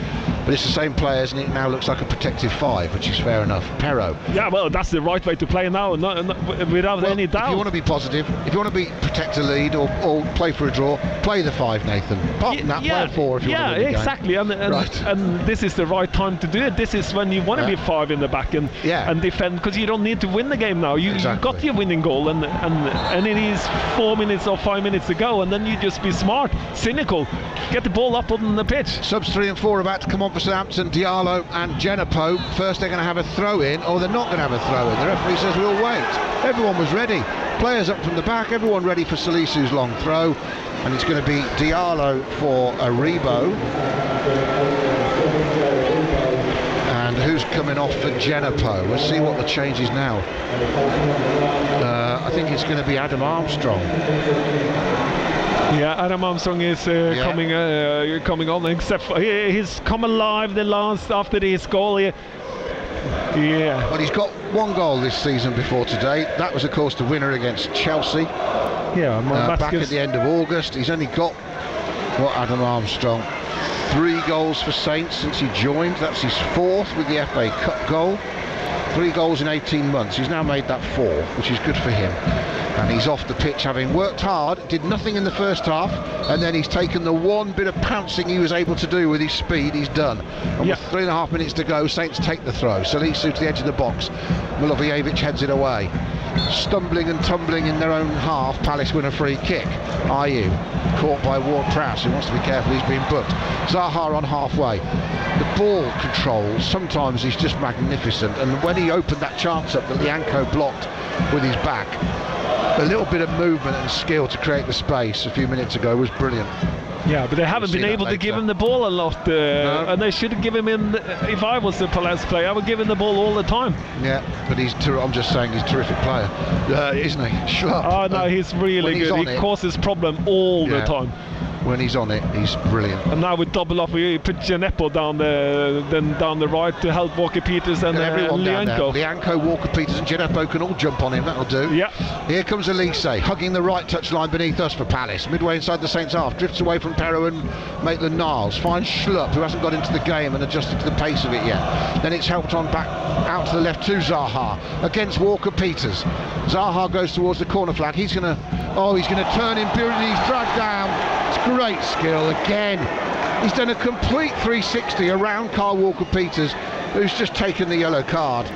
but it's the same players, and it now looks like a protective 5, which is fair enough. Pero. Yeah, well, that's the right way to play now, without any doubt. If you want to be positive, if you want to protect a lead or play for a draw, play the 5, Nathan. Apart from that, play a 4 if you want to win the exactly. game. And this is the right time to do it. This is when you want to be 5 in the back and defend, because you don't need to win the game now. You got your winning goal, and it is 4 minutes or 5 minutes to go, and then you just be smart, cynical, get the ball up on the pitch. Subs 3 and 4 about to come on for Southampton. Diallo and Genepo. First they're going to have a throw-in, or they're not going to have a throw-in. The referee says we'll wait. Everyone was ready. Players up from the back, everyone ready for Salisu's long throw, and it's going to be Diallo for Rebo. And who's coming off for Genepo? Let's see what the change is now. I think it's going to be Adam Armstrong. Yeah, Adam Armstrong is coming on, except for, he's come alive after his goal. Yeah. Well, he's got 1 goal this season before today. That was, of course, the winner against Chelsea. Yeah, back at the end of August. He's only got, Adam Armstrong, 3 goals for Saints since he joined. That's his 4th with the FA Cup goal. 3 goals in 18 months. He's now made that 4, which is good for him. And he's off the pitch having worked hard, did nothing in the first half, and then he's taken the 1 bit of pouncing he was able to do with his speed. He's done. And with 3.5 minutes to go, Saints take the throw. Salisu to the edge of the box. Milojevic heads it away. Stumbling and tumbling in their own half, Palace win a free kick. Ayew caught by Ward-Prowse, who wants to be careful, he's being booked. Zaha on halfway. The ball control sometimes is just magnificent, and when he opened that chance up that Lianco blocked with his back, a little bit of movement and skill to create the space a few minutes ago was brilliant. Yeah, but they haven't been able to give him the ball a lot, and they should have given him. If I was the Palace player, I would give him the ball all the time. Yeah, but I'm just saying he's a terrific player, isn't he? Schlupp. Oh no, he's really good. He causes problem all the time. When he's on it, he's brilliant. And now we double up, we put Genepo down the right to help Walker-Peters and Lianco. Lianco, Walker-Peters and Genepo can all jump on him, that'll do. Yeah. Here comes Elise, hugging the right touchline beneath us for Palace. Midway inside the Saints half, drifts away from Pero and Maitland-Niles. Finds Schlupp, who hasn't got into the game and adjusted to the pace of it yet. Then it's helped on back out to the left to Zaha against Walker-Peters. Zaha goes towards the corner flag. He's going to turn him, he's dragged down. It's great skill again. He's done a complete 360 around Kyle Walker-Peters, who's just taken the yellow card.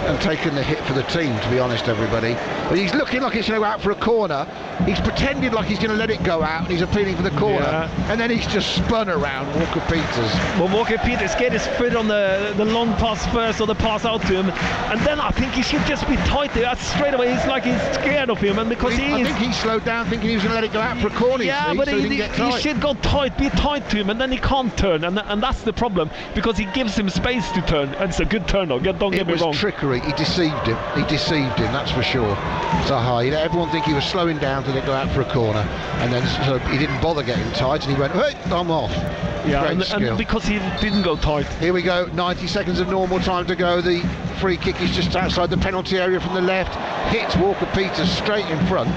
and taken the hit for the team, to be honest, everybody. But he's looking like he's going to go out for a corner. He's pretended like he's going to let it go out, and he's appealing for the corner. And then he's just spun around Walker-Peters. Well, Walker-Peters get his foot on the long pass first, or the pass out to him, and then I think he should just be tight there. Straight away, he's like he's scared of him, and because I think he slowed down, thinking he was going to let it go out for a corner. Yeah, but so he should go tight, be tight to him, and then he can't turn, and that's the problem, because he gives him space to turn, and it's a good turn, though. Don't get me wrong. It was trickery. He deceived him. That's for sure. Zaha, everyone think he was slowing down to go out for a corner, and then so he didn't bother getting tight, and he went, hey, I'm off. Yeah, and because he didn't go tight. Here we go, 90 seconds of normal time to go. The free kick is just outside the penalty area from the left, hits Walker-Peters straight in front,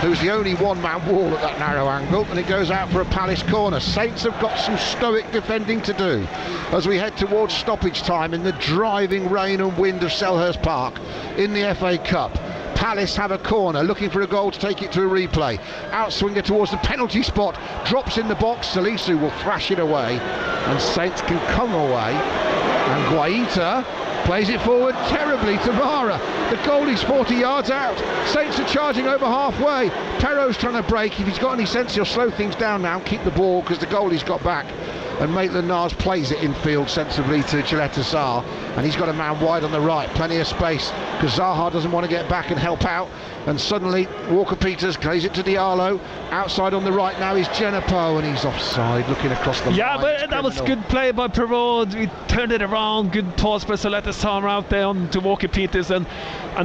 who's the only one-man wall at that narrow angle, and it goes out for a Palace corner. Saints have got some stoic defending to do as we head towards stoppage time in the driving rain and wind of Selhurst Park in the FA Cup. Palace have a corner, looking for a goal to take it to a replay. Outswinger towards the penalty spot, drops in the box. Salisu will thrash it away, and Saints can come away. And Guaita plays it forward terribly to Mara. The goalie's 40 yards out. Saints are charging over halfway. Perrot's trying to break. If he's got any sense, he'll slow things down now and keep the ball, because the goalie's got back. And Maitland-Niles plays it infield sensibly to Gillette Sarr, and he's got a man wide on the right, plenty of space, because Zaha doesn't want to get back and help out. And suddenly Walker-Peters plays it to Diallo. Outside on the right now is Genepo, and he's offside, looking across the line. Yeah, but that was good play by Perrault. We turned it around, good toss by Gillette Sarr out there on to Walker-Peters, and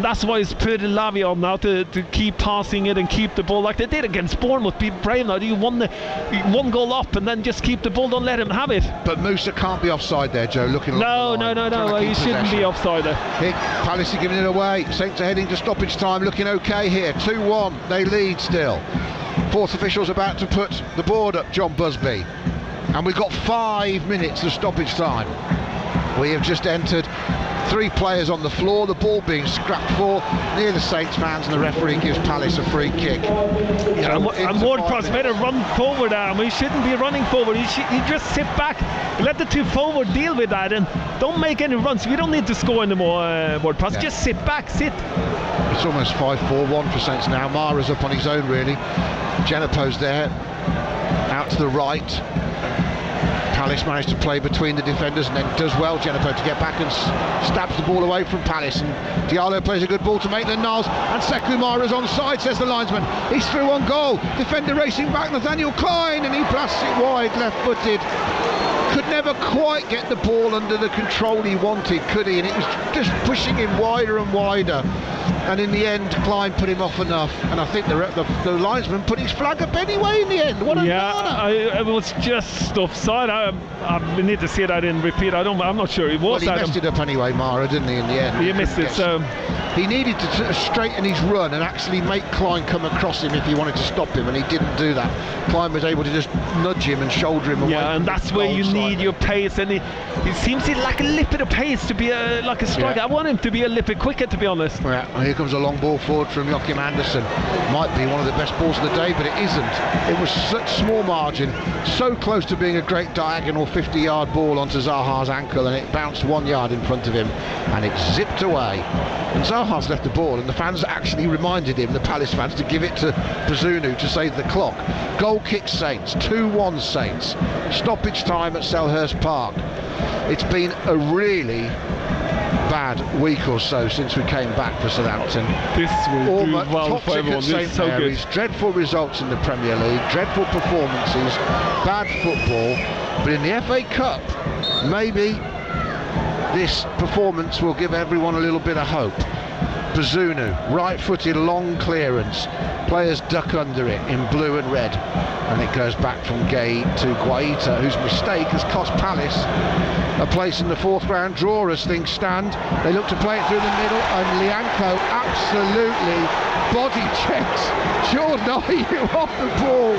that's why he's put Lavi on now to keep passing it and keep the ball like they did against Bournemouth. Be brave now. You won one goal up and then just keep the ball, don't let him have it. But Musa can't be offside there, Joe, looking along the line. No, he shouldn't be offside there. Palace are giving it away. Saints are heading to stoppage time, looking okay here. 2-1, they lead still. Fourth official's about to put the board up, John Busby. And we've got 5 minutes of stoppage time. We have just entered 3 players on the floor, the ball being scrapped for near the Saints fans, and the referee gives Palace a free kick. And Ward-Prowse made a run forward. He shouldn't be running forward. He just sit back, let the 2 forward deal with that, and don't make any runs. We don't need to score anymore, Ward-Prowse. Just sit back, sit. It's almost 5-4-1 for Saints now. Mara's up on his own, really. Genepo's there, out to the right. Palace managed to play between the defenders, and then does well, Genepo, to get back and stabs the ball away from Palace. And Diallo plays a good ball to Maitland-Niles, and Sekou Mara's onside, says the linesman. He's through on goal. Defender racing back, Nathaniel Klein, and he blasts it wide, left-footed. Could never quite get the ball under the control he wanted, could he? And it was just pushing him wider and wider. And in the end, Klein put him off enough, and I think the linesman put his flag up anyway in the end. What a it was just offside. I need to see that in repeat. I'm not sure it was. Well, he messed it up anyway, Mara, didn't he? In the end, he missed it. So he needed to straighten his run and actually make Klein come across him if he wanted to stop him, and he didn't do that. Klein was able to just nudge him and shoulder him away. Yeah, and that's where you need your pace, and he seems to lack a little bit of pace to be like a striker. I want him to be a little bit quicker, to be honest. Yeah, well, here comes a long ball forward from Joachim Andersen. Might be one of the best balls of the day, but it isn't. It was such small margin, so close to being a great diagonal 50-yard ball onto Zaha's ankle, and it bounced 1 yard in front of him, and it zipped away. And Zaha's left the ball, and the fans actually reminded him, the Palace fans, to give it to Bazunu to save the clock. Goal kick Saints, 2-1 Saints. Stoppage time at Selhurst Park. It's been a really bad week or so since we came back for Southampton. This will do well for everyone. St. So Mary's, good. dreadful results in the Premier League, dreadful performances, bad football, but in the FA Cup, maybe this performance will give everyone a little bit of hope. Bazunu, right-footed long clearance, players duck under it in blue and red, and it goes back from Gay to Guaita, whose mistake has cost Palace a place in the 4th round draw as things stand. They look to play it through the middle, and Lianco absolutely body checks Jordan Ayew off the ball,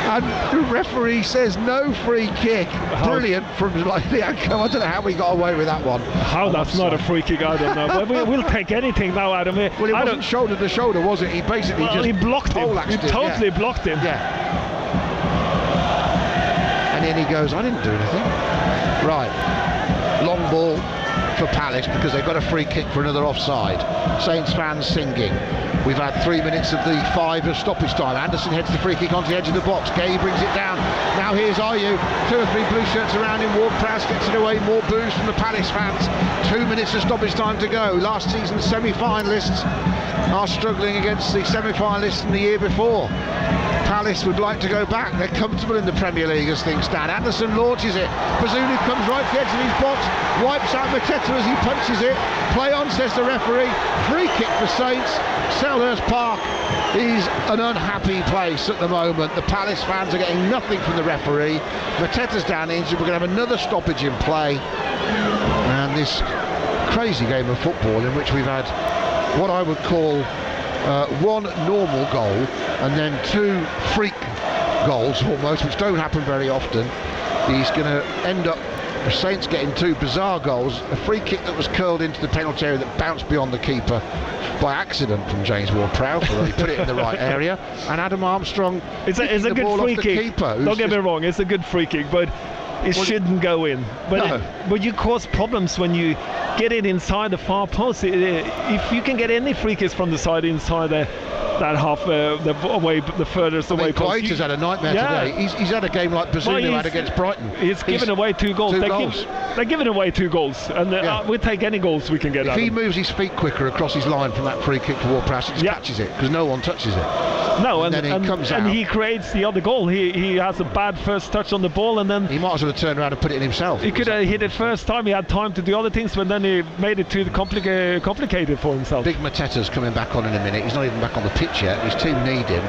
and the referee says no free kick. Brilliant from Lianco. I don't know how we got away with that one. How that's not a free kick, I don't know. But we'll take anything now, Adam. Well, it wasn't shoulder to shoulder, was it? He basically he blocked him. He totally blocked him. Yeah. And then he goes, I didn't do anything. Right. Long ball for Palace because they've got a free kick for another offside. Saints fans singing. We've had 3 minutes of the 5 of stoppage time. Anderson heads the free kick onto the edge of the box. Gay brings it down. Now here's Ayew. 2 or 3 blue shirts around him. Ward-Prowse gets it away. More boos from the Palace fans. 2 minutes of stoppage time to go. Last season's semi-finalists are struggling against the semi-finalists from the year before. Palace would like to go back. They're comfortable in the Premier League as things stand. Anderson launches it. Bazunu comes right to the edge of his box, wipes out Mateta as he punches it. Play on, says the referee. Free kick for Saints. Selhurst Park is an unhappy place at the moment. The Palace fans are getting nothing from the referee. Mateta's down injured. We're going to have another stoppage in play. And this crazy game of football in which we've had what I would call one normal goal and then 2 freak goals almost, which don't happen very often. He's going to end up, the Saints getting 2 bizarre goals, a free kick that was curled into the penalty area that bounced beyond the keeper by accident from James Ward-Prowse, although he put it in the right area, and Adam Armstrong it's a good free kick. Don't get me wrong, it's a good free kick, but it shouldn't go in. But but you cause problems when you get it inside the far post. If you can get any free kicks from the side inside that half, the furthest away post. White has had a nightmare today. He's had a game like Bazunu had against Brighton. He's given away 2 goals. They're giving away 2 goals, and we'll take any goals we can get. If he moves his feet quicker across his line from that free kick to Ward-Prowse, he just catches it because no one touches it. No, and then he comes out. And he creates the other goal. He has a bad first touch on the ball, and then he might as well have turned around and put it in himself. He could have hit it first time. He had time to do other things, but then he made it too complicated for himself. Big Mateta's coming back on in a minute. He's not even back on the pitch yet. His team need him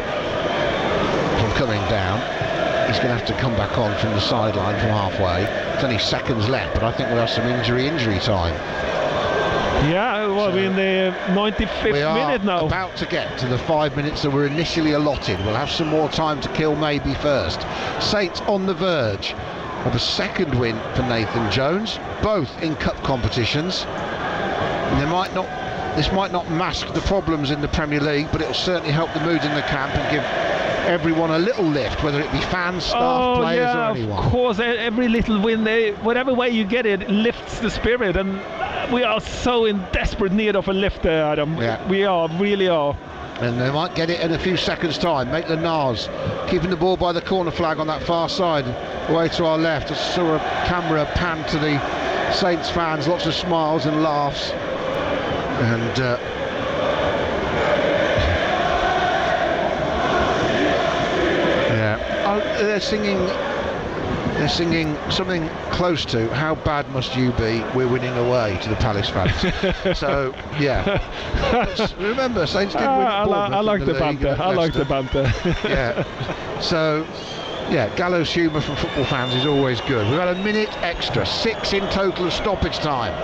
from coming down. He's going to have to come back on from the sideline from halfway. There's only seconds left, but I think we'll have some injury time. Yeah, well, we're in the 95th minute now. We are about to get to the 5 minutes that were initially allotted. We'll have some more time to kill maybe first. Saints on the verge of a second win for Nathan Jones, both in cup competitions. And this might not mask the problems in the Premier League, but it'll certainly help the mood in the camp and give everyone a little lift, whether it be fans, staff, players or anyone. Of course, every little win, whatever way you get it, lifts the spirit, and we are so in desperate need of a lift there, Adam. Yeah. We really are. And they might get it in a few seconds' time. Maitland Niles keeping the ball by the corner flag on that far side, away to our left. I saw a camera pan to the Saints fans, lots of smiles and laughs. And they're singing something close to "How bad must you be? We're winning away" to the Palace fans. So remember, Saints did win. I like the banter. I like the banter. Yeah. So gallows humour from football fans is always good. We've had a minute extra, 6 in total of stoppage time.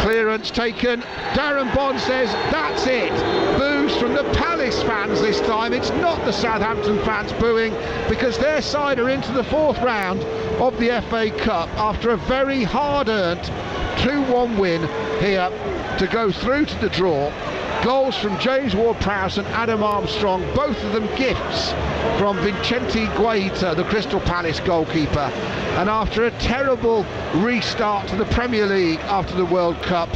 Clearance taken. Darren Bond says that's it. Boos from the Palace fans this time. It's not the Southampton fans booing, because their side are into the 4th round of the FA Cup after a very hard-earned 2-1 win here to go through to the draw. Goals from James Ward-Prowse and Adam Armstrong, both of them gifts from Vincente Guaita, the Crystal Palace goalkeeper. And after a terrible restart to the Premier League after the World Cup,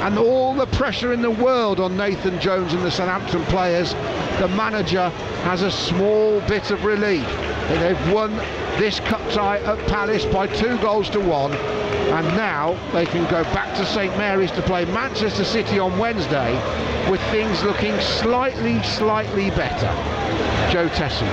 and all the pressure in the world on Nathan Jones and the Southampton players, the manager has a small bit of relief. They've won this cup tie at Palace by 2-1, and now they can go back to St Mary's to play Manchester City on Wednesday, with things looking slightly better. Joe Tessie.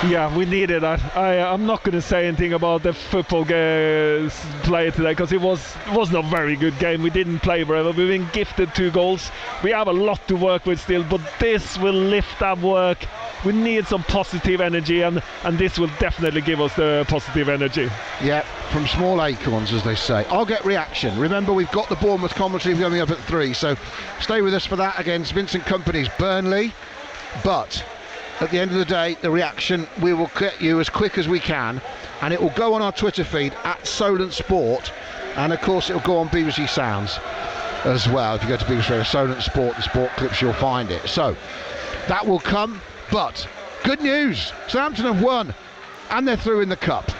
Yeah, we needed that. I'm not going to say anything about the football play today, because it was not a very good game. We didn't play forever. We've been gifted 2 goals. We have a lot to work with still, but this will lift our work. We need some positive energy, and this will definitely give us the positive energy. Yeah, from small acorns, as they say. I'll get reaction. Remember, we've got the Bournemouth commentary coming up at 3, so stay with us for that against Vincent Kompany's Burnley. But at the end of the day, the reaction we will get you as quick as we can, and it will go on our Twitter feed at Solent Sport, and of course it will go on BBC Sounds as well. If you go to BBC Radio Solent Sport, the sport clips, you'll find it. So that will come, but good news, Southampton have won and they're through in the cup.